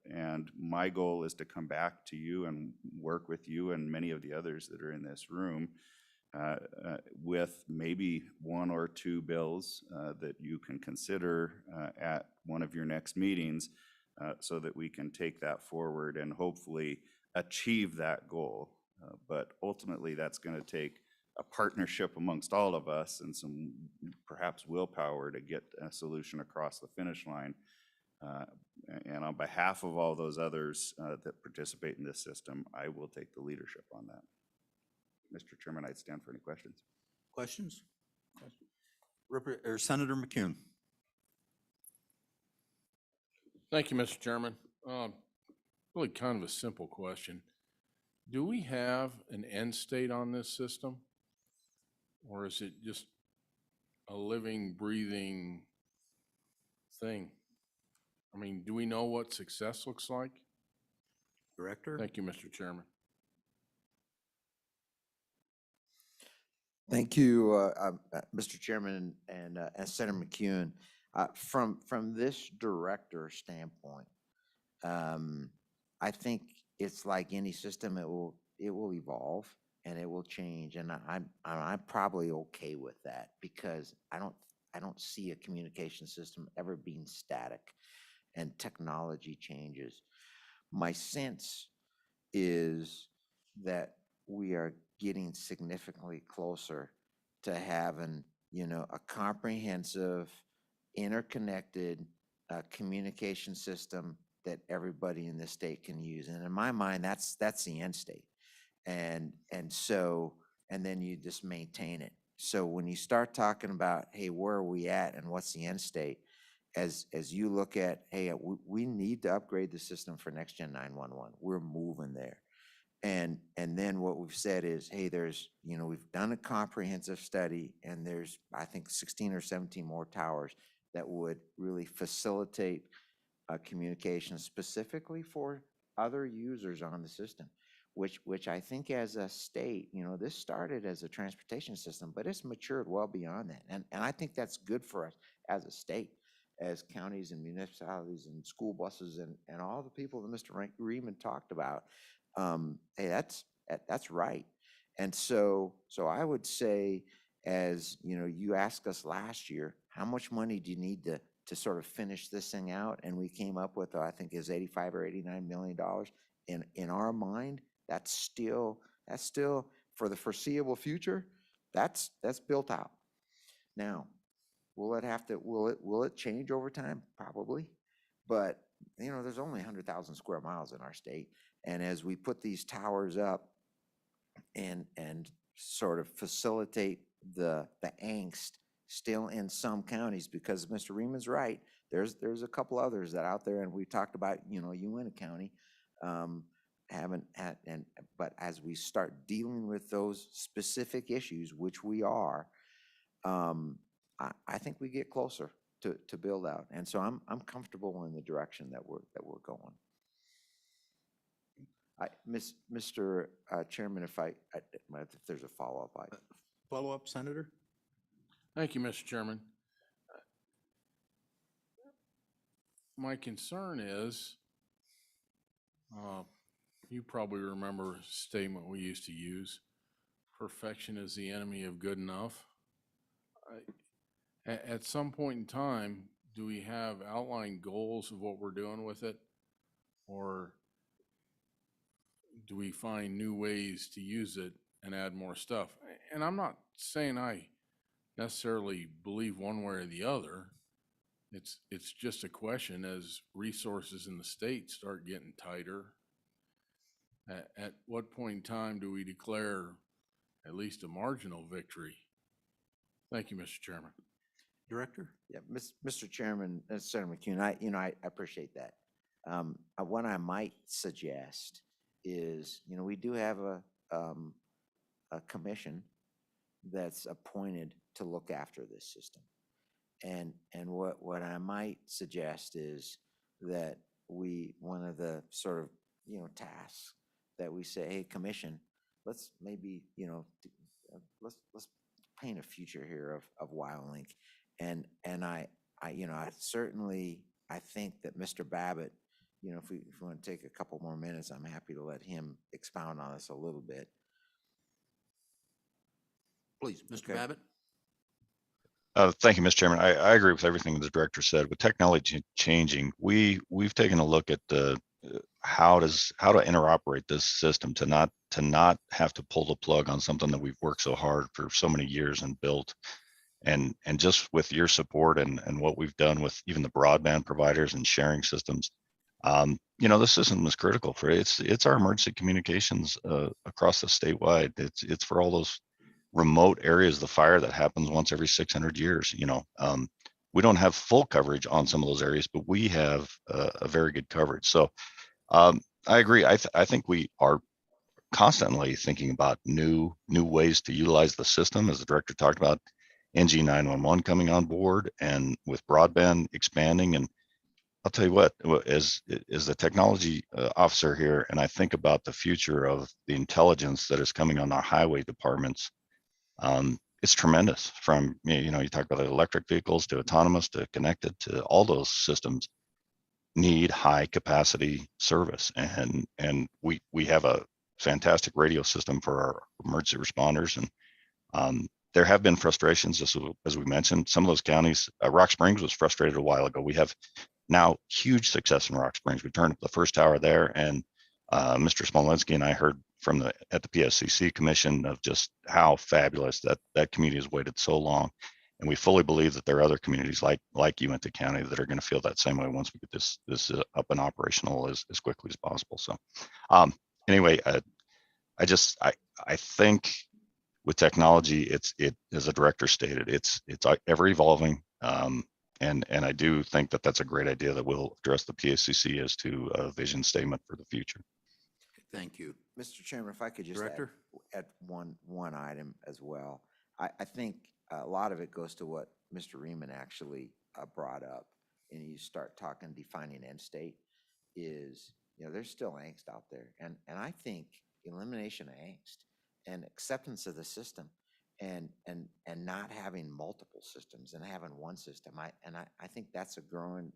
and my goal is to come back to you and work with you and many of the others that are in this room with maybe one or two bills that you can consider at one of your next meetings so that we can take that forward and hopefully achieve that goal. But ultimately, that's going to take a partnership amongst all of us and some perhaps willpower to get a solution across the finish line. And on behalf of all those others that participate in this system, I will take the leadership on that. Mr. Chairman, I'd stand for any questions. Questions? Senator McCune. Thank you, Mr. Chairman. Really kind of a simple question. Do we have an end state on this system? Or is it just a living, breathing thing? I mean, do we know what success looks like? Director? Thank you, Mr. Chairman. Thank you, Mr. Chairman and Senator McCune. From this director standpoint, I think it's like any system, it will evolve and it will change, and I'm probably okay with that because I don't see a communication system ever being static, and technology changes. My sense is that we are getting significantly closer to having, a comprehensive, interconnected communication system that everybody in the state can use. And in my mind, that's the end state. And then you just maintain it. So when you start talking about, hey, where are we at and what's the end state? As you look at, hey, we need to upgrade the system for next gen 911. We're moving there. And then what we've said is, hey, we've done a comprehensive study, and there's, I think, 16 or 17 more towers that would really facilitate communication specifically for other users on the system, which I think as a state, this started as a transportation system, but it's matured well beyond that. And I think that's good for us as a state, as counties and municipalities and school buses and all the people that Mr. Riemann talked about. Hey, that's right. And so I would say, as you asked us last year, how much money do you need to sort of finish this thing out? And we came up with, I think is $85 or $89 million. In our mind, that's still for the foreseeable future, that's built out. Now, will it change over time? Probably. But there's only 100,000 square miles in our state. And as we put these towers up and sort of facilitate the angst still in some counties, because Mr. Riemann's right, there's a couple others that out there, and we talked about, Uintah County, haven't had, but as we start dealing with those specific issues, which we are, I think we get closer to build out. And so I'm comfortable in the direction that we're going. Mr. Chairman, if there's a follow-up. Follow-up, Senator? Thank you, Mr. Chairman. My concern is, you probably remember a statement we used to use, perfection is the enemy of good enough. At some point in time, do we have outlined goals of what we're doing with it? Or do we find new ways to use it and add more stuff? And I'm not saying I necessarily believe one way or the other. It's just a question, as resources in the state start getting tighter, at what point in time do we declare at least a marginal victory? Thank you, Mr. Chairman. Director? Yeah, Mr. Chairman, Senator McCune, I appreciate that. What I might suggest is, we do have a commission that's appointed to look after this system. And what I might suggest is that one of the sort of, tasks that we say, hey, commission, let's maybe, let's paint a future here of Wyoming. And I certainly, I think that Mr. Babbitt, if we want to take a couple more minutes, I'm happy to let him expound on this a little bit. Please, Mr. Okay. Babbitt. Thank you, Mr. Chairman. I agree with everything the director said. With technology changing, we've taken a look at the how to interoperate this system to not have to pull the plug on something that we've worked so hard for so many years and built. And just with your support and what we've done with even the broadband providers and sharing systems, the system is critical for it. It's our emergency communications across the statewide. It's for all those remote areas of the fire that happens once every 600 years. We don't have full coverage on some of those areas, but we have a very good coverage. So I agree. I think we are constantly thinking about new ways to utilize the system, as the director talked about. NG 911 coming on board, and with broadband expanding. And I'll tell you what, as the technology officer here, and I think about the future of the intelligence that is coming on our highway departments, it's tremendous. From, you know, you talk about electric vehicles to autonomous to connected to all those systems need high capacity service. And we have a fantastic radio system for our emergency responders. And there have been frustrations, as we mentioned. Some of those counties, Rock Springs was frustrated a while ago. We have now huge success in Rock Springs. We turned up the first tower there, and Mr. Smolensky and I heard from at the PSCC Commission of just how fabulous that community has waited so long. And we fully believe that there are other communities like Uinta County that are going to feel that same way once we get this up and operational as quickly as possible. So anyway, I think with technology, it as the director stated, it's ever evolving. And I do think that that's a great idea that will address the PSCC as to a vision statement for the future. Thank you. Mr. Chairman, if I could just Director? add one item as well. I think a lot of it goes to what Mr. Riemann actually brought up, and you start talking defining end state is, you know, there's still angst out there. And I think elimination of angst and acceptance of the system and not having multiple systems and having one system. I think that's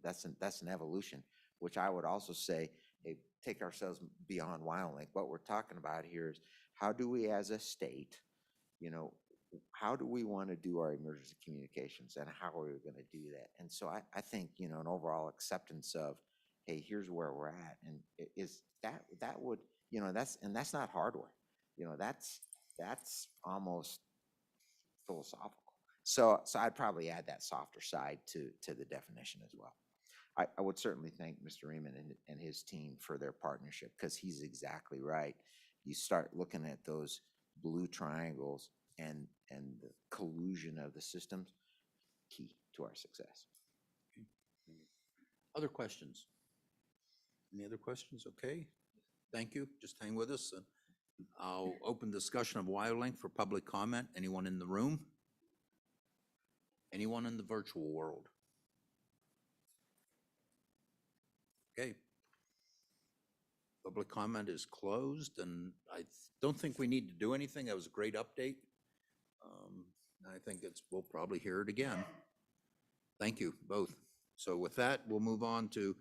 that's an evolution, which I would also say, hey, take ourselves beyond Wyoming. What we're talking about here is how do we as a state, you know, how do we want to do our emergency communications and how are we going to do that? And so I think, you know, an overall acceptance of, hey, here's where we're at. And is that would, you know, that's not hardware, you know, that's almost philosophical. So I'd probably add that softer side to the definition as well. I would certainly thank Mr. Riemann and his team for their partnership, because he's exactly right. You start looking at those blue triangles and the collusion of the systems, key to our success. Other questions? Any other questions? Okay. Thank you. Just hang with us. I'll open discussion of Wyoming for public comment. Anyone in the room? Anyone in the virtual world? Okay. Public comment is closed, and I don't think we need to do anything. That was a great update. I think we'll probably hear it again. Thank you both. So with that, we'll move on to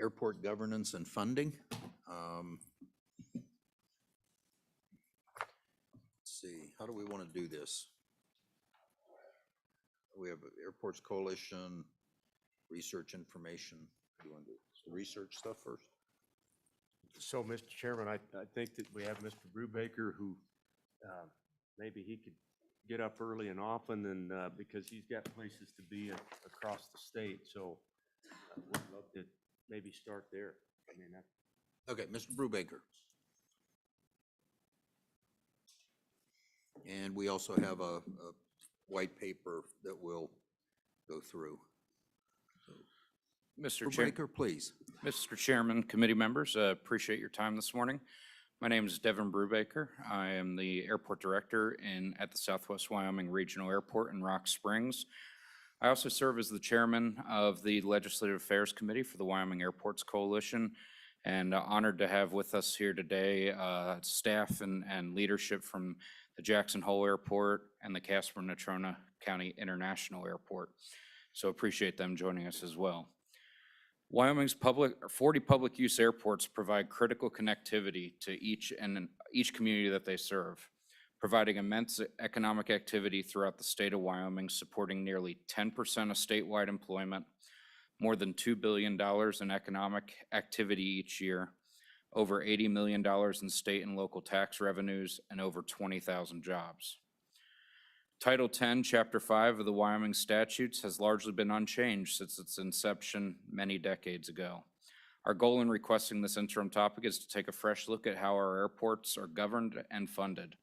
airport governance and funding. Let's see, how do we want to do this? We have Airports Coalition, research information. What do you want to do? Research stuff first? So, Mr. Chairman, I think that we have Mr. Brubaker, who maybe he could get up early and often, and because he's got places to be across the state. So we'd love to maybe start there. I mean, Okay, Mr. Brubaker. And we also have a white paper that we'll go through. Mr. Chair, Brubaker, please. Mr. Chairman, committee members, appreciate your time this morning. My name is Devin Brubaker. I am the airport director at the Southwest Wyoming Regional Airport in Rock Springs. I also serve as the chairman of the Legislative Affairs Committee for the Wyoming Airports Coalition, and honored to have with us here today staff and leadership from the Jackson Hole Airport and the Casper-Natrona County International Airport. So appreciate them joining us as well. Wyoming's 40 public use airports provide critical connectivity to each community that they serve, providing immense economic activity throughout the state of Wyoming, supporting nearly 10% of statewide employment, more than $2 billion in economic activity each year, over $80 million in state and local tax revenues, and over 20,000 jobs. Title 10, Chapter 5 of the Wyoming statutes has largely been unchanged since its inception many decades ago. Our goal in requesting this interim topic is to take a fresh look at how our airports are governed and funded.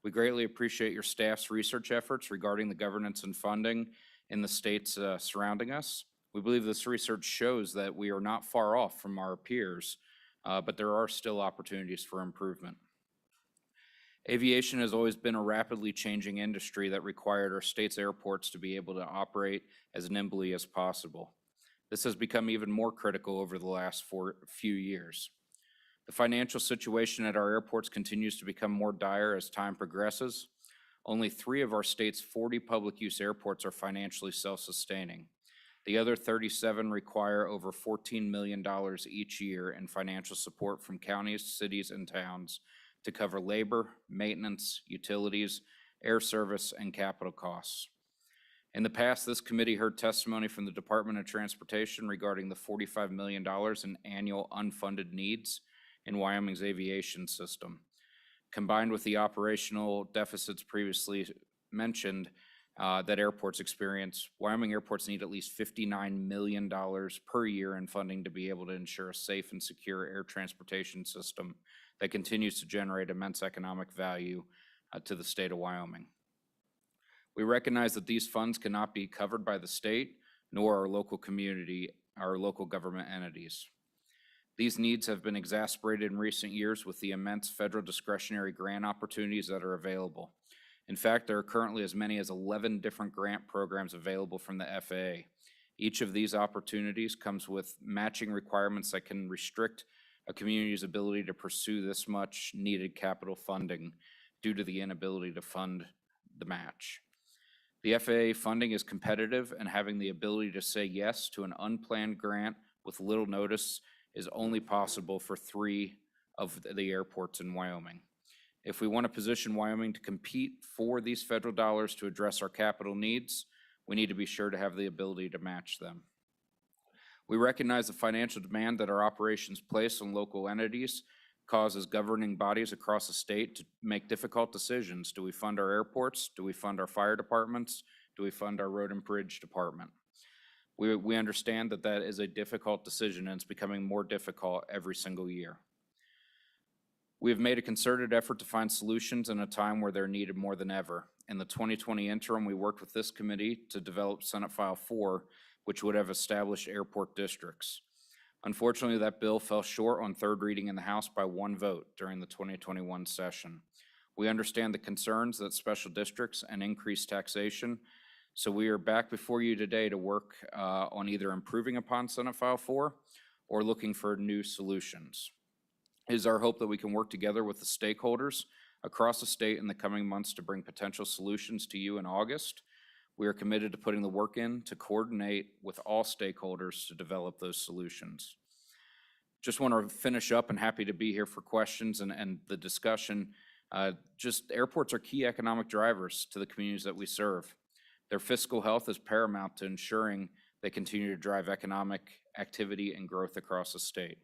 We greatly appreciate your staff's research efforts regarding the governance and funding in the states surrounding us. We believe this research shows that we are not far off from our peers, but there are still opportunities for improvement. Aviation has always been a rapidly changing industry that required our state's airports to be able to operate as nimbly as possible. This has become even more critical over the last few years. The financial situation at our airports continues to become more dire as time progresses. Only 3 of our state's 40 public use airports are financially self-sustaining. The other 37 require over $14 million each year in financial support from counties, cities, and towns to cover labor, maintenance, utilities, air service, and capital costs. In the past, this committee heard testimony from the Department of Transportation regarding the $45 million in annual unfunded needs in Wyoming's aviation system. Combined with the operational deficits previously mentioned that airports experience, Wyoming airports need at least $59 million per year in funding to be able to ensure a safe and secure air transportation system that continues to generate immense economic value to the state of Wyoming. We recognize that these funds cannot be covered by the state nor our local community, our local government entities. These needs have been exacerbated in recent years with the immense federal discretionary grant opportunities that are available. In fact, there are currently as many as 11 different grant programs available from the FAA. Each of these opportunities comes with matching requirements that can restrict a community's ability to pursue this much needed capital funding due to the inability to fund the match. The FAA funding is competitive, and having the ability to say yes to an unplanned grant with little notice is only possible for 3 of the airports in Wyoming. If we want to position Wyoming to compete for these federal dollars to address our capital needs, we need to be sure to have the ability to match them. We recognize the financial demand that our operations place on local entities causes governing bodies across the state to make difficult decisions. Do we fund our airports? Do we fund our fire departments? Do we fund our road and bridge department? We understand that that is a difficult decision, and it's becoming more difficult every single year. We have made a concerted effort to find solutions in a time where they're needed more than ever. In the 2020 interim, we worked with this committee to develop Senate File 4, which would have established airport districts. Unfortunately, that bill fell short on third reading in the House by 1 vote during the 2021 session. We understand the concerns that special districts and increased taxation, so we are back before you today to work on either improving upon Senate File 4 or looking for new solutions. It is our hope that we can work together with the stakeholders across the state in the coming months to bring potential solutions to you in August. We are committed to putting the work in to coordinate with all stakeholders to develop those solutions. Just want to finish up and happy to be here for questions and the discussion. Just airports are key economic drivers to the communities that we serve. Their fiscal health is paramount to ensuring they continue to drive economic activity and growth across the state.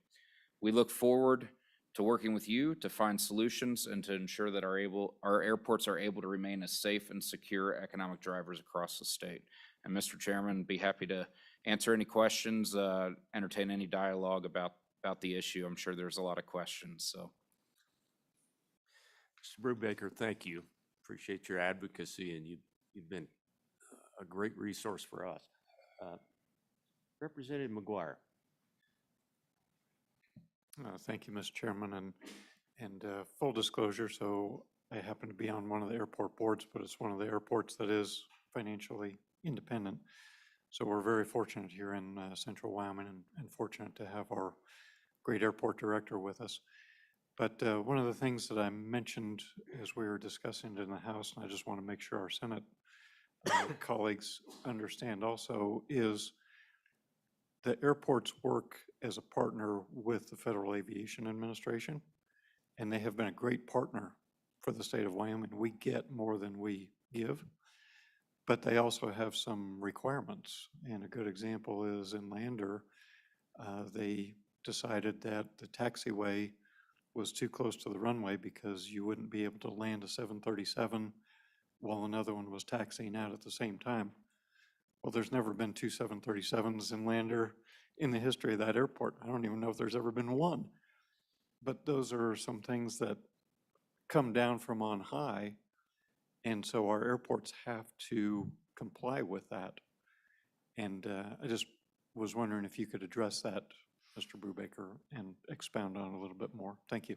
We look forward to working with you to find solutions and to ensure that our airports are able to remain as safe and secure economic drivers across the state. And Mr. Chairman, be happy to answer any questions, entertain any dialogue about the issue. I'm sure there's a lot of questions, so. Mr. Brubaker, thank you. Appreciate your advocacy, and you've been a great resource for us. Representative McGuire. Thank you, Mr. Chairman, and full disclosure, so I happen to be on one of the airport boards, but it's one of the airports that is financially independent. So we're very fortunate here in central Wyoming and fortunate to have our great airport director with us. But one of the things that I mentioned as we were discussing it in the House, and I just want to make sure our Senate colleagues understand also, is the airports work as a partner with the Federal Aviation Administration, and they have been a great partner for the state of Wyoming. We get more than we give, but they also have some requirements. And a good example is in Lander, they decided that the taxiway was too close to the runway because you wouldn't be able to land a 737 while another one was taxiing out at the same time. Well, there's never been 2 737s in Lander in the history of that airport. I don't even know if there's ever been one. But those are some things that come down from on high, and so our airports have to comply with that. And I just was wondering if you could address that, Mr. Brubaker, and expound on it a little bit more. Thank you.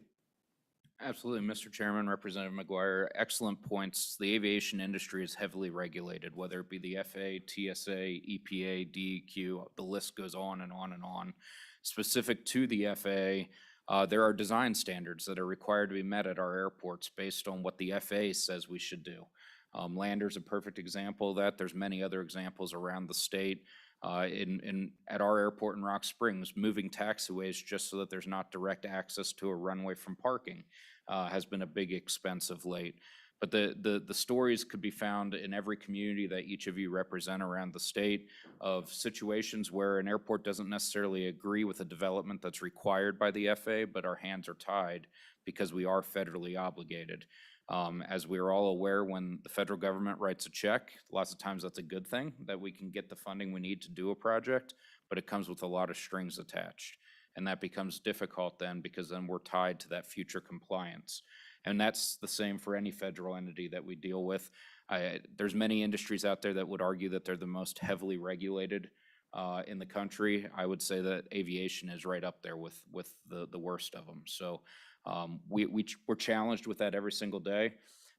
Absolutely, Mr. Chairman, Representative McGuire, excellent points. The aviation industry is heavily regulated, whether it be the FAA, TSA, EPA, DEQ, the list goes on and on and on. Specific to the FAA, there are design standards that are required to be met at our airports based on what the FAA says we should do. Lander's a perfect example of that. There's many other examples around the state. At our airport in Rock Springs, moving taxiways just so that there's not direct access to a runway from parking has been a big expense of late. But the stories could be found in every community that each of you represent around the state of situations where an airport doesn't necessarily agree with a development that's required by the FAA, but our hands are tied because we are federally obligated. As we are all aware, when the federal government writes a check, lots of times that's a good thing, that we can get the funding we need to do a project, but it comes with a lot of strings attached. And that becomes difficult then, because then we're tied to that future compliance. And that's the same for any federal entity that we deal with. There's many industries out there that would argue that they're the most heavily regulated in the country. I would say that aviation is right up there with the worst of them. So we're challenged with that every single day.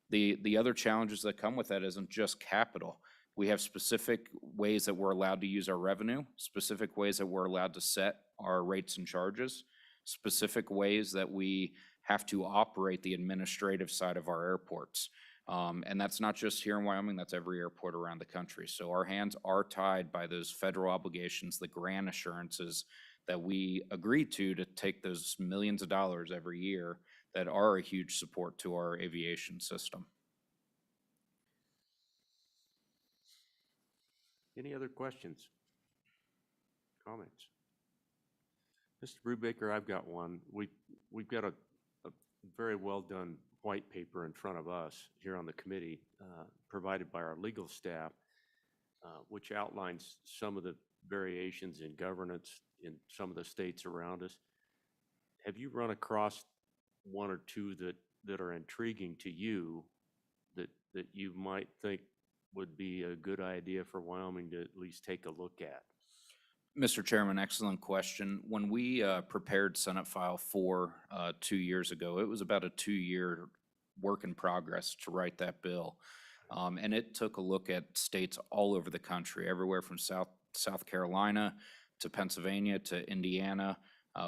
The other challenges that come with that isn't just capital. We have specific ways that we're allowed to use our revenue, specific ways that we're allowed to set our rates and charges, specific ways that we have to operate the administrative side of our airports. And that's not just here in Wyoming, that's every airport around the country. So our hands are tied by those federal obligations, the grant assurances that we agreed to take those millions of dollars every year that are a huge support to our aviation system. Any other questions? Comments? Mr. Brubaker, I've got one. We've got a very well done white paper in front of us here on the committee, provided by our legal staff, which outlines some of the variations in governance in some of the states around us. Have you run across one or two that are intriguing to you that you might think would be a good idea for Wyoming to at least take a look at? Mr. Chairman, excellent question. When we prepared Senate File 4 2 years ago, it was about a 2-year work in progress to write that bill. And it took a look at states all over the country, everywhere from South Carolina to Pennsylvania to Indiana.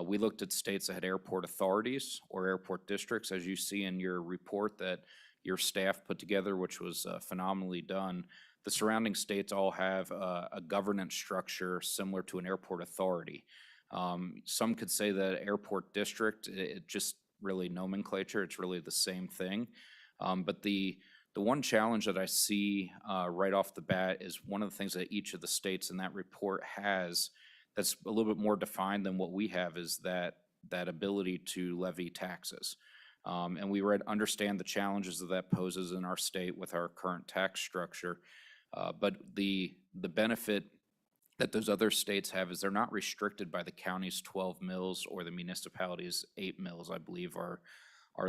We looked at states that had airport authorities or airport districts, as you see in your report that your staff put together, which was phenomenally done. The surrounding states all have a governance structure similar to an airport authority. Some could say that airport district, it just really nomenclature, it's really the same thing. But the one challenge that I see right off the bat is one of the things that each of the states in that report has that's a little bit more defined than what we have is that ability to levy taxes. And we understand the challenges that poses in our state with our current tax structure. But the benefit that those other states have is they're not restricted by the county's 12 mills or the municipality's 8 mills, I believe, are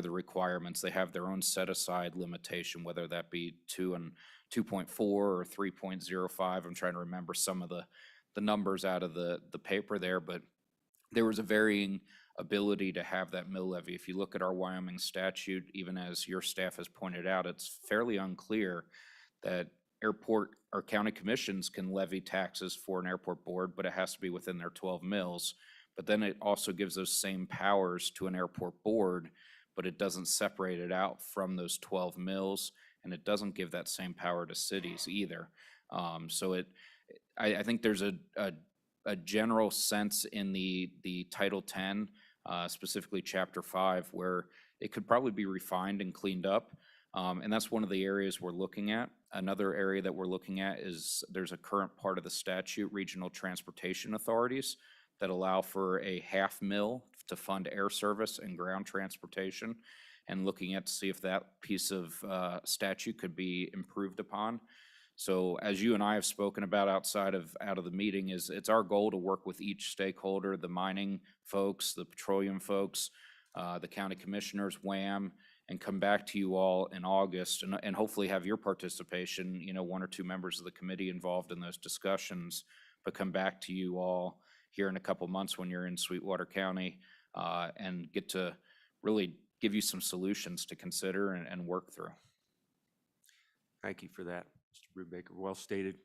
the requirements. They have their own set-aside limitation, whether that be 2.4 or 3.05. I'm trying to remember some of the numbers out of the paper there, but there was a varying ability to have that mill levy. If you look at our Wyoming statute, even as your staff has pointed out, it's fairly unclear that airport or county commissions can levy taxes for an airport board, but it has to be within their 12 mills. But then it also gives those same powers to an airport board, but it doesn't separate it out from those 12 mills, and it doesn't give that same power to cities either. So I think there's a general sense in the Title 10, specifically Chapter 5, where it could probably be refined and cleaned up. And that's one of the areas we're looking at. Another area that we're looking at is there's a current part of the statute, regional transportation authorities, that allow for a half mil to fund air service and ground transportation, and looking at to see if that piece of statute could be improved upon. So as you and I have spoken about out of the meeting, it's our goal to work with each stakeholder, the mining folks, the petroleum folks, the county commissioners, WAM, and come back to you all in August and hopefully have your participation, 1 or 2 members of the committee involved in those discussions, but come back to you all here in a couple months when you're in Sweetwater County and get to really give you some solutions to consider and work through. Thank you for that, Mr. Brubaker. Well stated.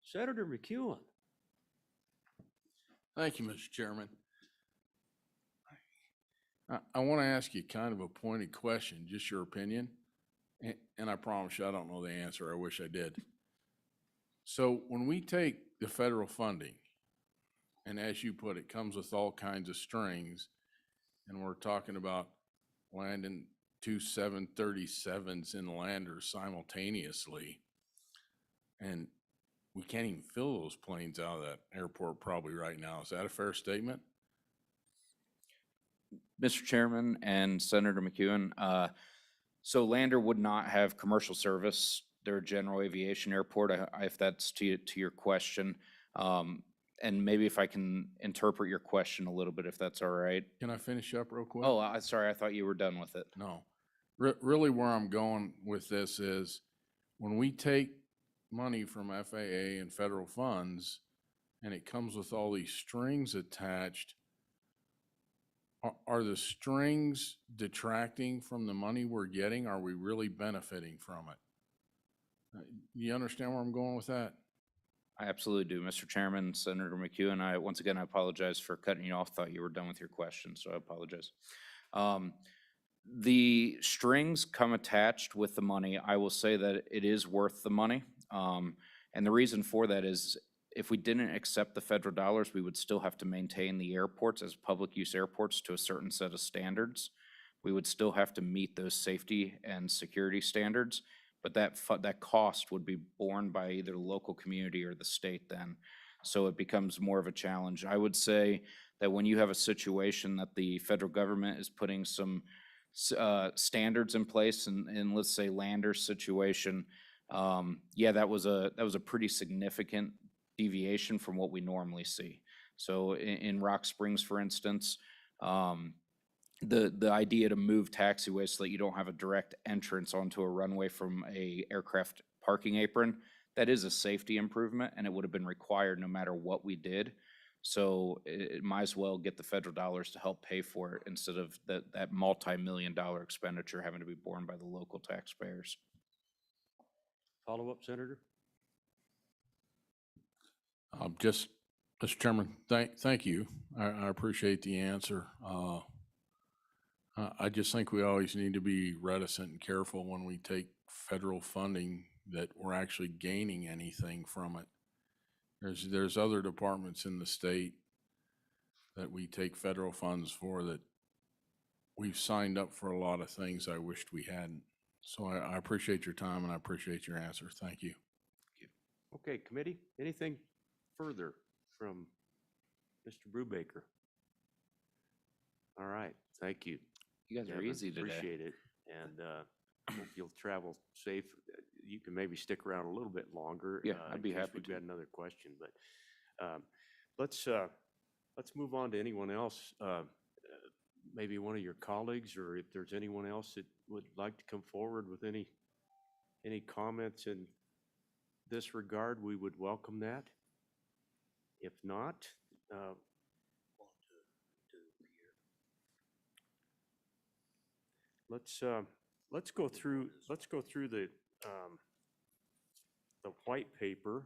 Senator McEwen. Thank you, Mr. Chairman. I want to ask you kind of a pointed question, just your opinion. and I promise you, I don't know the answer. I wish I did. So when we take the federal funding, and as you put it, comes with all kinds of strings, and we're talking about landing 2 737s in landers simultaneously, and we can't even fill those planes out of that airport probably right now. Is that a fair statement? Mr. Chairman and Senator McEwen, so Lander would not have commercial service. They're a general aviation airport, if that's to your question. And maybe if I can interpret your question a little bit, if that's all right. Can I finish up real quick? Oh, sorry, I thought you were done with it. No. Really where I'm going with this is when we take money from FAA and federal funds and it comes with all these strings attached, are the strings detracting from the money we're getting? Are we really benefiting from it? You understand where I'm going with that? I absolutely do, Mr. Chairman, Senator McEwen. Once again, I apologize for cutting you off. Thought you were done with your question, so I apologize. The strings come attached with the money. I will say that it is worth the money. And the reason for that is if we didn't accept the federal dollars, we would still have to maintain the airports as public use airports to a certain set of standards. We would still have to meet those safety and security standards, but that cost would be borne by either the local community or the state then. So it becomes more of a challenge. I would say that when you have a situation that the federal government is putting some standards in place, and let's say Lander's situation, yeah, that was a pretty significant deviation from what we normally see. So in Rock Springs, for instance, the idea to move taxiways so that you don't have a direct entrance onto a runway from a aircraft parking apron, that is a safety improvement, and it would have been required no matter what we did. So it might as well get the federal dollars to help pay for it instead of that multi-million-dollar expenditure having to be borne by the local taxpayers. Follow-up, Senator? Just, Mr. Chairman, thank you. I appreciate the answer. I just think we always need to be reticent and careful when we take federal funding that we're actually gaining anything from it. There's other departments in the state that we take federal funds for that we've signed up for a lot of things I wished we hadn't. So I appreciate your time and I appreciate your answer. Thank you. Okay, committee, anything further from Mr. Brubaker? All right, thank you. You guys are Devin, easy today. Appreciate it, and hope you'll travel safe. You can maybe stick around a little bit longer. Yeah, I'd be in case happy we've to. got another question, but let's move on to anyone else. Maybe one of your colleagues, or if there's anyone else that would like to come forward with any comments in this regard, we would welcome that. If not, let's go through the white paper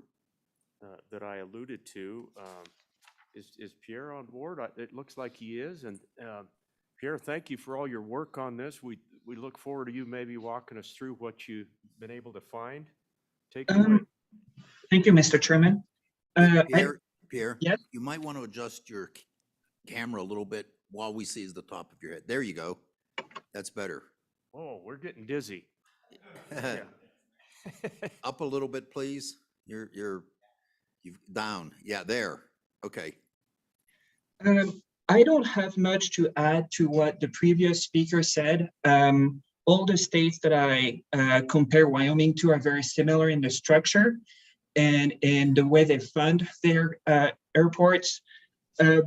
that I alluded to. Is Pierre on board? It looks like he is, and Pierre, thank you for all your work on this. We look forward to you maybe walking us through what you've been able to find. Take it away. Thank you, Mr. Chairman. Pierre, yes? you might want to adjust your camera a little bit while we see the top of your head. There you go. That's better. Oh, we're getting dizzy. Up a little bit, please. You've down. Yeah, there. Okay. I don't have much to add to what the previous speaker said. All the states that I compare Wyoming to are very similar in the structure and in the way they fund their airports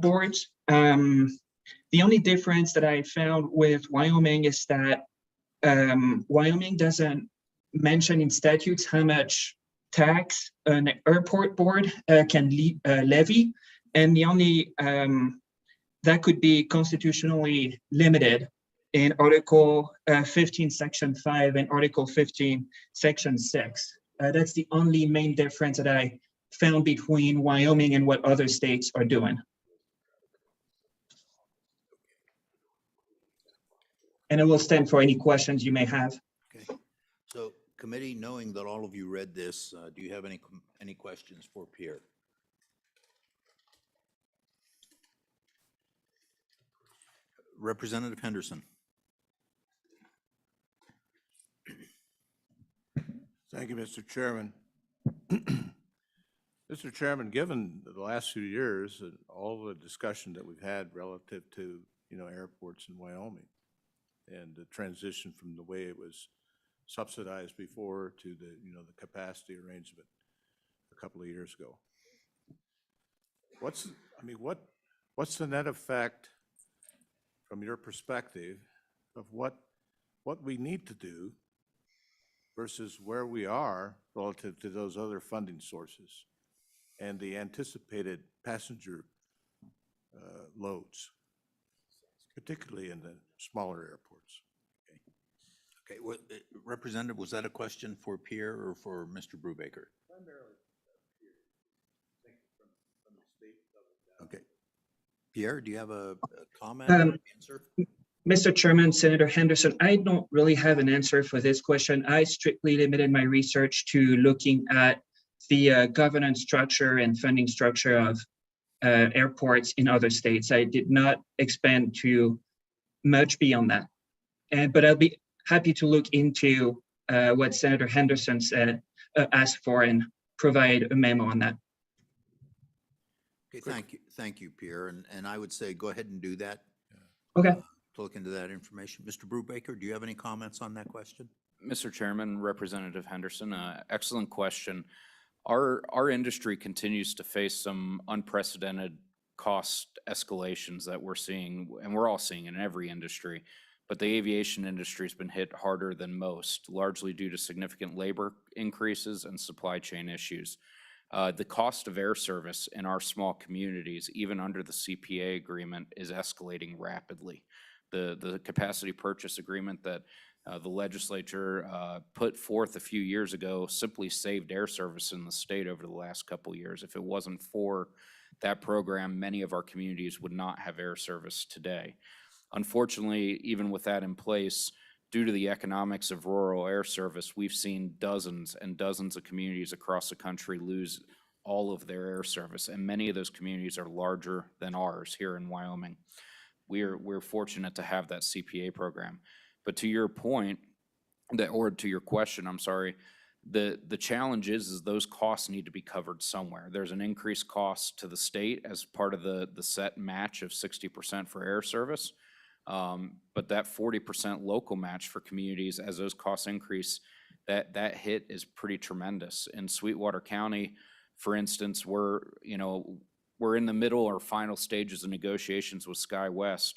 boards. The only difference that I found with Wyoming is that Wyoming doesn't mention in statutes how much tax an airport board can levy, and the only that could be constitutionally limited in Article 15, Section 5 and Article 15, Section 6. That's the only main difference that I found between Wyoming and what other states are doing. And I will stand for any questions you may have. Okay. committee, knowing that all of you read this, do you have any questions for Pierre? Representative Henderson. Thank you, Mr. Chairman. Mr. Chairman, given the last few years and all the discussion that we've had relative to, airports in Wyoming and the transition from the way it was subsidized before to the, the capacity arrangement a couple of years ago. What's the net effect from your perspective of what we need to do versus where we are relative to those other funding sources and the anticipated passenger loads, particularly in the smaller airports? Okay, Representative, was that a question for Pierre or for Mr. Brubaker? Primarily Pierre. I think from the state level down. Okay. Pierre, do you have a comment or answer? Mr. Chairman, Senator Henderson, I don't really have an answer for this question. I strictly limited my research to looking at the governance structure and funding structure of airports in other states. I did not expand to much beyond that. But I'll be happy to look into what Senator Henderson said, asked for, and provide a memo on that. Okay, thank you, Pierre. And I would say go ahead and do that. Okay. To look into that information. Mr. Brubaker, do you have any comments on that question? Mr. Chairman, Representative Henderson, excellent question. Our industry continues to face some unprecedented cost escalations that we're seeing, and we're all seeing in every industry. But the aviation industry has been hit harder than most, largely due to significant labor increases and supply chain issues. The cost of air service in our small communities, even under the CPA agreement, is escalating rapidly. The capacity purchase agreement that the legislature put forth a few years ago simply saved air service in the state over the last couple of years. If it wasn't for that program, many of our communities would not have air service today. Unfortunately, even with that in place, due to the economics of rural air service, we've seen dozens and dozens of communities across the country lose all of their air service, and many of those communities are larger than ours here in Wyoming. We're fortunate to have that CPA program. But to your point, or to your question, I'm sorry, the challenge is those costs need to be covered somewhere. There's an increased cost to the state as part of the set match of 60% for air service. But that 40% local match for communities, as those costs increase, that hit is pretty tremendous. In Sweetwater County, for instance, we're in the middle or final stages of negotiations with SkyWest.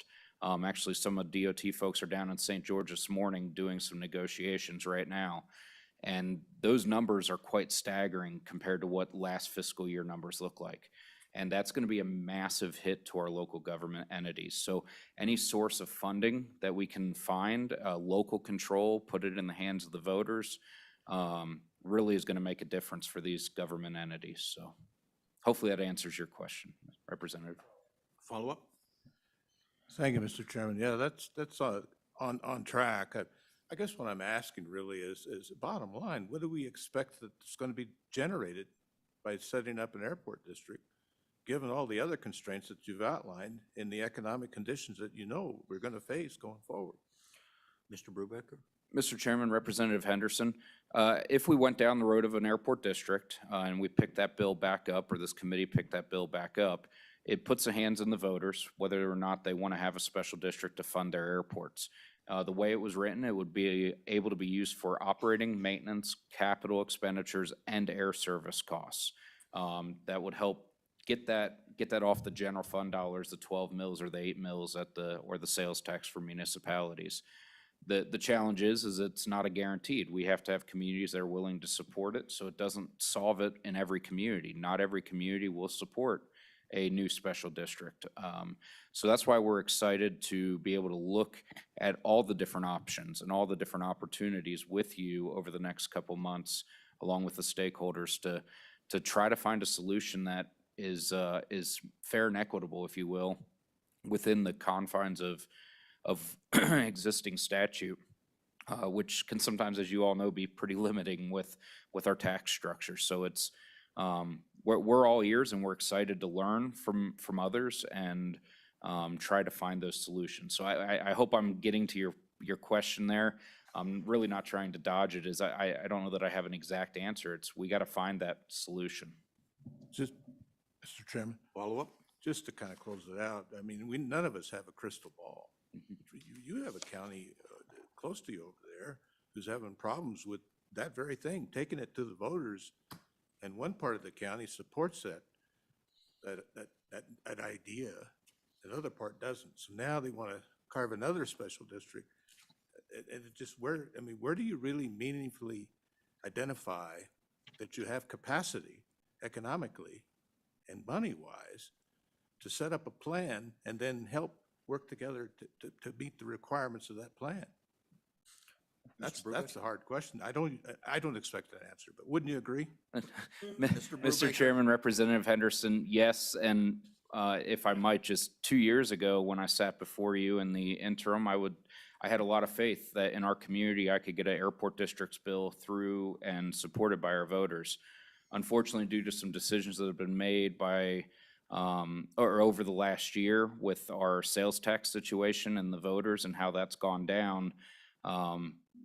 Actually, some of DOT folks are down in St. George this morning doing some negotiations right now. And those numbers are quite staggering compared to what last fiscal year numbers look like. And that's going to be a massive hit to our local government entities. So any source of funding that we can find, local control, put it in the hands of the voters, really is going to make a difference for these government entities. So hopefully that answers your question, Representative. Follow up? Thank you, Mr. Chairman. Yeah, that's on track. I guess what I'm asking really is bottom line, what do we expect that's going to be generated by setting up an airport district, given all the other constraints that you've outlined in the economic conditions that we're going to face going forward? Mr. Brubaker? Mr. Chairman, Representative Henderson, if we went down the road of an airport district and we picked that bill back up, or this committee picked that bill back up, it puts the hands in the voters whether or not they want to have a special district to fund their airports. The way it was written, it would be able to be used for operating, maintenance, capital expenditures, and air service costs. That would help get that off the general fund dollars, the 12 mills or the 8 mills or the sales tax for municipalities. The challenge is it's not a guaranteed. We have to have communities that are willing to support it, so it doesn't solve it in every community. Not every community will support a new special district. So that's why we're excited to be able to look at all the different options and all the different opportunities with you over the next couple months, along with the stakeholders, to try to find a solution that is fair and equitable, if you will, within the confines of existing statute. which can sometimes, as you all know, be pretty limiting with our tax structure. So it's, we're all ears and we're excited to learn from others and try to find those solutions. So I hope I'm getting to your question there. I'm really not trying to dodge it, I don't know that I have an exact answer. It's, we got to find that solution. Just, Mr. Chairman, Follow up? just to kind of close it out, I mean, none of us have a crystal ball. You have a county close to you over there who's having problems with that very thing, taking it to the voters, and one part of the county supports that idea, another part doesn't. So now they want to carve another special district. And it just, where do you really meaningfully identify that you have capacity economically and money-wise to set up a plan and then help work together to meet the requirements of that plan? That's the hard question. I don't expect an answer, but wouldn't you agree? Mr. Chairman, Representative Henderson, yes, and if I might, just 2 years ago, when I sat before you in the interim, I had a lot of faith that in our community, I could get an airport districts bill through and supported by our voters. Unfortunately, due to some decisions that have been made by, or over the last year with our sales tax situation and the voters and how that's gone down,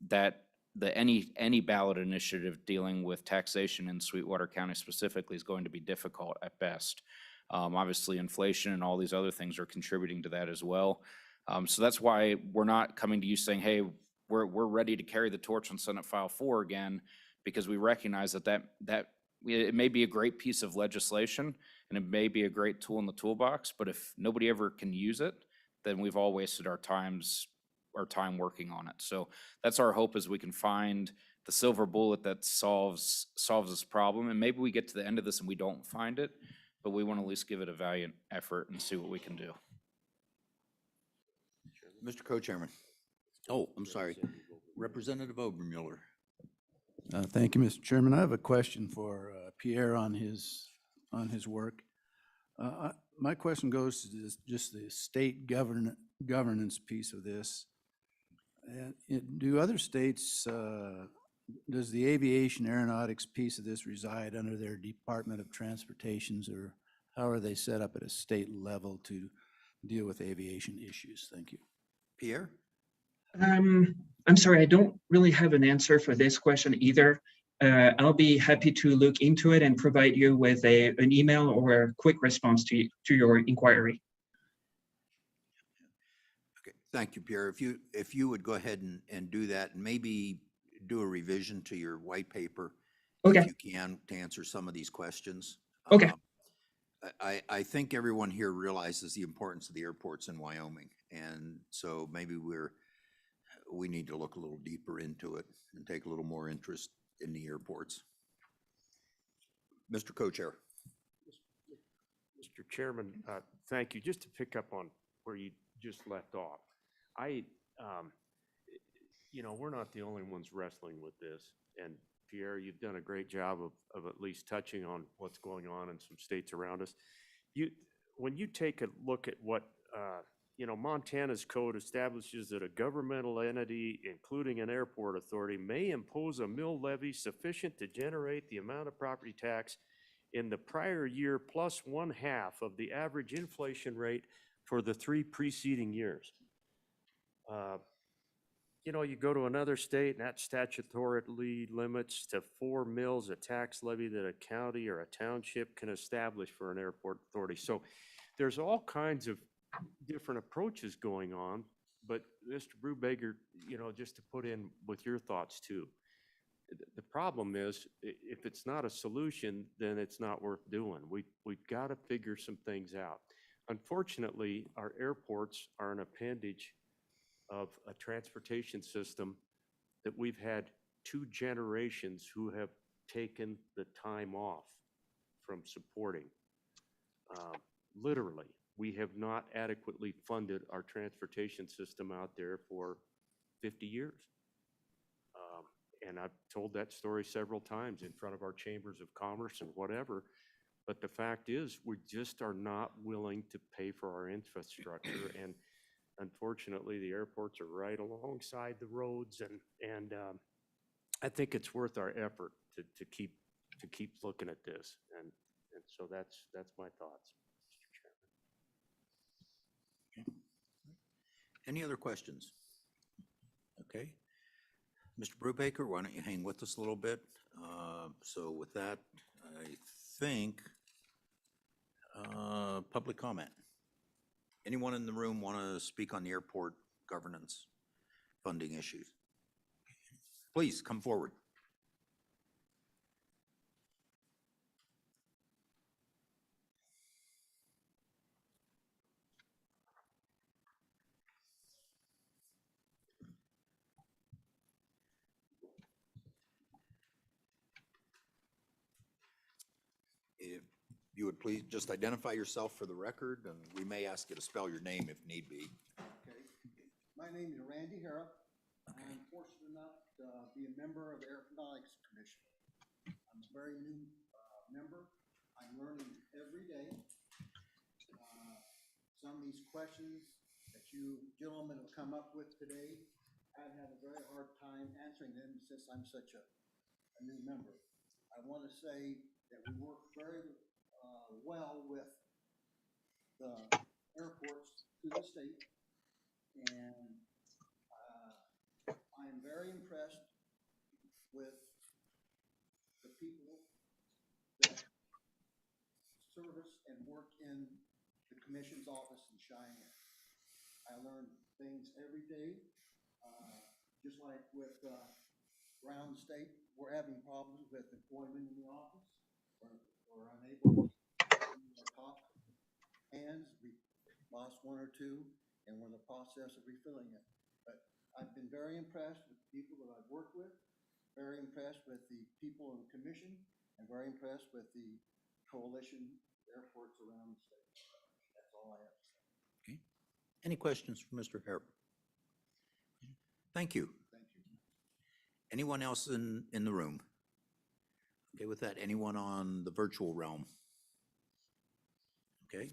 that any ballot initiative dealing with taxation in Sweetwater County specifically is going to be difficult at best. Obviously, inflation and all these other things are contributing to that as well. So that's why we're not coming to you saying, hey, we're ready to carry the torch on Senate File 4 again, because we recognize that it may be a great piece of legislation and it may be a great tool in the toolbox, but if nobody ever can use it, then we've all wasted our time working on it. So that's our hope, is we can find the silver bullet that solves this problem. And maybe we get to the end of this and we don't find it, but we want to at least give it a valiant effort and see what we can do. Mr. Co-Chairman. Oh, I'm sorry. Representative Obermuller. Thank you, Mr. Chairman. I have a question for Pierre on his work. My question goes to just the state governance piece of this. Do other states, does the aviation aeronautics piece of this reside under their Department of Transportations, or how are they set up at a state level to deal with aviation issues? Thank you. Pierre? I'm sorry, I don't really have an answer for this question either. I'll be happy to look into it and provide you with an email or a quick response to your inquiry. Okay, thank you, Pierre. If you would go ahead and do that, and maybe do a revision to your white paper, okay, if you can, to answer some of these questions. Okay. I think everyone here realizes the importance of the airports in Wyoming, and so maybe we need to look a little deeper into it and take a little more interest in the airports. Mr. Co-Chair. Mr. Chairman, thank you. Just to pick up on where you just left off, we're not the only ones wrestling with this. And Pierre, you've done a great job of at least touching on what's going on in some states around us. When you take a look at what, Montana's code establishes that a governmental entity, including an airport authority, may impose a mill levy sufficient to generate the amount of property tax in the prior year plus 1/2 of the average inflation rate for the 3 preceding years. You go to another state and that statutorily limits to 4 mills a tax levy that a county or a township can establish for an airport authority. So there's all kinds of different approaches going on, but Mr. Brubaker, just to put in with your thoughts too, the problem is if it's not a solution, then it's not worth doing. We've got to figure some things out. Unfortunately, our airports are an appendage of a transportation system that we've had 2 generations who have taken the time off from supporting. Literally, we have not adequately funded our transportation system out there for 50 years. And I've told that story several times in front of our chambers of commerce and whatever. But the fact is, we just are not willing to pay for our infrastructure. unfortunately, the airports are right alongside the roads, and I think it's worth our effort to keep looking at this, and so that's my thoughts, Mr. Chairman. Any other questions? Okay. Mr. Brubaker, why don't you hang with us a little bit? So with that, I think, public comment. Anyone in the room want to speak on the airport governance funding issues? Please come forward. If you would please just identify yourself for the record, and we may ask you to spell your name if need be. Okay. My name is Randy Harrop. I'm fortunate enough to be a member of the Aeronautics Commission. I'm a very new member. I'm learning every day. Some of these questions that you gentlemen have come up with today, I've had a very hard time answering them since I'm such a new member. I want to say that we work very well with the airports through the state, and I am very impressed with the people that service and work in the commission's office in Cheyenne. I learn things every day, just like with around the state, we're having problems with employment in the office. We're unable to use our top hands. We lost one or two, and we're in the process of refilling it. But I've been very impressed with the people that I've worked with, very impressed with the people in the commission, and very impressed with the coalition airports around the state. That's all I have to say. Okay. Any questions for Mr. Harrop? Thank you. Thank you. Anyone else in the room? Okay, with that, anyone on the virtual realm? Okay,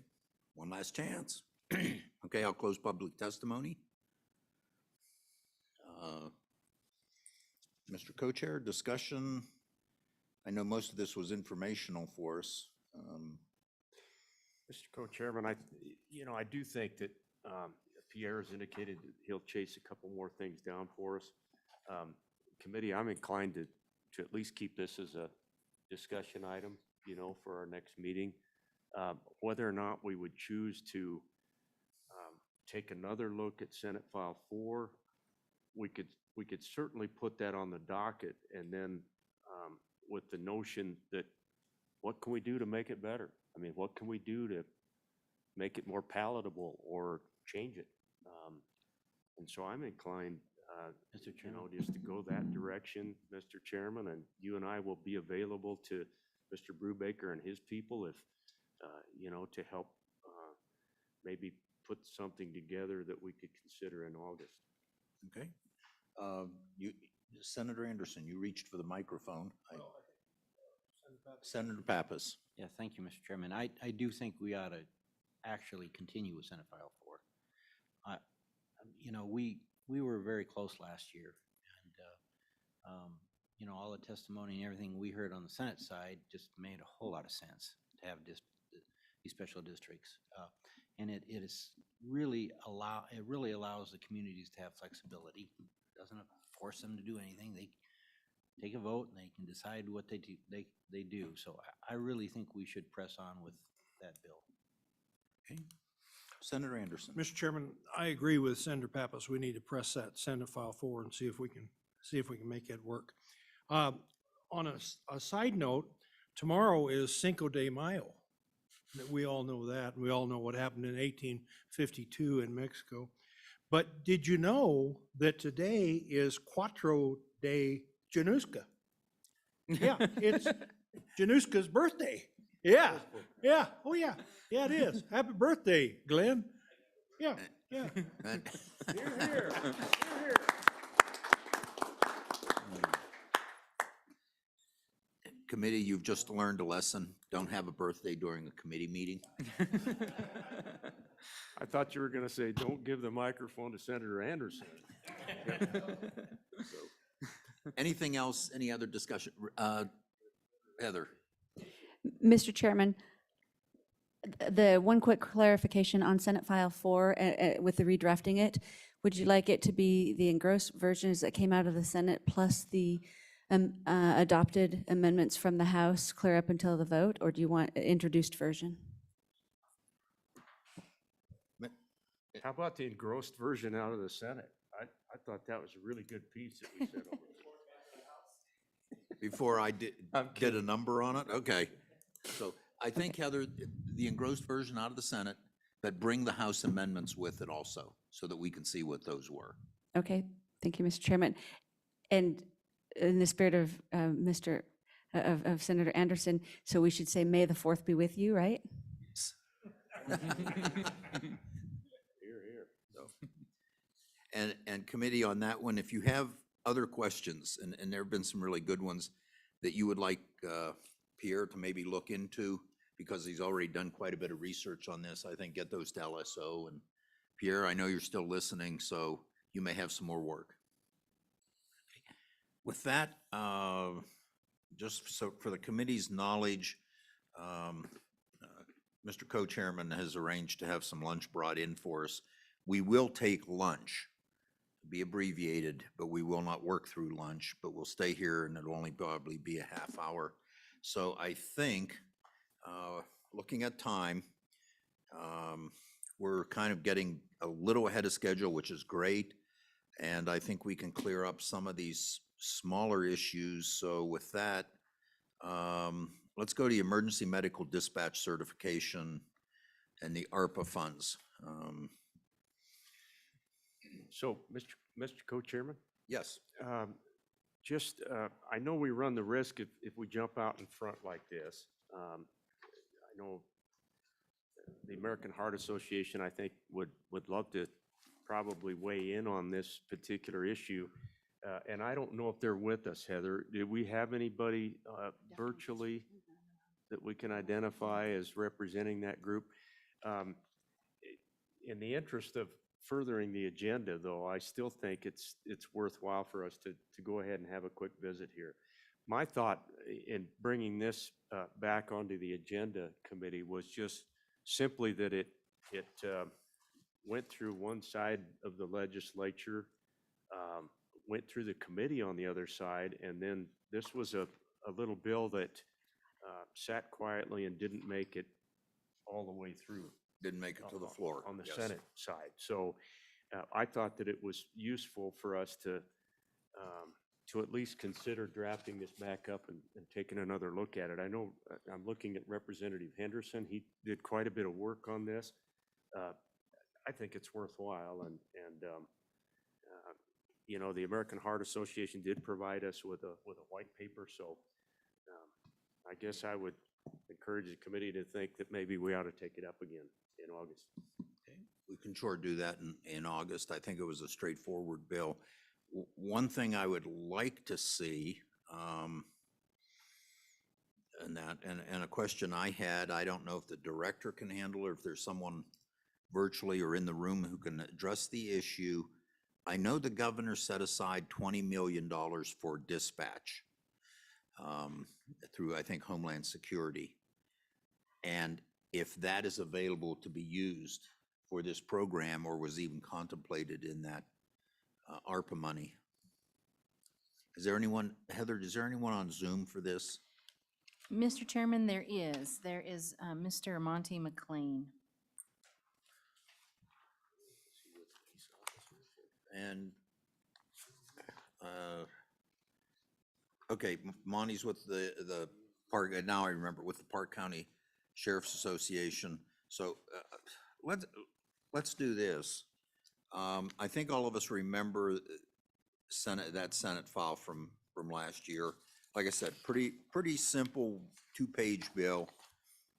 one last chance. Okay, I'll close public testimony. Mr. Co-Chair, discussion. I know most of this was informational for us. Mr. Co-Chairman, I do think that Pierre's indicated that he'll chase a couple more things down for us. Committee, I'm inclined to at least keep this as a discussion item, for our next meeting. Whether or not we would choose to take another look at Senate File 4, we could certainly put that on the docket, and then with the notion that what can we do to make it better? I mean, what can we do to make it more palatable or change it? And so I'm inclined, Mr. Chairman, just to go that direction, Mr. Chairman, and you and I will be available to Mr. Brubaker and his people if, to help maybe put something together that we could consider in August. Okay. Senator Anderson, you reached for the microphone. Senator Pappas. Yeah, thank you, Mr. Chairman. I do think we ought to actually continue with Senate File 4. We were very close last year, and all the testimony and everything we heard on the Senate side just made a whole lot of sense to have these special districts, and it really allows the communities to have flexibility. It doesn't force them to do anything. They take a vote and they can decide what they do. So I really think we should press on with that bill. Okay. Senator Anderson. Mr. Chairman, I agree with Senator Pappas. We need to press that Senate File 4 and see if we can make it work. On a side note, tomorrow is Cinco de Mayo. We all know that, and we all know what happened in 1852 in Mexico. But did you know that today is Cuatro de Januska? Yeah, it's Januska's birthday. Yeah, yeah, oh yeah, yeah it is. Happy birthday, Glenn. Yeah, yeah. Here, here, here. Committee, you've just learned a lesson. Don't have a birthday during a committee meeting. I thought you were gonna say, don't give the microphone to Senator Anderson. Anything else, any other discussion? Heather? Mr. Chairman, the one quick clarification on Senate File 4 with the redrafting it, would you like it to be the engrossed versions that came out of the Senate plus the adopted amendments from the House clear up until the vote, or do you want an introduced version? How about the engrossed version out of the Senate? I thought that was a really good piece that we said over there. Before I did a number on it? Okay. So I think, Heather, the engrossed version out of the Senate, but bring the House amendments with it also, so that we can see what those were. Okay, thank you, Mr. Chairman. And in the spirit of of Senator Anderson, so we should say, may the 4th be with you, right? And committee on that one, if you have other questions, and there have been some really good ones that you would like Pierre to maybe look into, because he's already done quite a bit of research on this, I think get those to LSO. And Pierre, I know you're still listening, so you may have some more work. With that, just so for the committee's knowledge, Mr. Co-Chairman has arranged to have some lunch brought in for us. We will take lunch, be abbreviated, but we will not work through lunch, but we'll stay here and it'll only probably be a half hour. So I think, looking at time, we're kind of getting a little ahead of schedule, which is great. And I think we can clear up some of these smaller issues. So with that, let's go to the emergency medical dispatch certification and the ARPA funds. So, Mr. Co-Chairman? Yes. I know we run the risk if we jump out in front like this. I know the American Heart Association, I think, would love to probably weigh in on this particular issue. And I don't know if they're with us, Heather. Do we have anybody virtually that we can identify as representing that group? In the interest of furthering the agenda, though, I still think it's worthwhile for us to go ahead and have a quick visit here. My thought in bringing this back onto the agenda committee was just simply that it went through one side of the legislature, went through the committee on the other side, and then this was a little bill that sat quietly and didn't make it all the way through. Didn't make it to the floor. On the Yes. Senate side. So I thought that it was useful for us to at least consider drafting this back up and taking another look at it. I know I'm looking at Representative Henderson. He did quite a bit of work on this. I think it's worthwhile, and you know, the American Heart Association did provide us with a white paper, so I guess I would encourage the committee to think that maybe we ought to take it up again in August. Okay. We can sure do that in August. I think it was a straightforward bill. One thing I would like to see, and a question I had, I don't know if the director can handle it, or if there's someone virtually or in the room who can address the issue. I know the governor set aside $20 million for dispatch through, I think, Homeland Security. And if that is available to be used for this program, or was even contemplated in that ARPA money. Is there anyone, Heather, is there anyone on Zoom for this? Mr. Chairman, there is. There is Mr. Monty McLean. And, okay, Monty's with the Park, now I remember, with the Park County Sheriff's Association. So let's do this. I think all of us remember that Senate file from last year. Like I said, pretty simple 2-page bill,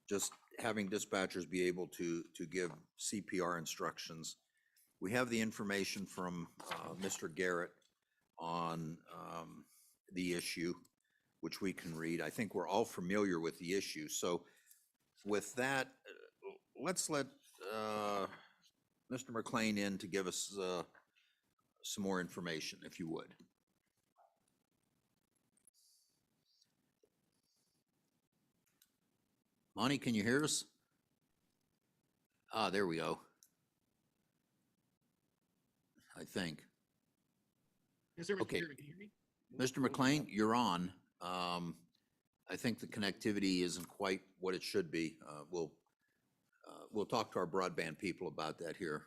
just having dispatchers be able to give CPR instructions. We have the information from Mr. Garrett on the issue, which we can read. I think we're all familiar with the issue. So with that, let's let Mr. McLean in to give us some more information, if you would. Monty, can you hear us? Ah, there we go. I think. Yes, sir, Mr. Okay. Chairman, can you hear me? Mr. McLean, you're on. I think the connectivity isn't quite what it should be. We'll talk to our broadband people about that here.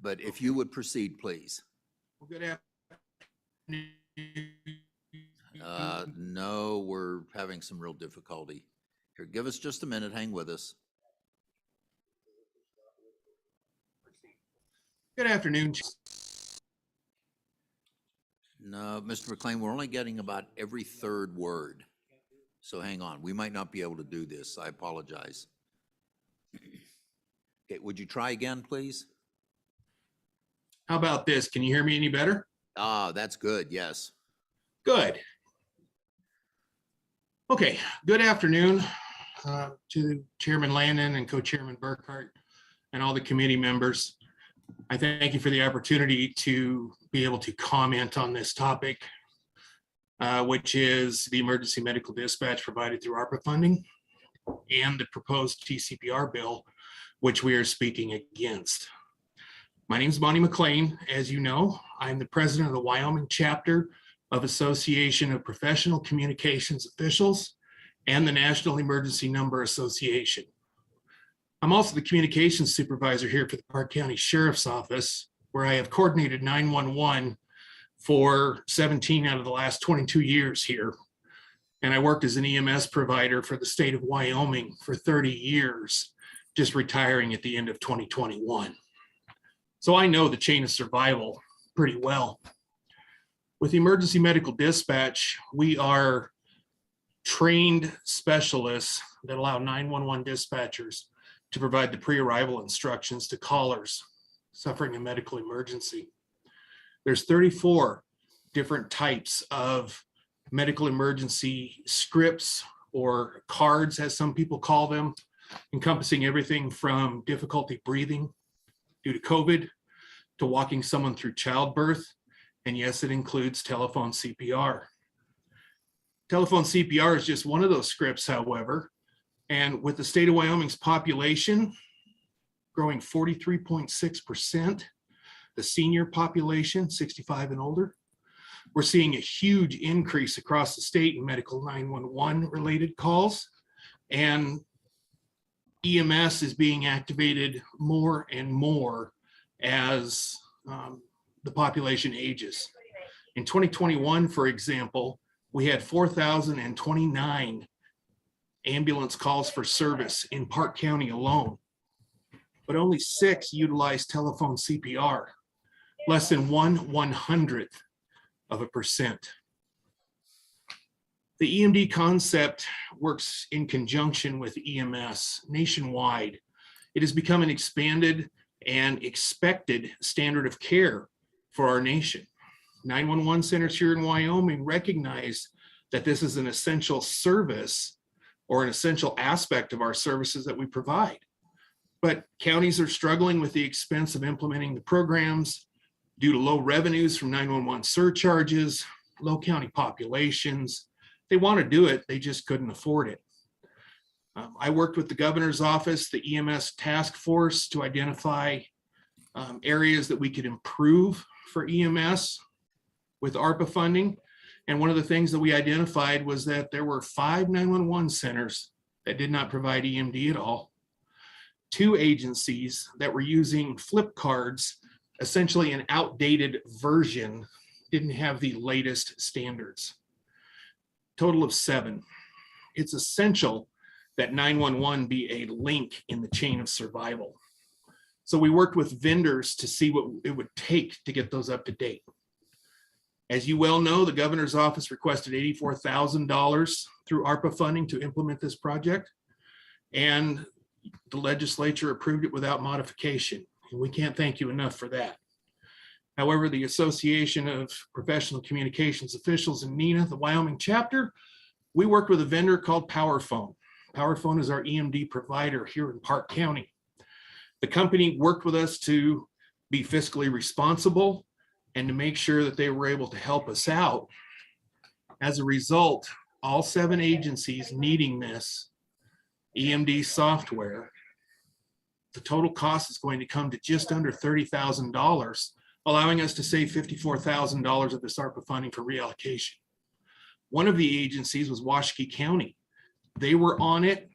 But if you would proceed, please. Well, good afternoon. No, we're having some real difficulty. Here, give us just a minute. Hang with us. Good afternoon. No, Mr. McLean, we're only getting about every third word. So hang on. We might not be able to do this. I apologize. Okay, would you try again, please? How about this? Can you hear me any better? Ah, that's good. Yes. Good. Okay, good afternoon to Chairman Landon and Co-Chairman Burkhart and all the committee members. I thank you for the opportunity to be able to comment on this topic, which is the emergency medical dispatch provided through ARPA funding and the proposed TCPR bill, which we are speaking against. My name is Monty McLean. As you know, I'm the president of the Wyoming chapter of Association of Professional Communications Officials and the National Emergency Number Association. I'm also the communications supervisor here for the Park County Sheriff's Office, where I have coordinated 911 for 17 out of the last 22 years here. And I worked as an EMS provider for the state of Wyoming for 30 years, just retiring at the end of 2021. So I know the chain of survival pretty well. With emergency medical dispatch, we are trained specialists that allow 911 dispatchers to provide the pre-arrival instructions to callers suffering a medical emergency. There's 34 different types of medical emergency scripts or cards, as some people call them, encompassing everything from difficulty breathing due to COVID to walking someone through childbirth. And yes, it includes telephone CPR. Telephone CPR is just one of those scripts, however, and with the state of Wyoming's population growing 43.6%, the senior population, 65 and older, we're seeing a huge increase across the state in medical 911 related calls, and EMS is being activated more and more as the population ages. In 2021, for example, we had 4,029 ambulance calls for service in Park County alone, but only 6 utilized telephone CPR, less than 1/100th of a percent. The EMD concept works in conjunction with EMS nationwide. It has become an expanded and expected standard of care for our nation. 911 centers here in Wyoming recognize that this is an essential service or an essential aspect of our services that we provide. But counties are struggling with the expense of implementing the programs due to low revenues from 911 surcharges, low county populations. They want to do it, they just couldn't afford it. I worked with the governor's office, the EMS task force, to identify areas that we could improve for EMS with ARPA funding. And one of the things that we identified was that there were 5 911 centers that did not provide EMD at all. 2 agencies that were using flip cards, essentially an outdated version, didn't have the latest standards. Total of 7. It's essential that 911 be a link in the chain of survival. So we worked with vendors to see what it would take to get those up to date. As you well know, the governor's office requested $84,000 through ARPA funding to implement this project, and the legislature approved it without modification. And we can't thank you enough for that. However, the Association of Professional Communications Officials in NENA, the Wyoming chapter, we worked with a vendor called PowerPhone. PowerPhone is our EMD provider here in Park County. The company worked with us to be fiscally responsible and to make sure that they were able to help us out. As a result, all 7 agencies needing this EMD software, the total cost is going to come to just under $30,000, allowing us to save $54,000 of this ARPA funding for reallocation. One of the agencies was Washakie County. They were on it.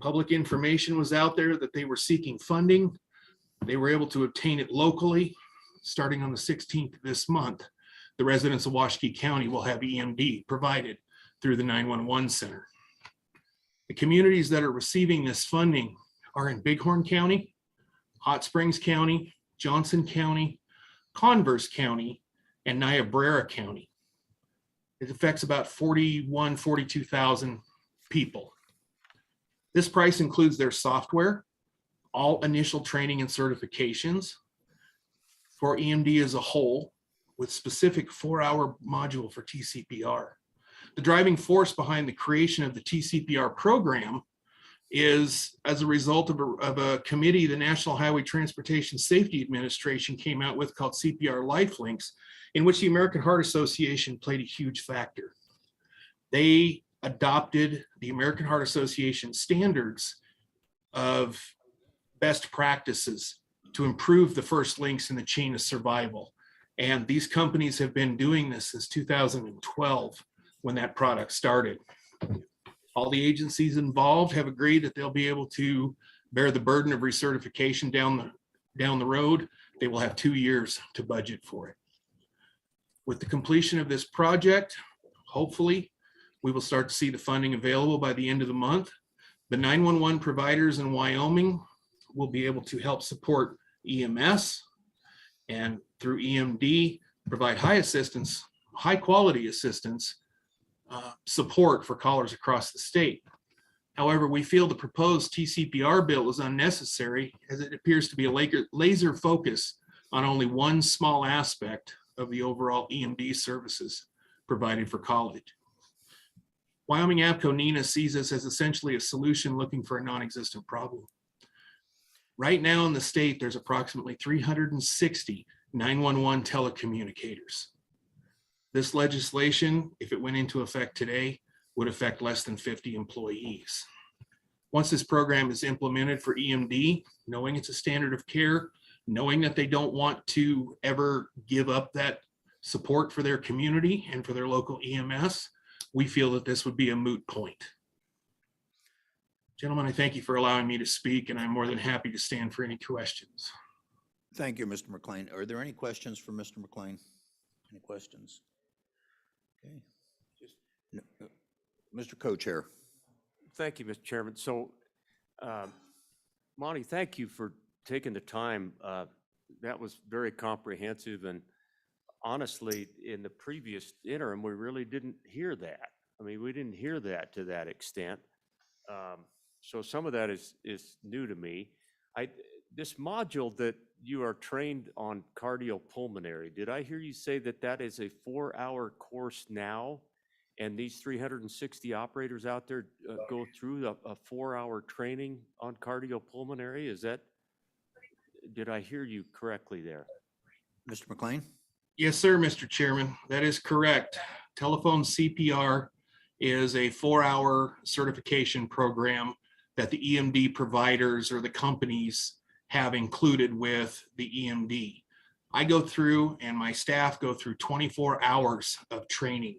Public information was out there that they were seeking funding. They were able to obtain it locally. Starting on the 16th of this month, the residents of Washakie County will have EMD provided through the 911 center. The communities that are receiving this funding are in Bighorn County, Hot Springs County, Johnson County, Converse County, and Niobrara County. It affects about 42,000 people. This price includes their software, all initial training and certifications for EMD as a whole, with specific 4-hour module for TCPR. The driving force behind the creation of the TCPR program is as a result of a committee the National Highway Transportation Safety Administration came out with called CPR Lifelinks, in which the American Heart Association played a huge factor. They adopted the American Heart Association standards of best practices to improve the first links in the chain of survival. And these companies have been doing this since 2012 when that product started. All the agencies involved have agreed that they'll be able to bear the burden of recertification down the road. They will have 2 years to budget for it. With the completion of this project, hopefully, we will start to see the funding available by the end of the month. The 911 providers in Wyoming will be able to help support EMS and through EMD provide high quality assistance support for callers across the state. However, we feel the proposed TCPR bill is unnecessary as it appears to be a laser focus on only one small aspect of the overall EMD services provided for college. Wyoming APCO NENA sees this as essentially a solution looking for a non-existent problem. Right now in the state, there's approximately 360 911 telecommunicators. This legislation, if it went into effect today, would affect less than 50 employees. Once this program is implemented for EMD, knowing it's a standard of care, knowing that they don't want to ever give up that support for their community and for their local EMS, we feel that this would be a moot point. Gentlemen, I thank you for allowing me to speak, and I'm more than happy to stand for any questions. Thank you, Mr. McLean. Are there any questions for Mr. McLean? Any questions? Okay. No, Mr. Co-Chair. Thank you, Mr. Chairman. So, Monty, thank you for taking the time. That was very comprehensive, and honestly, in the previous interim, we really didn't hear that. I mean, we didn't hear that to that extent. So some of that is new to me. This module that you are trained on cardiopulmonary, did I hear you say that that is a 4-hour course now? And these 360 operators out there go through a 4-hour training on cardiopulmonary? Did I hear you correctly there? Mr. McLean? Yes, sir, Mr. Chairman. That is correct. Telephone CPR is a 4-hour certification program that the EMD providers or the companies have included with the EMD. I go through and my staff go through 24 hours of training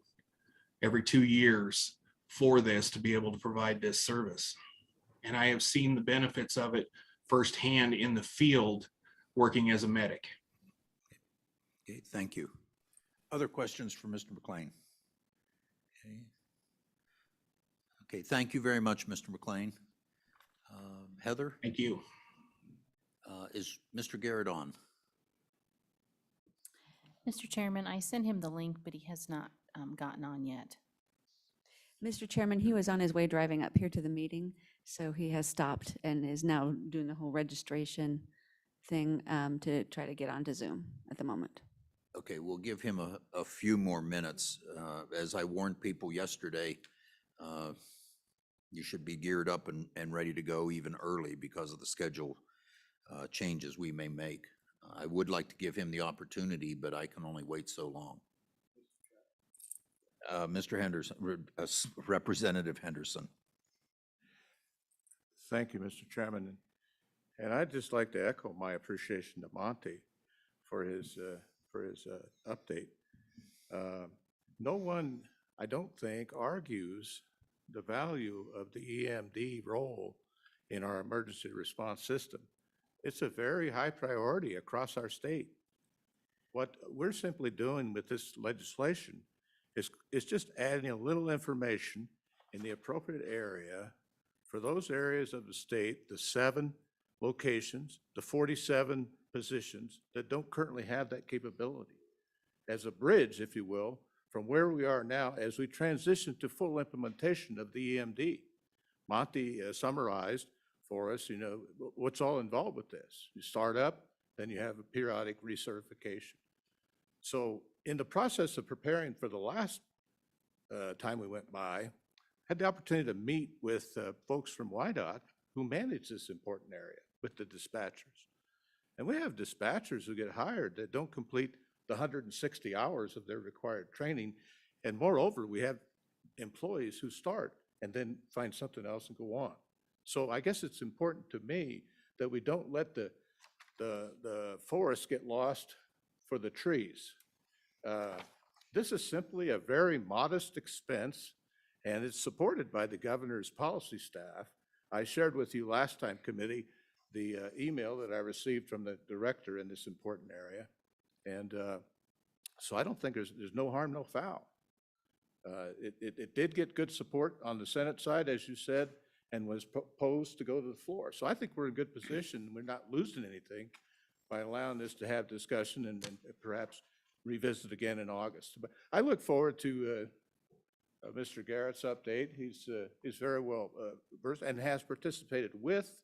every 2 years for this to be able to provide this service. And I have seen the benefits of it firsthand in the field working as a medic. Okay, thank you. Other questions for Mr. McLean? Okay, thank you very much, Mr. McLean. Heather? Thank you. Is Mr. Garrett on? Mr. Chairman, I sent him the link, but he has not gotten on yet. Mr. Chairman, he was on his way driving up here to the meeting, so he has stopped and is now doing the whole registration thing to try to get onto Zoom at the moment. Okay, we'll give him a few more minutes. As I warned people yesterday, you should be geared up and ready to go even early because of the schedule changes we may make. I would like to give him the opportunity, but I can only wait so long. Mr. Henderson, Representative Henderson. Thank you, Mr. Chairman. And I'd just like to echo my appreciation to Monty for his update. No one, I don't think, argues the value of the EMD role in our emergency response system. It's a very high priority across our state. What we're simply doing with this legislation is just adding a little information in the appropriate area for those areas of the state, the 7 locations, the 47 positions that don't currently have that capability, as a bridge, if you will, from where we are now as we transition to full implementation of the EMD. Monty summarized for us, what's all involved with this. You start up, then you have a periodic recertification. So in the process of preparing for the last time we went by, I had the opportunity to meet with folks from WYDOT who manage this important area with the dispatchers. And we have dispatchers who get hired that don't complete the 160 hours of their required training. And moreover, we have employees who start and then find something else and go on. So I guess it's important to me that we don't let the forest get lost for the trees. This is simply a very modest expense, and it's supported by the governor's policy staff. I shared with you last time, committee, the email that I received from the director in this important area. And so I don't think there's no harm, no foul. It did get good support on the Senate side, as you said, and was proposed to go to the floor. So I think we're in good position. We're not losing anything by allowing this to have discussion and perhaps revisit again in August. But I look forward to Mr. Garrett's update. He's very well versed and has participated with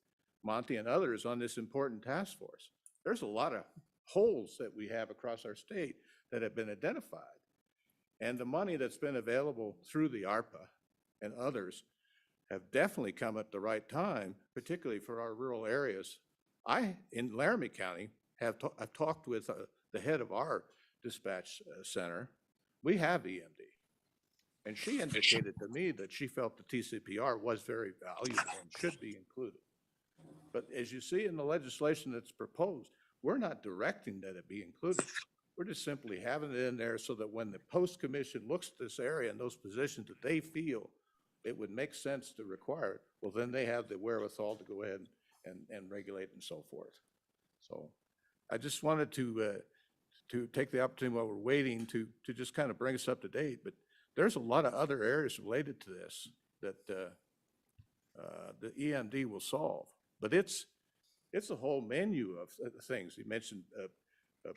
Monty and others on this important task force. There's a lot of holes that we have across our state that have been identified. And the money that's been available through the ARPA and others have definitely come at the right time, particularly for our rural areas. In Laramie County, I've talked with the head of our dispatch center. We have EMD. And she indicated to me that she felt the TCPR was very valuable and should be included. But as you see in the legislation that's proposed, we're not directing that it be included. We're just simply having it in there so that when the post commission looks at this area and those positions that they feel it would make sense to require it, well, then they have the wherewithal to go ahead and regulate and so forth. So I just wanted to take the opportunity while we're waiting to just kind of bring us up to date. But there's a lot of other areas related to this that the EMD will solve. But it's a whole menu of things. You mentioned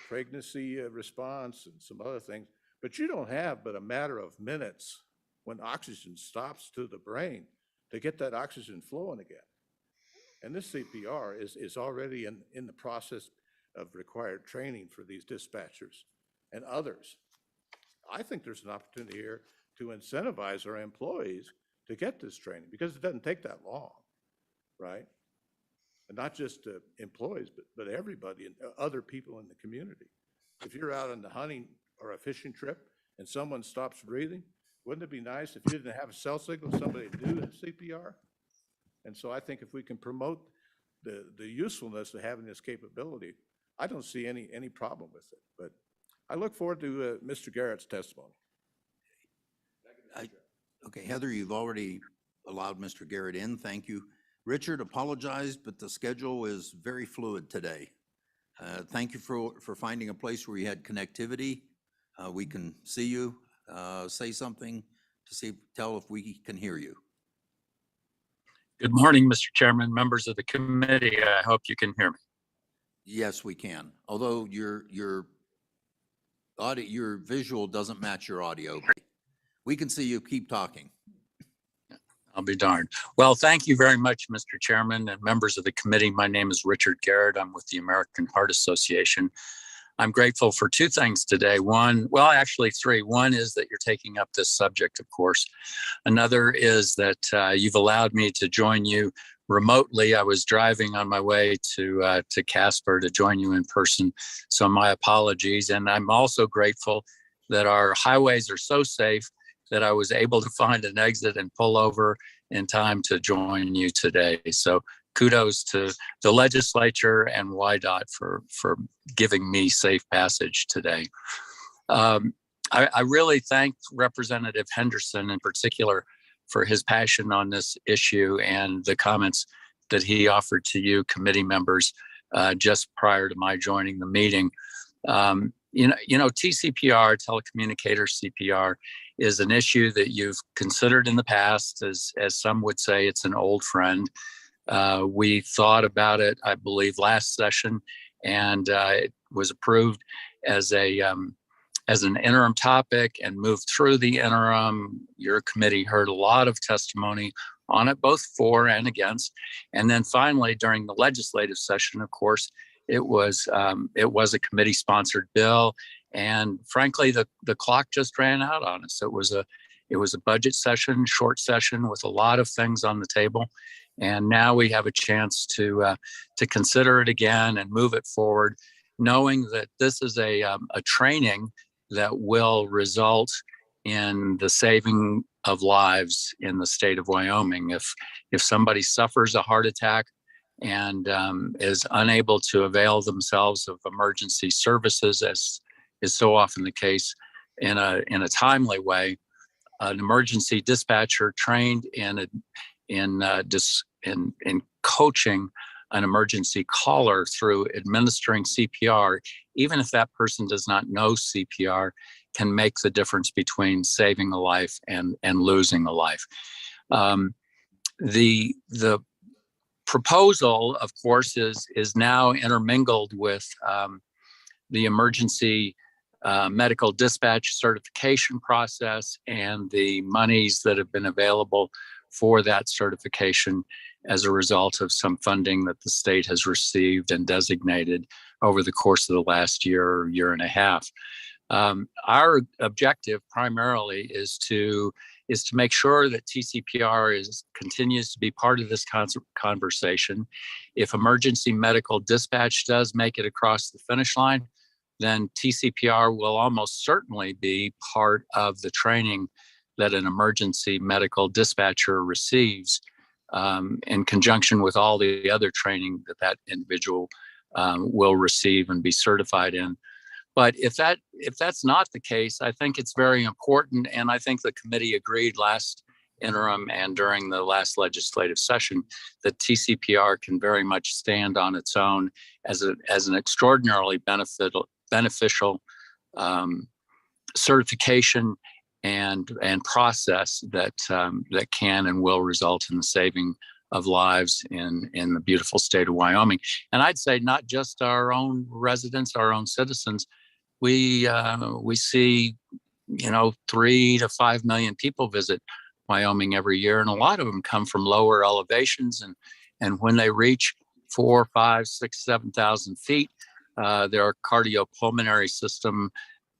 pregnancy response and some other things, but you don't have but a matter of minutes when oxygen stops to the brain to get that oxygen flowing again. And this CPR is already in the process of required training for these dispatchers and others. I think there's an opportunity here to incentivize our employees to get this training because it doesn't take that long, right? And not just employees, but everybody and other people in the community. If you're out on the hunting or a fishing trip and someone stops breathing, wouldn't it be nice if you didn't have a cell signal, somebody to do CPR? And so I think if we can promote the usefulness of having this capability, I don't see any problem with it. But I look forward to Mr. Garrett's testimony. Okay, Heather, you've already allowed Mr. Garrett in. Thank you. Richard apologized, but the schedule is very fluid today. Thank you for finding a place where you had connectivity. We can see you. Say something to tell if we can hear you. Good morning, Mr. Chairman, members of the committee. I hope you can hear me. Yes, we can. Although your audio, your visual doesn't match your audio. We can see you. Keep talking. I'll be darned. Well, thank you very much, Mr. Chairman and members of the committee. My name is Richard Garrett. I'm with the American Heart Association. I'm grateful for two things today. Actually three. One is that you're taking up this subject, of course. Another is that you've allowed me to join you remotely. I was driving on my way to Casper to join you in person. So my apologies. And I'm also grateful that our highways are so safe that I was able to find an exit and pull over in time to join you today. So kudos to the legislature and WYDOT for giving me safe passage today. I really thank Representative Henderson in particular for his passion on this issue and the comments that he offered to you committee members just prior to my joining the meeting. TCPR, telecommunicator CPR, is an issue that you've considered in the past. As some would say, it's an old friend. We thought about it, I believe, last session, and it was approved as an interim topic and moved through the interim. Your committee heard a lot of testimony on it, both for and against. And then finally, during the legislative session, of course, it was a committee-sponsored bill, and frankly, the clock just ran out on us. It was a budget session, short session with a lot of things on the table, and now we have a chance to consider it again and move it forward, knowing that this is a training that will result in the saving of lives in the state of Wyoming. If somebody suffers a heart attack and is unable to avail themselves of emergency services, as is so often the case, in a timely way, an emergency dispatcher trained in coaching an emergency caller through administering CPR, even if that person does not know CPR, can make the difference between saving a life and losing a life. The proposal, of course, is now intermingled with the emergency medical dispatch certification process and the monies that have been available for that certification as a result of some funding that the state has received and designated over the course of the last year and a half. Our objective primarily is to make sure that TCPR continues to be part of this conversation. If emergency medical dispatch does make it across the finish line, then TCPR will almost certainly be part of the training that an emergency medical dispatcher receives in conjunction with all the other training that individual will receive and be certified in. But if that's not the case, I think it's very important, and I think the committee agreed last interim and during the last legislative session that TCPR can very much stand on its own as an extraordinarily beneficial certification and process that can and will result in the saving of lives in the beautiful state of Wyoming. And I'd say not just our own residents, our own citizens. We see 3 to 5 million people visit Wyoming every year, and a lot of them come from lower elevations, and when they reach 4, 5, 6, 7,000 feet, their cardiopulmonary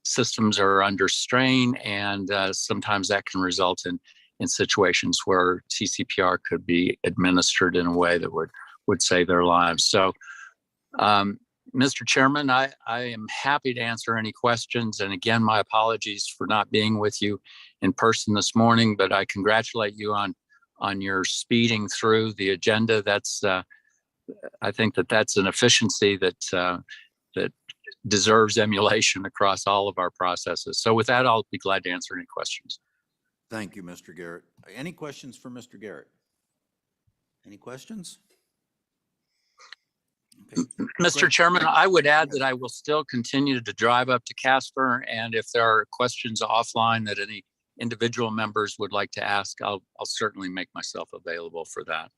systems are under strain, and sometimes that can result in situations where TCPR could be administered in a way that would save their lives. So, Mr. Chairman, I am happy to answer any questions. And again, my apologies for not being with you in person this morning, but I congratulate you on your speeding through the agenda. I think that's an efficiency that deserves emulation across all of our processes. So with that, I'll be glad to answer any questions. Thank you, Mr. Garrett. Any questions for Mr. Garrett? Any questions? Okay. Mr. Chairman, I would add that I will still continue to drive up to Casper, and if there are questions offline that any individual members would like to ask, I'll certainly make myself available for that.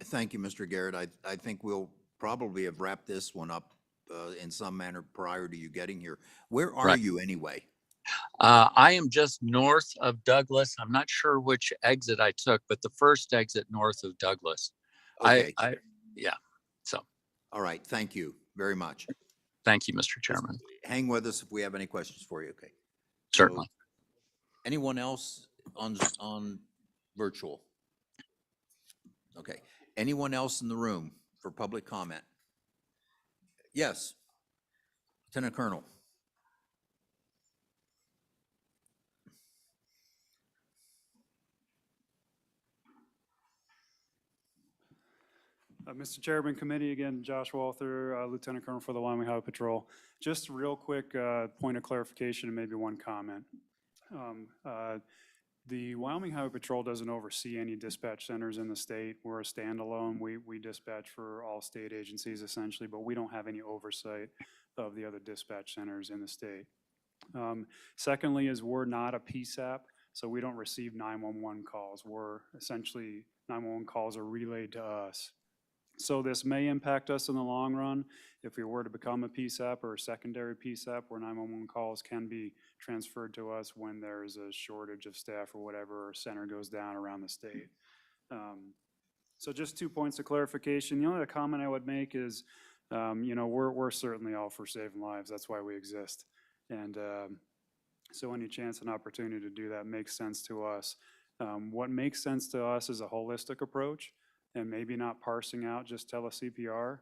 Thank you, Mr. Garrett. I think we'll probably have wrapped this one up in some manner prior to you getting here. Where are you anyway? I am just north of Douglas. I'm not sure which exit I took, but the first exit north of Douglas. Okay. Yeah. So. All right. Thank you very much. Thank you, Mr. Chairman. Hang with us if we have any questions for you. Okay. Certainly. So, anyone else on virtual? Okay. Anyone else in the room for public comment? Yes. Lieutenant Colonel. Mr. Chairman, committee, again, Josh Walther, Lieutenant Colonel for the Wyoming Highway Patrol. Just real quick point of clarification and maybe one comment. The Wyoming Highway Patrol doesn't oversee any dispatch centers in the state. We're a standalone. We dispatch for all state agencies essentially, but we don't have any oversight of the other dispatch centers in the state. Secondly is we're not a PSAP, so we don't receive 911 calls. We're essentially, 911 calls are relayed to us. So this may impact us in the long run if we were to become a PSAP or a secondary PSAP where 911 calls can be transferred to us when there's a shortage of staff or whatever, or center goes down around the state. So just 2 points of clarification. The only other comment I would make is, you know, we're certainly all for saving lives. That's why we exist. And so any chance and opportunity to do that makes sense to us. What makes sense to us is a holistic approach, and maybe not parsing out just tele-CPR.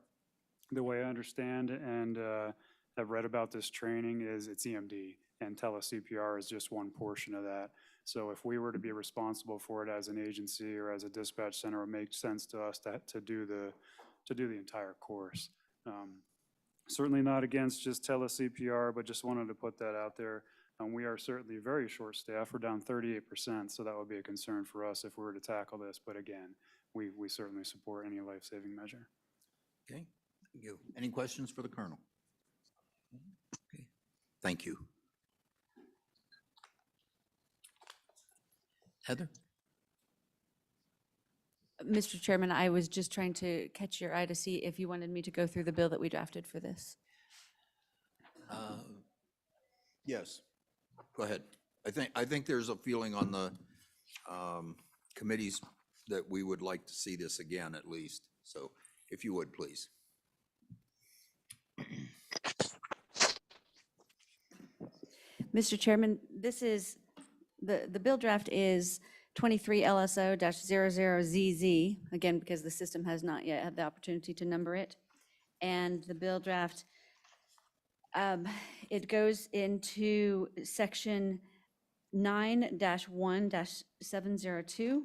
The way I understand and have read about this training is it's EMD, and tele-CPR is just one portion of that. So if we were to be responsible for it as an agency or as a dispatch center, it makes sense to us to do the entire course. Certainly not against just tele-CPR, but just wanted to put that out there. We are certainly very short-staffed. We're down 38%, so that would be a concern for us if we were to tackle this. But again, we certainly support any life-saving measure. Okay, thank you. Any questions for the Colonel? Okay, thank you. Heather? Mr. Chairman, I was just trying to catch your eye to see if you wanted me to go through the bill that we drafted for this. Yes, go ahead. I think there's a feeling on the committees that we would like to see this again at least. So if you would, please. Mr. Chairman, this is, the bill draft is 23 LSO-00ZZ, again, because the system has not yet had the opportunity to number it. And the bill draft, it goes into section 9-1-702,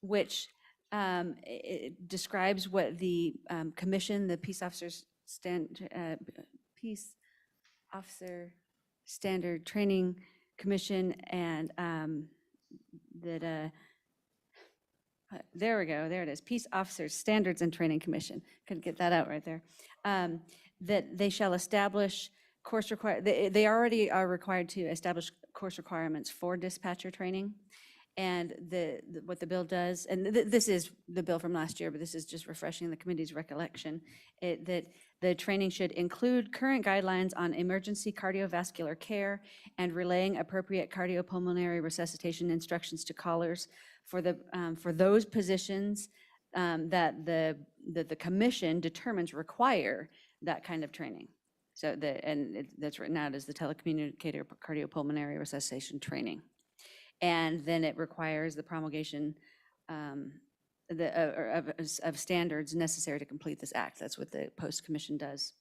which it describes what the commission, the Peace Officer Standard Training Commission, and there we go, there it is, Peace Officers Standards and Training Commission. Couldn't get that out right there. That they shall establish course they already are required to establish course requirements for dispatcher training. And what the bill does, and this is the bill from last year, but this is just refreshing the committee's recollection, that the training should include current guidelines on emergency cardiovascular care and relaying appropriate cardiopulmonary resuscitation instructions to callers for those positions that the commission determines require that kind of training. So that's written out as the telecommunicator cardiopulmonary resuscitation training. And then it requires the promulgation of standards necessary to complete this act. That's what the post-commission does.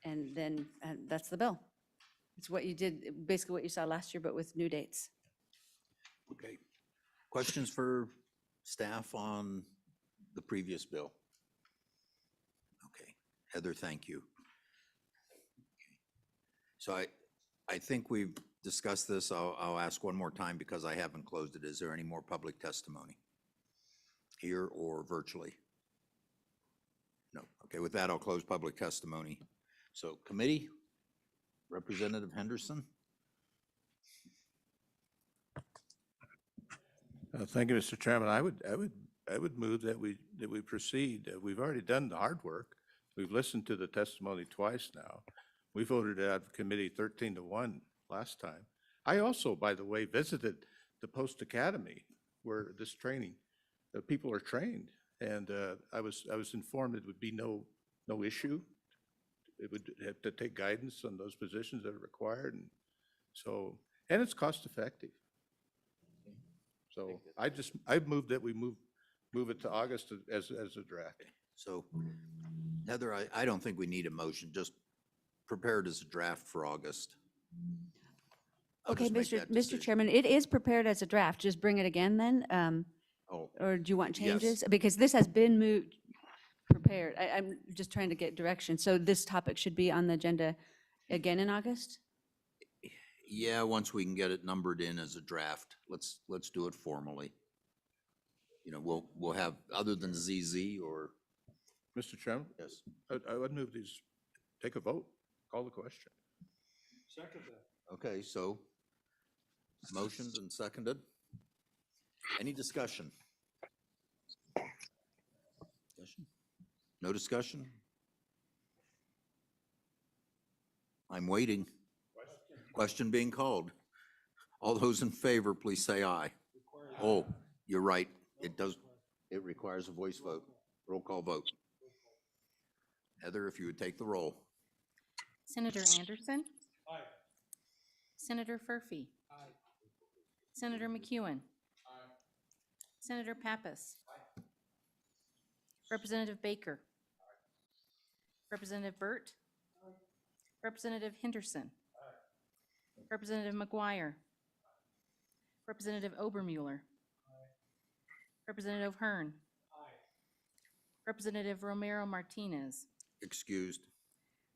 And then that's the bill. It's what you did, basically what you saw last year, but with new dates. Okay. Questions for staff on the previous bill? Okay. Heather, thank you. So I think we've discussed this. I'll ask one more time because I haven't closed it. Is there any more public testimony here or virtually? No. Okay, with that, I'll close public testimony. So committee, Representative Henderson. Thank you, Mr. Chairman. I would move that we proceed. We've already done the hard work. We've listened to the testimony twice now. We voted it out of committee 13-1 last time. I also, by the way, visited the Post Academy where this training, people are trained, and I was informed it would be no issue. It would have to take guidance on those positions that are required, and it's cost effective. So I moved that we move move it to August as a draft. So Heather, I don't think we need a motion, just prepare it as a draft for August. I'll Okay, just make that Mr. decision. Chairman, it is prepared as a draft. Just bring it again then. Oh, Or do you want yes. changes? Because this has been moved, prepared. I'm just trying to get direction. So this topic should be on the agenda again in August? yeah, once we can get it numbered in as a draft, let's do it formally. You know, we'll have, other than ZZ or, Mr. Chairman, yes. I would move these, take a vote, call the question. Second that. Okay, so motioned and seconded. Any discussion? Discussion? No discussion? I'm waiting. Question being called. All those in favor, please say aye. Oh, you're right. It requires a voice vote, roll call vote. Heather, if you would take the roll. Senator Anderson? Aye. Senator Furphy? Aye. Senator McEwen? Aye. Senator Pappas? Aye. Representative Baker? Aye. Representative Burt? Aye. Representative Henderson? Aye. Representative McGuire? Aye. Representative Obermuller? Aye. Representative Hearn? Aye. Representative Romero Martinez? Excused.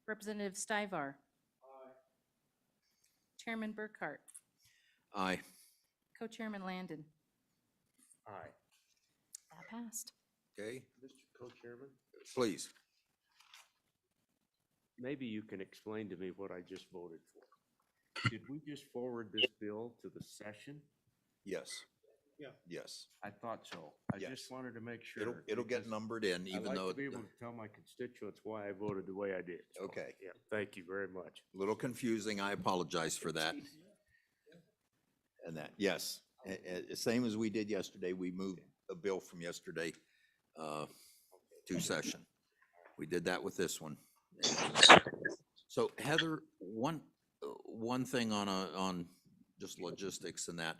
Representative Stivar? Aye. Chairman Burkhart? Aye. Co-Chairman Landon? Aye. That passed. Okay, Mr. Co-Chairman, please. maybe you can explain to me what I just voted for. Did we just forward this bill to the session? Yes. Yeah. Yes. I thought so. I Yes. just wanted to make sure. It'll get because numbered in, I even like though to be it's able to tell my constituents why I voted the way I did. So, okay. Yeah, thank you very much. A little confusing. I apologize for that. And that, yes, same as we did yesterday. We moved a bill from yesterday to session. We did that with this one. So Heather, one thing on just logistics and that,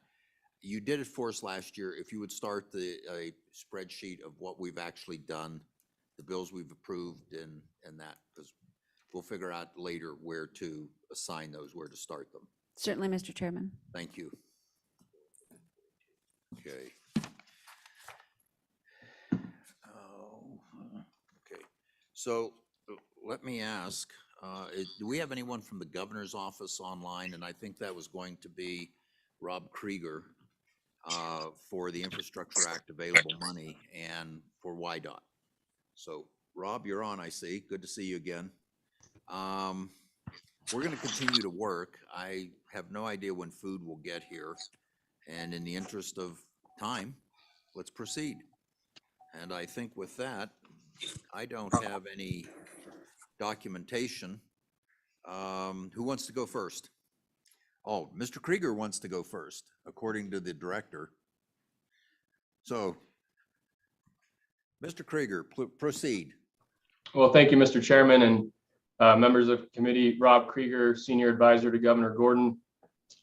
you did it for us last year. If you would start a spreadsheet of what we've actually done, the bills we've approved and that, because we'll figure out later where to assign those, where to start them. Certainly, Mr. Chairman. Thank you. Okay. Okay. So let me ask, do we have anyone from the governor's office online? And I think that was going to be Rob Krieger for the Infrastructure Act available money and for YDOT. So Rob, you're on, I see. Good to see you again. We're going to continue to work. I have no idea when food will get here. And in the interest of time, let's proceed. And I think with that, I don't have any documentation. Who wants to go first? Oh, Mr. Krieger wants to go first, according to the director. So, Mr. Krieger, proceed. Well, thank you, Mr. Chairman, and members of the committee. Rob Krieger, Senior Advisor to Governor Gordon.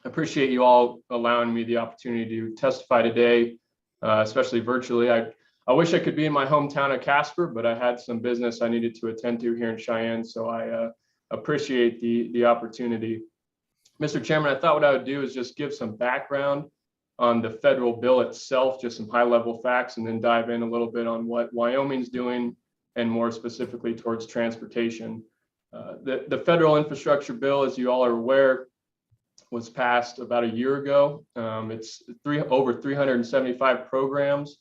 I appreciate you all allowing me the opportunity to testify today, especially virtually. I wish I could be in my hometown of Casper, but I had some business I needed to attend to here in Cheyenne, so I appreciate the opportunity. Mr. Chairman, I thought what I would do is just give some background on the federal bill itself, just some high-level facts, and then dive in a little bit on what Wyoming's doing, and more specifically towards transportation. The federal infrastructure bill, as you all are aware, was passed about a year ago. It's over 375 programs,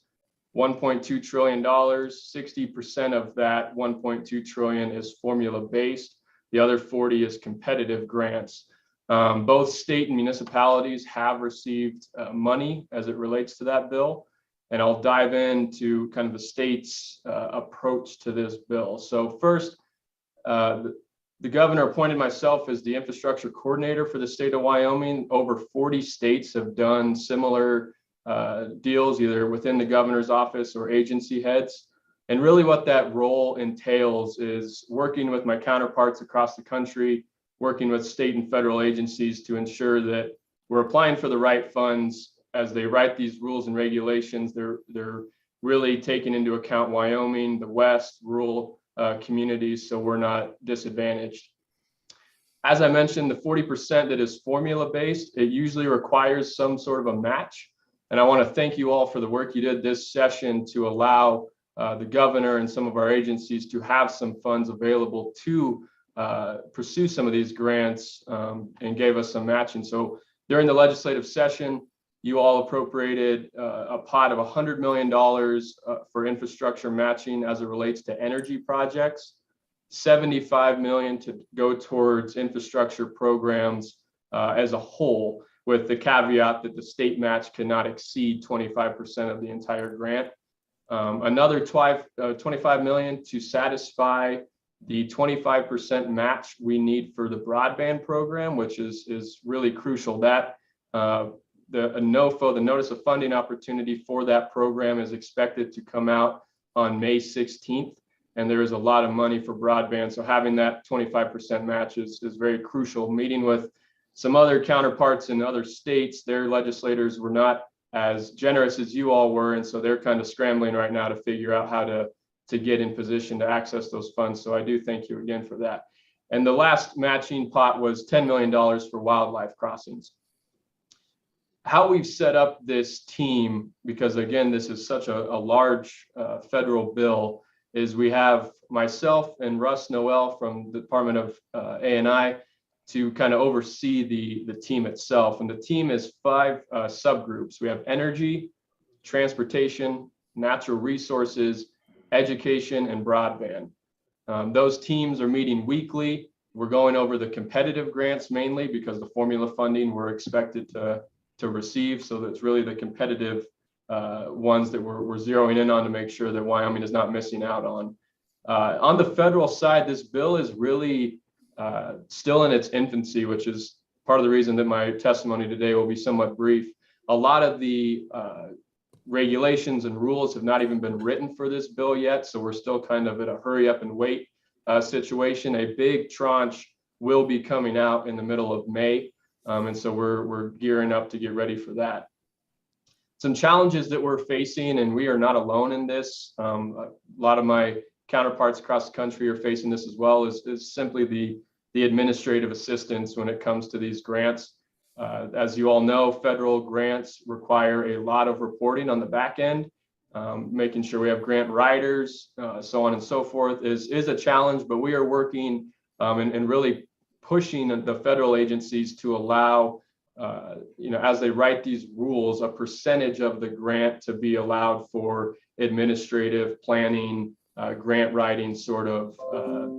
$1.2 trillion. 60% of that $1.2 trillion is formula-based. The other 40 is competitive grants. Both state and municipalities have received money as it relates to that bill. And I'll dive into kind of the state's approach to this bill. So first, the governor appointed myself as the infrastructure coordinator for the state of Wyoming. Over 40 states have done similar deals, either within the governor's office or agency heads. And really what that role entails is working with my counterparts across the country, working with state and federal agencies to ensure that we're applying for the right funds as they write these rules and regulations. They're really taking into account Wyoming, the West, rural communities, so we're not disadvantaged. As I mentioned, the 40% that is formula-based, it usually requires some sort of a match. And I want to thank you all for the work you did this session to allow the governor and some of our agencies to have some funds available to pursue some of these grants and gave us some matching. So during the legislative session, you all appropriated a pot of $100 million for infrastructure matching as it relates to energy projects, $75 million to go towards infrastructure programs as a whole, with the caveat that the state match cannot exceed 25% of the entire grant. Another $25 million to satisfy the 25% match we need for the broadband program, which is really crucial. That the NOFO, the Notice of Funding Opportunity for that program, is expected to come out on May 16th. And there is a lot of money for broadband. So having that 25% match is very crucial. Meeting with some other counterparts in other states, their legislators were not as generous as you all were. And so they're kind of scrambling right now to figure out how to get in position to access those funds. So I do thank you again for that. And the last matching pot was $10 million for wildlife crossings. How we've set up this team, because again, this is such a large federal bill, is we have myself and Russ Noel from the Department of A&I to kind of oversee the team itself. And the team is 5 subgroups. We have energy, transportation, natural resources, education, and broadband. Those teams are meeting weekly. We're going over the competitive grants mainly because the formula funding we're expected to receive. So that's really the competitive ones that we're zeroing in on to make sure that Wyoming is not missing out on. On the federal side, this bill is really still in its infancy, which is part of the reason that my testimony today will be somewhat brief. A lot of the regulations and rules have not even been written for this bill yet, so we're still kind of at a hurry up and wait situation. A big tranche will be coming out in the middle of May, and so we're gearing up to get ready for that. Some challenges that we're facing, and we are not alone in this. A lot of my counterparts across the country are facing this as well, is simply the administrative assistance when it comes to these grants. As you all know, federal grants require a lot of reporting on the back end. Making sure we have grant writers, so on and so forth is a challenge, but we are working and really pushing the federal agencies to allow, as they write these rules, a percentage of the grant to be allowed for administrative planning, grant writing sort of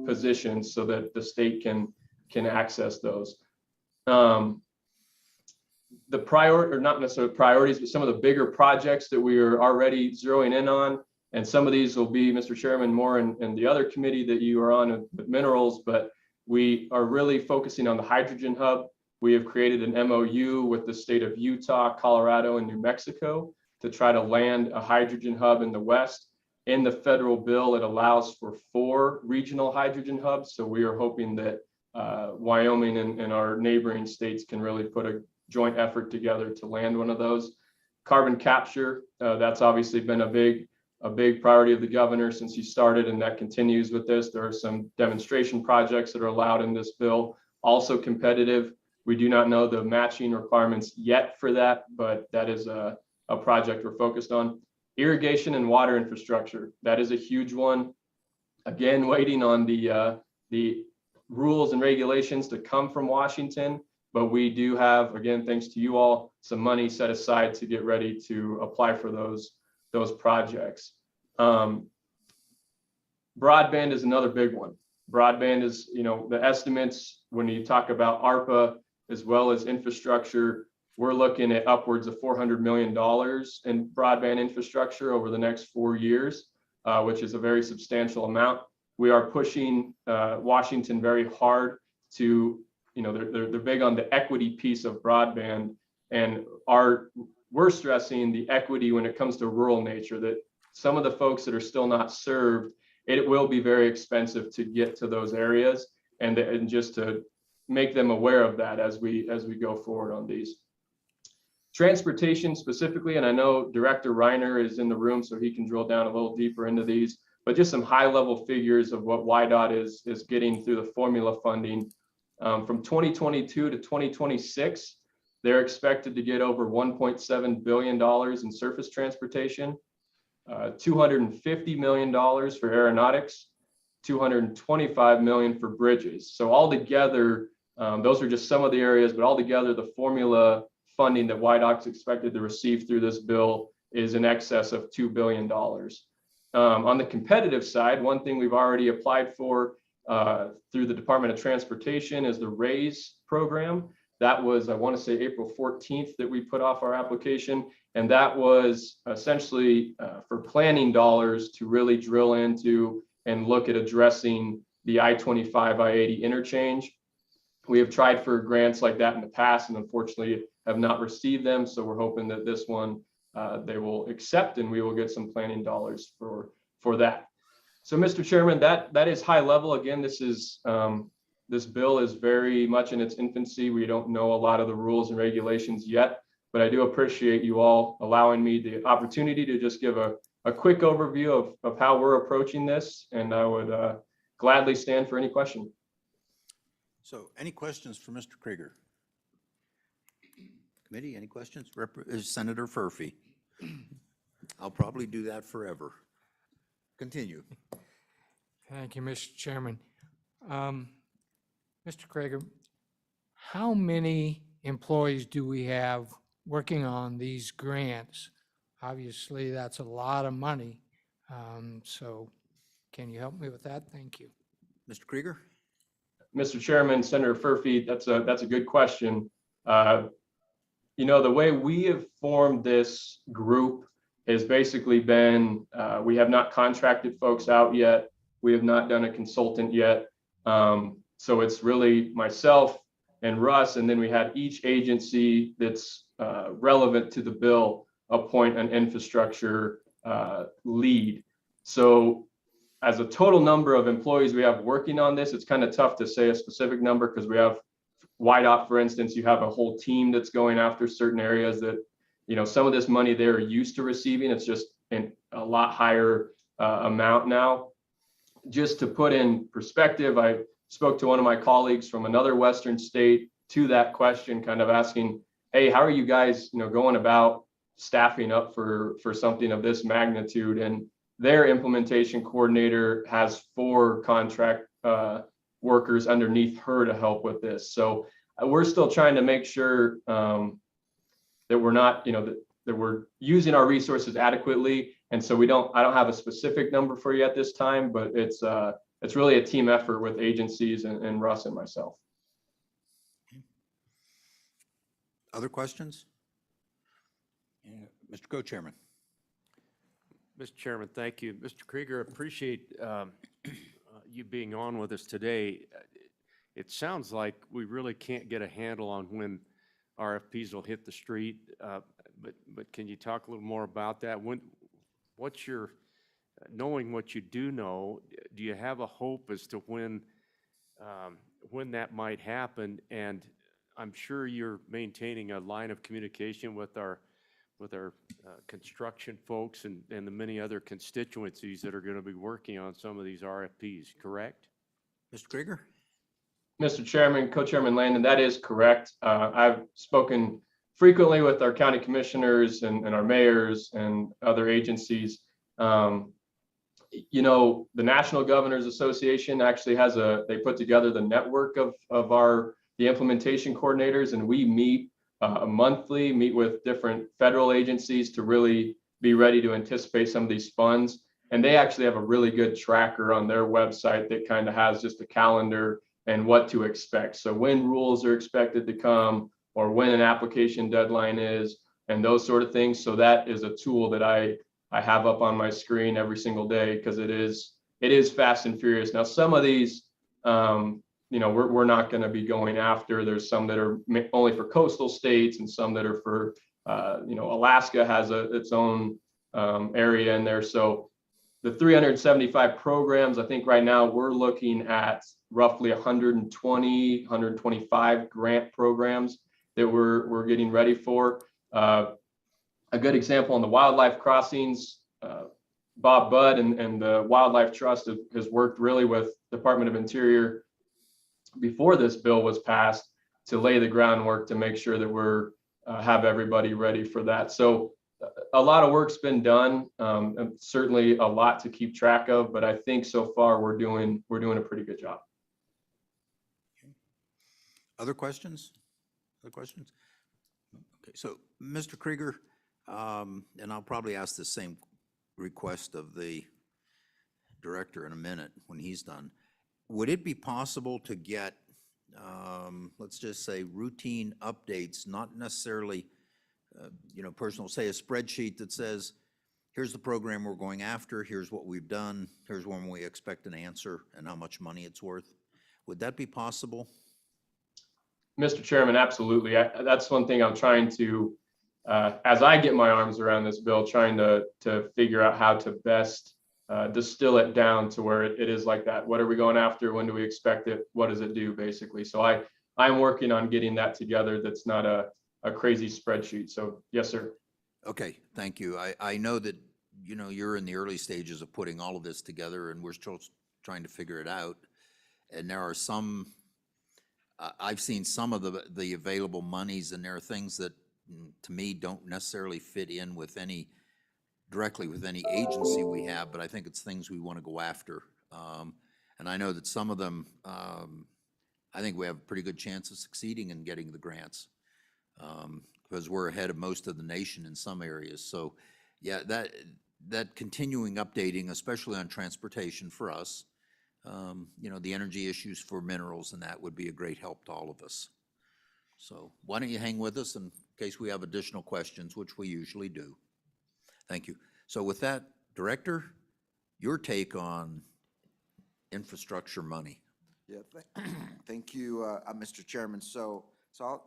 positions so that the state can access those. The or not necessarily priorities, but some of the bigger projects that we are already zeroing in on, and some of these will be, Mr. Chairman, more in the other committee that you are on with minerals, but we are really focusing on the hydrogen hub. We have created an MOU with the state of Utah, Colorado, and New Mexico to try to land a hydrogen hub in the West. In the federal bill, it allows for 4 regional hydrogen hubs. So we are hoping that Wyoming and our neighboring states can really put a joint effort together to land one of those. Carbon capture, that's obviously been a big priority of the governor since he started, and that continues with this. There are some demonstration projects that are allowed in this bill, also competitive. We do not know the matching requirements yet for that, but that is a project we're focused on. Irrigation and water infrastructure, that is a huge one. Again, waiting on the rules and regulations to come from Washington, but we do have, again, thanks to you all, some money set aside to get ready to apply for those projects. Broadband is another big one. Broadband is, the estimates when you talk about ARPA as well as infrastructure, we're looking at upwards of $400 million in broadband infrastructure over the next 4 years, which is a very substantial amount. We are pushing Washington very hard to, they're big on the equity piece of broadband, and we're stressing the equity when it comes to rural nature, that some of the folks that are still not served, it will be very expensive to get to those areas, and just to make them aware of that as we go forward on these. Transportation specifically, and I know Director Reiner is in the room, so he can drill down a little deeper into these, but just some high level figures of what YDOT is getting through the formula funding. From 2022 to 2026, they're expected to get over $1.7 billion in surface transportation, $250 million for aeronautics, $225 million for bridges. So altogether, those are just some of the areas, but altogether, the formula funding that YDOT's expected to receive through this bill is in excess of $2 billion. On the competitive side, one thing we've already applied for through the Department of Transportation is the RAISE program. That was, I want to say, April 14th that we put off our application. And that was essentially for planning dollars to really drill into and look at addressing the I-25, I-80 interchange. We have tried for grants like that in the past and unfortunately have not received them. So we're hoping that this one they will accept and we will get some planning dollars for that. So Mr. Chairman, that is high level. Again, this bill is very much in its infancy. We don't know a lot of the rules and regulations yet, but I do appreciate you all allowing me the opportunity to just give a quick overview of how we're approaching this. And I would gladly stand for any question. So any questions for Mr. Krieger? Committee, any questions? Senator Furphy. I'll probably do that forever. Continue. Thank you, Mr. Chairman. Mr. Krieger, how many employees do we have working on these grants? Obviously, that's a lot of money. So can you help me with that? Thank you. Mr. Krieger? Mr. Chairman, Senator Furphy, that's a good question. You know, the way we have formed this group has basically been, we have not contracted folks out yet. We have not done a consultant yet. So it's really myself and Russ, and then we had each agency that's relevant to the bill appoint an infrastructure lead. So as a total number of employees we have working on this, it's kind of tough to say a specific number because we have YDOT, for instance, you have a whole team that's going after certain areas that, you know, some of this money they're used to receiving. It's just in a lot higher amount now. Just to put in perspective, I spoke to one of my colleagues from another Western state to that question, kind of asking, hey, how are you guys, you know, going about staffing up for something of this magnitude? And their implementation coordinator has 4 contract workers underneath her to help with this. So we're still trying to make sure that we're not, you know, that we're using our resources adequately. And so I don't have a specific number for you at this time, but it's really a team effort with agencies and Russ and myself. Other questions? Yeah, Mr. Co-Chairman. Mr. Chairman, thank you. Mr. Krieger, appreciate you being on with us today. It sounds like we really can't get a handle on when RFPs will hit the street, but can you talk a little more about that? What's your, knowing what you do know, do you have a hope as to when that might happen? And I'm sure you're maintaining a line of communication with our construction folks and the many other constituencies that are going to be working on some of these RFPs, correct? Mr. Krieger? Mr. Chairman, Co-Chairman Landon, that is correct. I've spoken frequently with our county commissioners and our mayors and other agencies. You know, the National Governors Association actually they put together the network of the implementation coordinators, and we meet monthly, meet with different federal agencies to really be ready to anticipate some of these funds. And they actually have a really good tracker on their website that kind of has just a calendar and what to expect. So when rules are expected to come or when an application deadline is and those sort of things. So that is a tool that I have up on my screen every single day because it is fast and furious. Now, some of these, you know, we're not going to be going after. There's some that are only for coastal states and some that are for, you know, Alaska has its own area in there. So the 375 programs, I think right now we're looking at roughly 120, 125 grant programs that we're getting ready for. A good example on the wildlife crossings, Bob Budd and the Wildlife Trust has worked really with Department of Interior before this bill was passed to lay the groundwork to make sure that we're have everybody ready for that. So a lot of work's been done, and certainly a lot to keep track of, but I think so far we're doing a pretty good job. Other questions? Other questions? Okay, so Mr. Krieger, and I'll probably ask the same request of the director in a minute when he's done. Would it be possible to get, let's just say, routine updates, not necessarily, personal, say a spreadsheet that says, here's the program we're going after, here's what we've done, here's when we expect an answer and how much money it's worth? Would that be possible? Mr. Chairman, absolutely. That's one thing I'm trying to, as I get my arms around this bill, trying to figure out how to best distill it down to where it is like that. What are we going after? When do we expect it? What does it do, basically? So I'm working on getting that together. That's not a crazy spreadsheet. So yes, sir. Okay, thank you. I know that, you're in the early stages of putting all of this together, and we're still trying to figure it out. And there are some, I've seen some of the available monies, and there are things that, to me, don't necessarily fit in with directly with any agency we have, but I think it's things we want to go after. And I know that some of them, I think we have a pretty good chance of succeeding in getting the grants, because we're ahead of most of the nation in some areas. So, yeah, that continuing updating, especially on transportation for us, the energy issues for minerals, and that would be a great help to all of us. So why don't you hang with us in case we have additional questions, which we usually do. Thank you. So with that, Director, your take on infrastructure money. Yeah, thank you, Mr. Chairman. So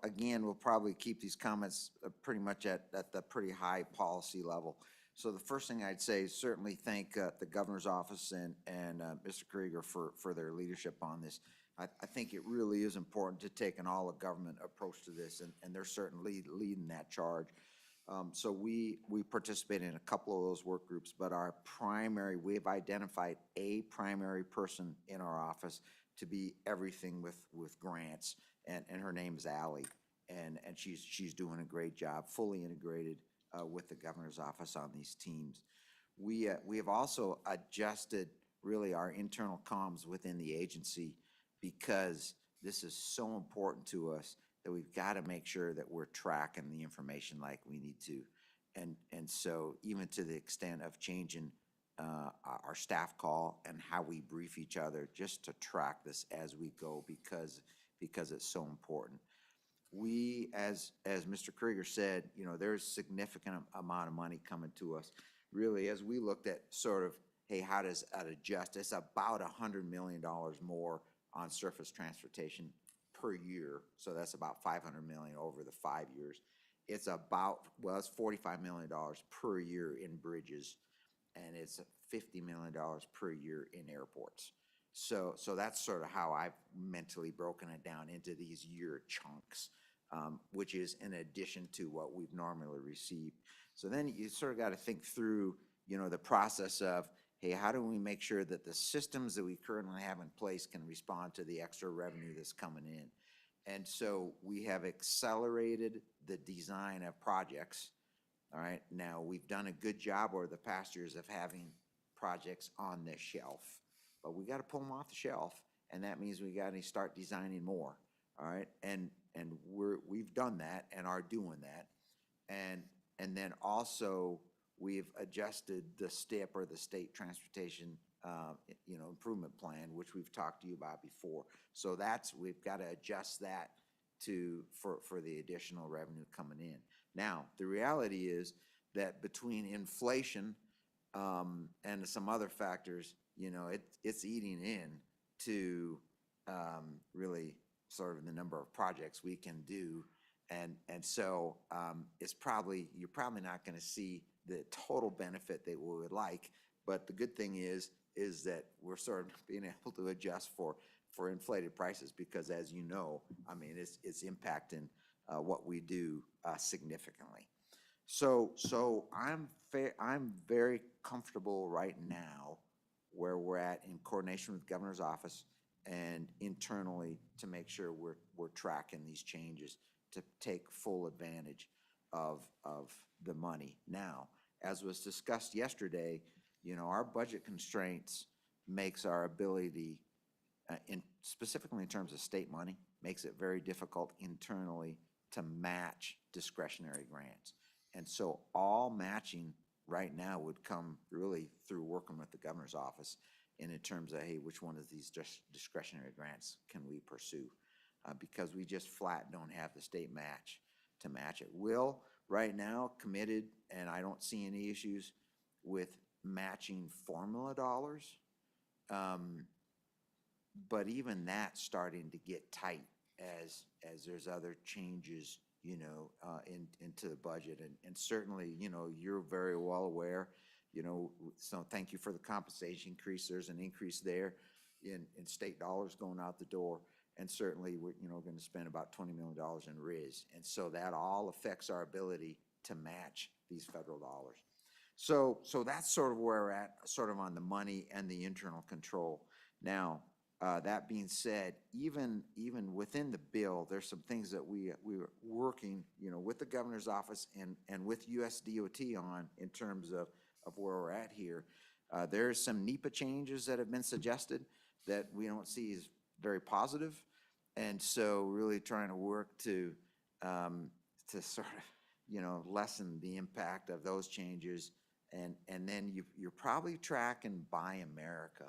again, we'll probably keep these comments pretty much at the pretty high policy level. So the first thing I'd say is certainly thank the governor's office and Mr. Krieger for their leadership on this. I think it really is important to take an all-of-government approach to this, and they're certainly leading that charge. So we participate in a couple of those work groups, but we've identified a primary person in our office to be everything with grants, and her name is Allie, and she's doing a great job, fully integrated with the governor's office on these teams. We have also adjusted really our internal comms within the agency, because this is so important to us that we've got to make sure that we're tracking the information like we need to. And so even to the extent of changing our staff call and how we brief each other, just to track this as we go, because it's so important. We, as Mr. Krieger said, there's significant amount of money coming to us. Really, as we looked at sort of, hey, how does that adjust? It's about $100 million more on surface transportation per year. So that's about $500 million over the 5 years. It's about, it's $45 million per year in bridges, and it's $50 million per year in airports. So that's sort of how I've mentally broken it down into these year chunks, which is in addition to what we've normally received. So then you sort of got to think through, the process of, hey, how do we make sure that the systems that we currently have in place can respond to the extra revenue that's coming in? And so we have accelerated the design of projects. All right, now we've done a good job over the past years of having projects on the shelf, but we got to pull them off the shelf, and that means we got to start designing more. All right, and we've done that and are doing that, and then also we've adjusted the STIP, or the State Transportation Improvement Plan, which we've talked to you about before. So we've got to adjust that for the additional revenue coming in. Now, the reality is that between inflation and some other factors, it's eating in to really sort of the number of projects we can do. And so you're probably not going to see the total benefit that we would like. But the good thing is that we're sort of being able to adjust for inflated prices, because as you know, I mean, it's impacting what we do significantly. So I'm very comfortable right now where we're at in coordination with the governor's office and internally to make sure we're tracking these changes to take full advantage of the money. Now, as was discussed yesterday, you know, our budget constraints makes our ability, specifically in terms of state money, makes it very difficult internally to match discretionary grants. And so all matching right now would come really through working with the governor's office and in terms of, hey, which one of these discretionary grants can we pursue? Because we just flat don't have the state match to match it. Will, right now, committed, and I don't see any issues with matching formula dollars. But even that's starting to get tight as there's other changes, you know, into the budget. And certainly, you know, you're very well aware, you know, so thank you for the compensation increase. There's an increase there in state dollars going out the door. And certainly, we're, you know, going to spend about $20 million in RIS. And so that all affects our ability to match these federal dollars. So that's sort of where we're at, sort of on the money and the internal control. Now, that being said, even within the bill, there's some things that we were working, you know, with the governor's office and with USDOT on in terms of where we're at here. There's some NEPA changes that have been suggested that we don't see as very positive. And so really trying to work to sort of, you know, lessen the impact of those changes. And then you're probably tracking Buy America.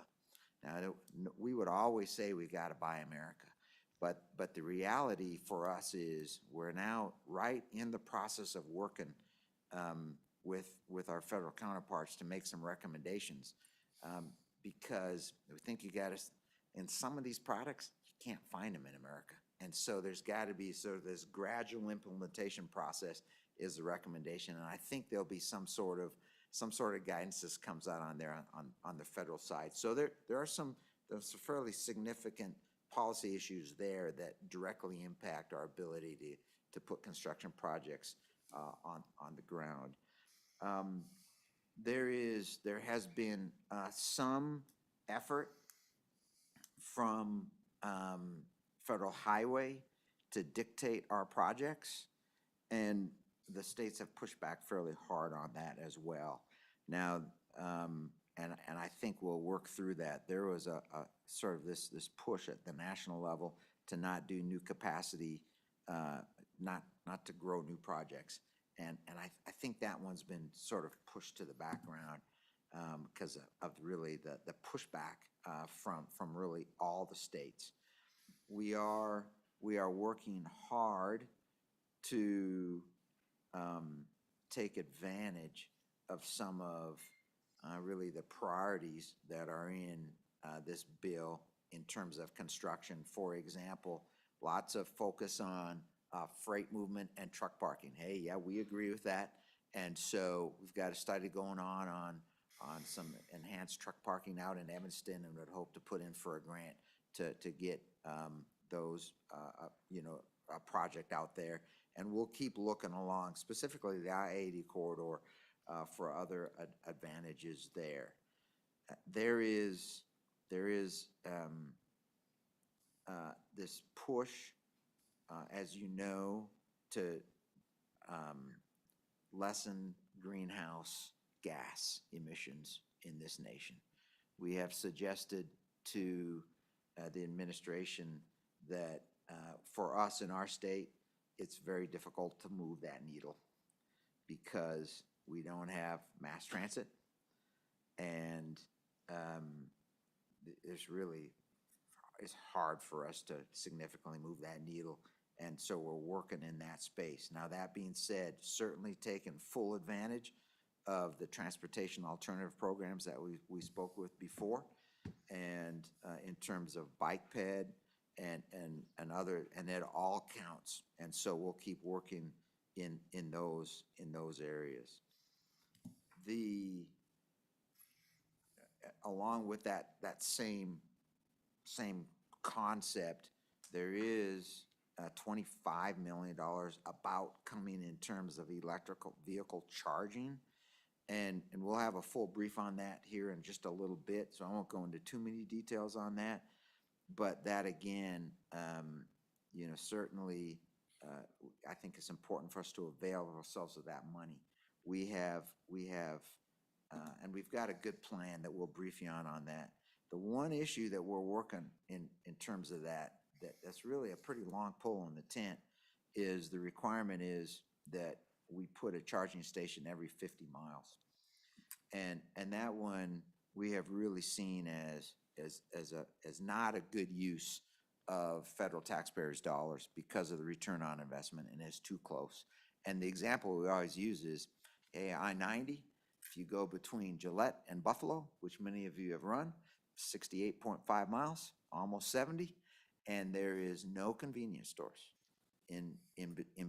Now, we would always say we got to buy America, but the reality for us is we're now right in the process of working with our federal counterparts to make some recommendations because we think you got to, in some of these products, you can't find them in America. And so there's got to be sort of this gradual implementation process is the recommendation. And I think there'll be some sort of guidance that comes out on there on the federal side. So there's some fairly significant policy issues there that directly impact our ability to put construction projects on the ground. There has been some effort from Federal Highway to dictate our projects, and the states have pushed back fairly hard on that as well. Now, and I think we'll work through that. There was a sort of this push at the national level to not do new capacity, not to grow new projects. And I think that one's been sort of pushed to the background because of really the pushback from really all the states. We are working hard to take advantage of some of really the priorities that are in this bill in terms of construction. For example, lots of focus on freight movement and truck parking. Hey, yeah, we agree with that. And so we've got a study going on some enhanced truck parking out in Evanston, and would hope to put in for a grant to get those, you know, a project out there. And we'll keep looking along, specifically the I-80 corridor, for other advantages there. There is this push, as you know, to lessen greenhouse gas emissions in this nation. We have suggested to the administration that for us in our state, it's very difficult to move that needle because we don't have mass transit, and it's hard for us to significantly move that needle, and so we're working in that space. Now, that being said, certainly taking full advantage of the transportation alternative programs that we spoke with before, and in terms of bike ped and other, and it all counts. And so we'll keep working in those areas. Along with that same concept, there is $25 million about coming in terms of electrical vehicle charging. And we'll have a full brief on that here in just a little bit, so I won't go into too many details on that. But that again, you know, certainly, I think it's important for us to avail ourselves of that money. We have, and we've got a good plan that we'll brief you on that. The one issue that we're working in terms of that's really a pretty long pole in the tent is the requirement is that we put a charging station every 50 miles. And that one we have really seen as not a good use of federal taxpayers' dollars because of the return on investment, and it's too close. And the example we always use is, hey, I-90, if you go between Gillette and Buffalo, which many of you have run, 68.5 miles, almost 70, and there is no convenience stores in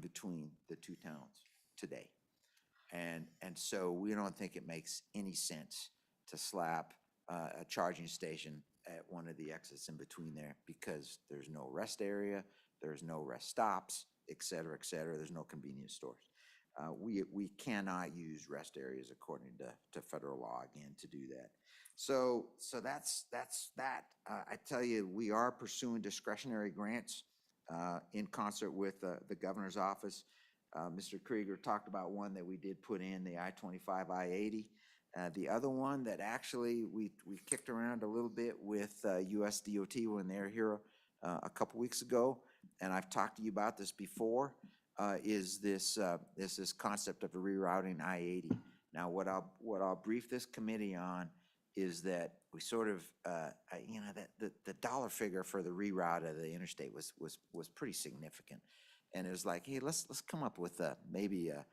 between the two towns today. And so we don't think it makes any sense to slap a charging station at one of the exits in between there because there's no rest area, there's no rest stops, et cetera, et cetera. There's no convenience stores. We cannot use rest areas according to federal law again to do that. So that's that. I tell you, we are pursuing discretionary grants in concert with the governor's office. Mr. Krieger talked about one that we did put in, the I-25, I-80. The other one that actually we kicked around a little bit with US DOT when they were here a couple weeks ago, and I've talked to you about this before, is this concept of a rerouting I-80. Now, what I'll brief this committee on is that we sort of, you know, that the dollar figure for the reroute of the interstate was pretty significant. And it was like, hey, let's come up with maybe a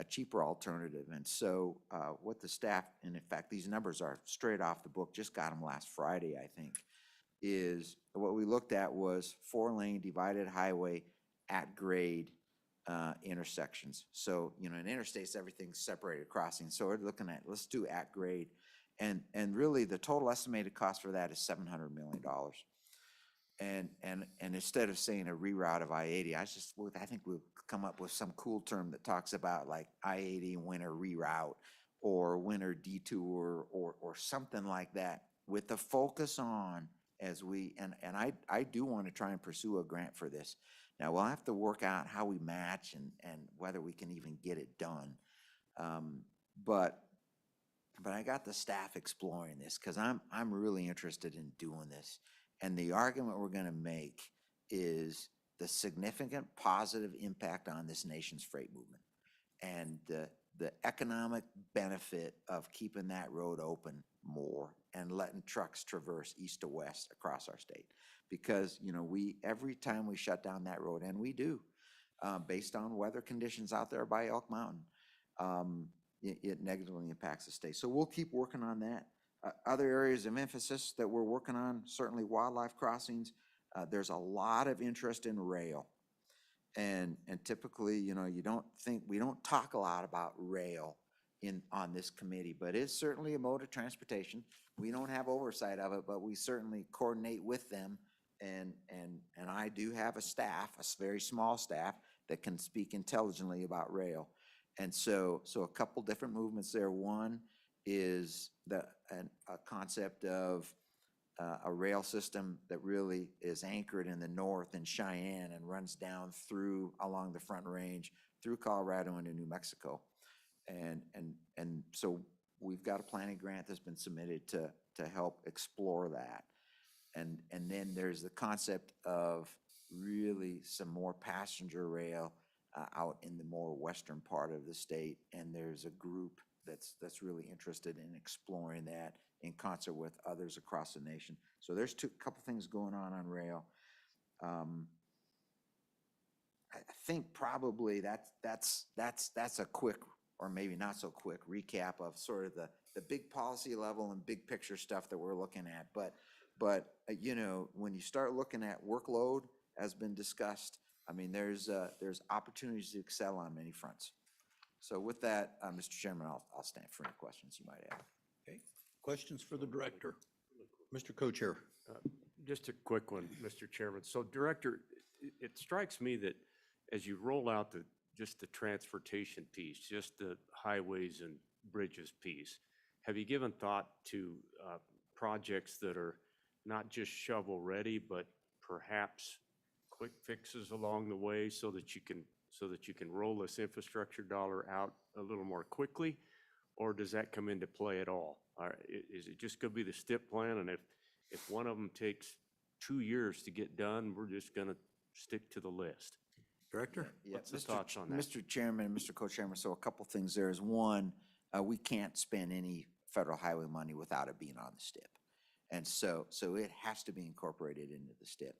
cheaper alternative. And so what the staff, and in fact, these numbers are straight off the book, just got them last Friday, I think, is what we looked at was 4-lane divided highway at grade intersections. So, you know, in interstates, everything's separated crossing. So we're looking at, let's do at grade. And really the total estimated cost for that is $700 million. And instead of saying a reroute of I-80, I think we'll come up with some cool term that talks about like I-80 winter reroute or winter detour or something like that, with the focus on as we, and I do want to try and pursue a grant for this. Now we'll have to work out how we match and whether we can even get it done. But I got the staff exploring this because I'm really interested in doing this. And the argument we're going to make is the significant positive impact on this nation's freight movement and the economic benefit of keeping that road open more and letting trucks traverse east to west across our state. Because, you know, every time we shut down that road, and we do, based on weather conditions out there by Elk Mountain, it negatively impacts the state. So we'll keep working on that. Other areas of emphasis that we're working on, certainly wildlife crossings. There's a lot of interest in rail. And typically, you know, we don't talk a lot about rail on this committee, but it's certainly a mode of transportation. We don't have oversight of it, but we certainly coordinate with them. And I do have a staff, a very small staff, that can speak intelligently about rail. And so a couple different movements there. One is a concept of a rail system that really is anchored in the north in Cheyenne and runs down through along the Front Range through Colorado into New Mexico. And so we've got a planning grant that's been submitted to help explore that. And then there's the concept of really some more passenger rail out in the more western part of the state. And there's a group that's really interested in exploring that in concert with others across the nation. So there's a couple things going on rail. I think probably that's a quick, or maybe not so quick, recap of sort of the big policy level and big picture stuff that we're looking at. But you know, when you start looking at workload, as been discussed, I mean, there's opportunities to excel on many fronts. So with that, Mr. Chairman, I'll stand for any questions you might have. Okay, questions for the director? Mr. Co-Chair. Just a quick one, Mr. Chairman. So Director, it strikes me that as you roll out just the transportation piece, just the highways and bridges piece, have you given thought to projects that are not just shovel-ready, but perhaps quick fixes along the way so that you can roll this infrastructure dollar out a little more quickly? Or does that come into play at all? Is it just going to be the STIP plan? And if one of them takes 2 years to get done, we're just going to stick to the list? Director? What's the thoughts on that? Mr. Chairman, Mr. Co-Chairman, so a couple things there is, one, we can't spend any federal highway money without it being on the STIP. And so it has to be incorporated into the STIP.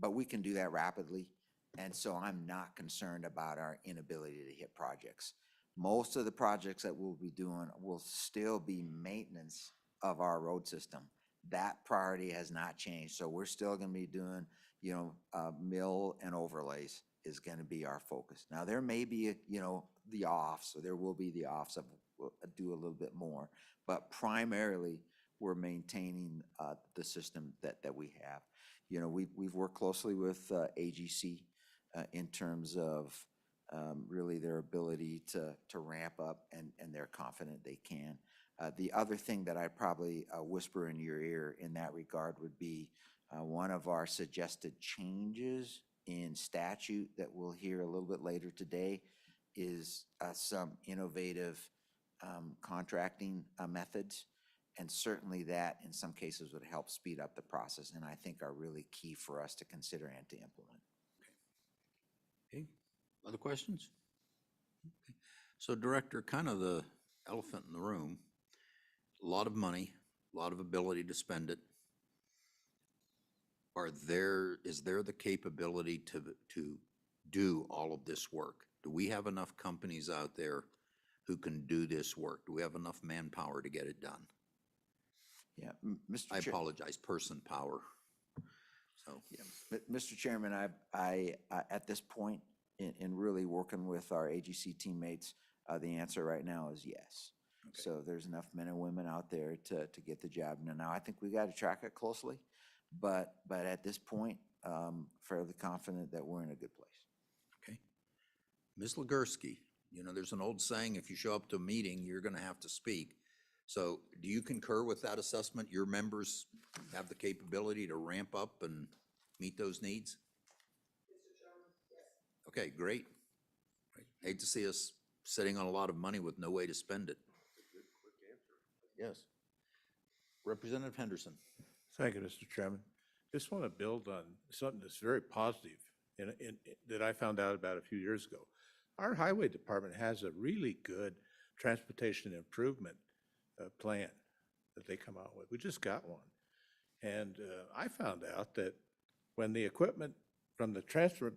But we can do that rapidly. And so I'm not concerned about our inability to hit projects. Most of the projects that we'll be doing will still be maintenance of our road system. That priority has not changed. So we're still going to be doing, mill and overlays is going to be our focus. Now, there may be, the offs, so there will be the offs of we'll do a little bit more, but primarily we're maintaining the system that we have. We've worked closely with AGC in terms of really their ability to ramp up, and they're confident they can. The other thing that I'd probably whisper in your ear in that regard would be one of our suggested changes in statute that we'll hear a little bit later today is some innovative contracting methods. And certainly that in some cases would help speed up the process, and I think are really key for us to consider and to implement. Okay, other questions? Okay. So Director, kind of the elephant in the room, a lot of money, a lot of ability to spend it. Is there the capability to do all of this work? Do we have enough companies out there who can do this work? Do we have enough manpower to get it done? Yeah, I apologize, person power. So, yeah. Mr. Chairman, I at this point in really working with our AGC teammates, the answer right now is yes. Okay. So there's enough men and women out there to get the job done. Now, I think we got to track it closely, but at this point, fairly confident that we're in a good place. Okay. Ms. Legursky, there's an old saying, if you show up to a meeting, you're going to have to speak. So do you concur with that assessment? Your members have the capability to ramp up and meet those needs? Okay, great. Hate to see us sitting on a lot of money with no way to spend it. Yes. Representative Henderson. Thank you, Mr. Chairman. Just want to build on something that's very positive that I found out about a few years ago. Our highway department has a really good transportation improvement plan that they come out with. We just got one. And I found out that when the equipment from the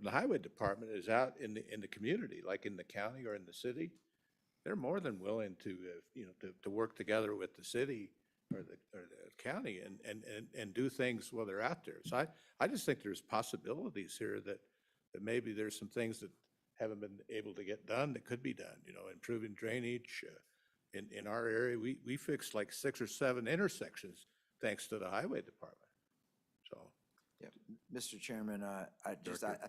highway department is out in the community, like in the county or in the city, they're more than willing to work together with the city or the county and do things while they're out there. So I just think there's possibilities here that maybe there's some things that haven't been able to get done that could be done, improving drainage. In our area, we fixed like 6 or 7 intersections thanks to the highway department. So, yeah, Mr. Chairman, I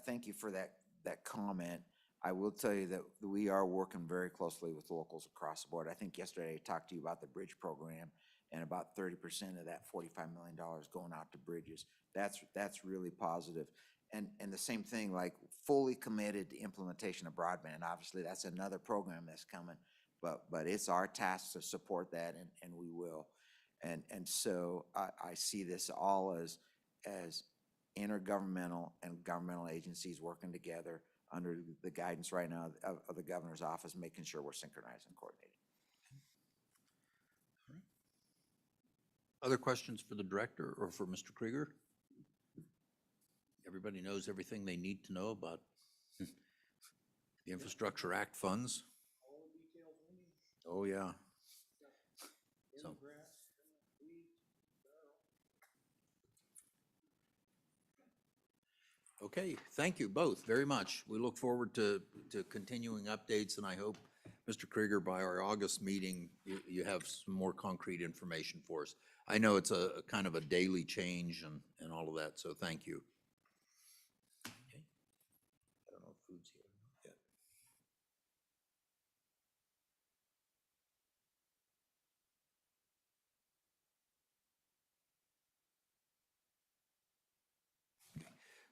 thank you for that comment. I will tell you that we are working very closely with locals across the board. I think yesterday I talked to you about the bridge program, and about 30% of that $45 million going out to bridges. That's really positive. And the same thing, like fully committed to implementation of broadband. Obviously, that's another program that's coming. But it's our task to support that, and we will. And so I see this all as intergovernmental and governmental agencies working together under the guidance right now of the governor's office, making sure we're synchronized and coordinated. All right. Other questions for the director or for Mr. Krieger? Everybody knows everything they need to know about the Infrastructure Act funds. Oh, yeah. So. Okay, thank you both very much. We look forward to continuing updates, and I hope, Mr. Krieger, by our August meeting, you have some more concrete information for us. I know it's a kind of a daily change and all of that, so thank you.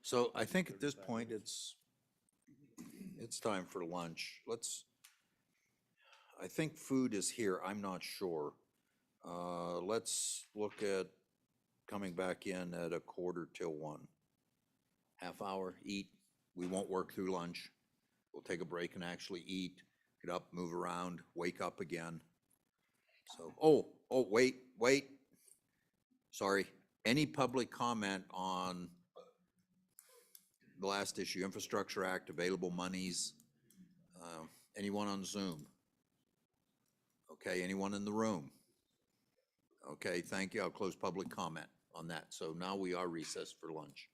So I think at this point, it's time for lunch. I think food is here, I'm not sure. Let's look at coming back in at 1:45. Half hour, eat. We won't work through lunch. We'll take a break and actually eat, get up, move around, wake up again. So, wait. Sorry. Any public comment on the last issue, Infrastructure Act, available monies? Anyone on Zoom? Okay, anyone in the room? Okay, thank you. I'll close public comment on that. So now we are recessed for lunch.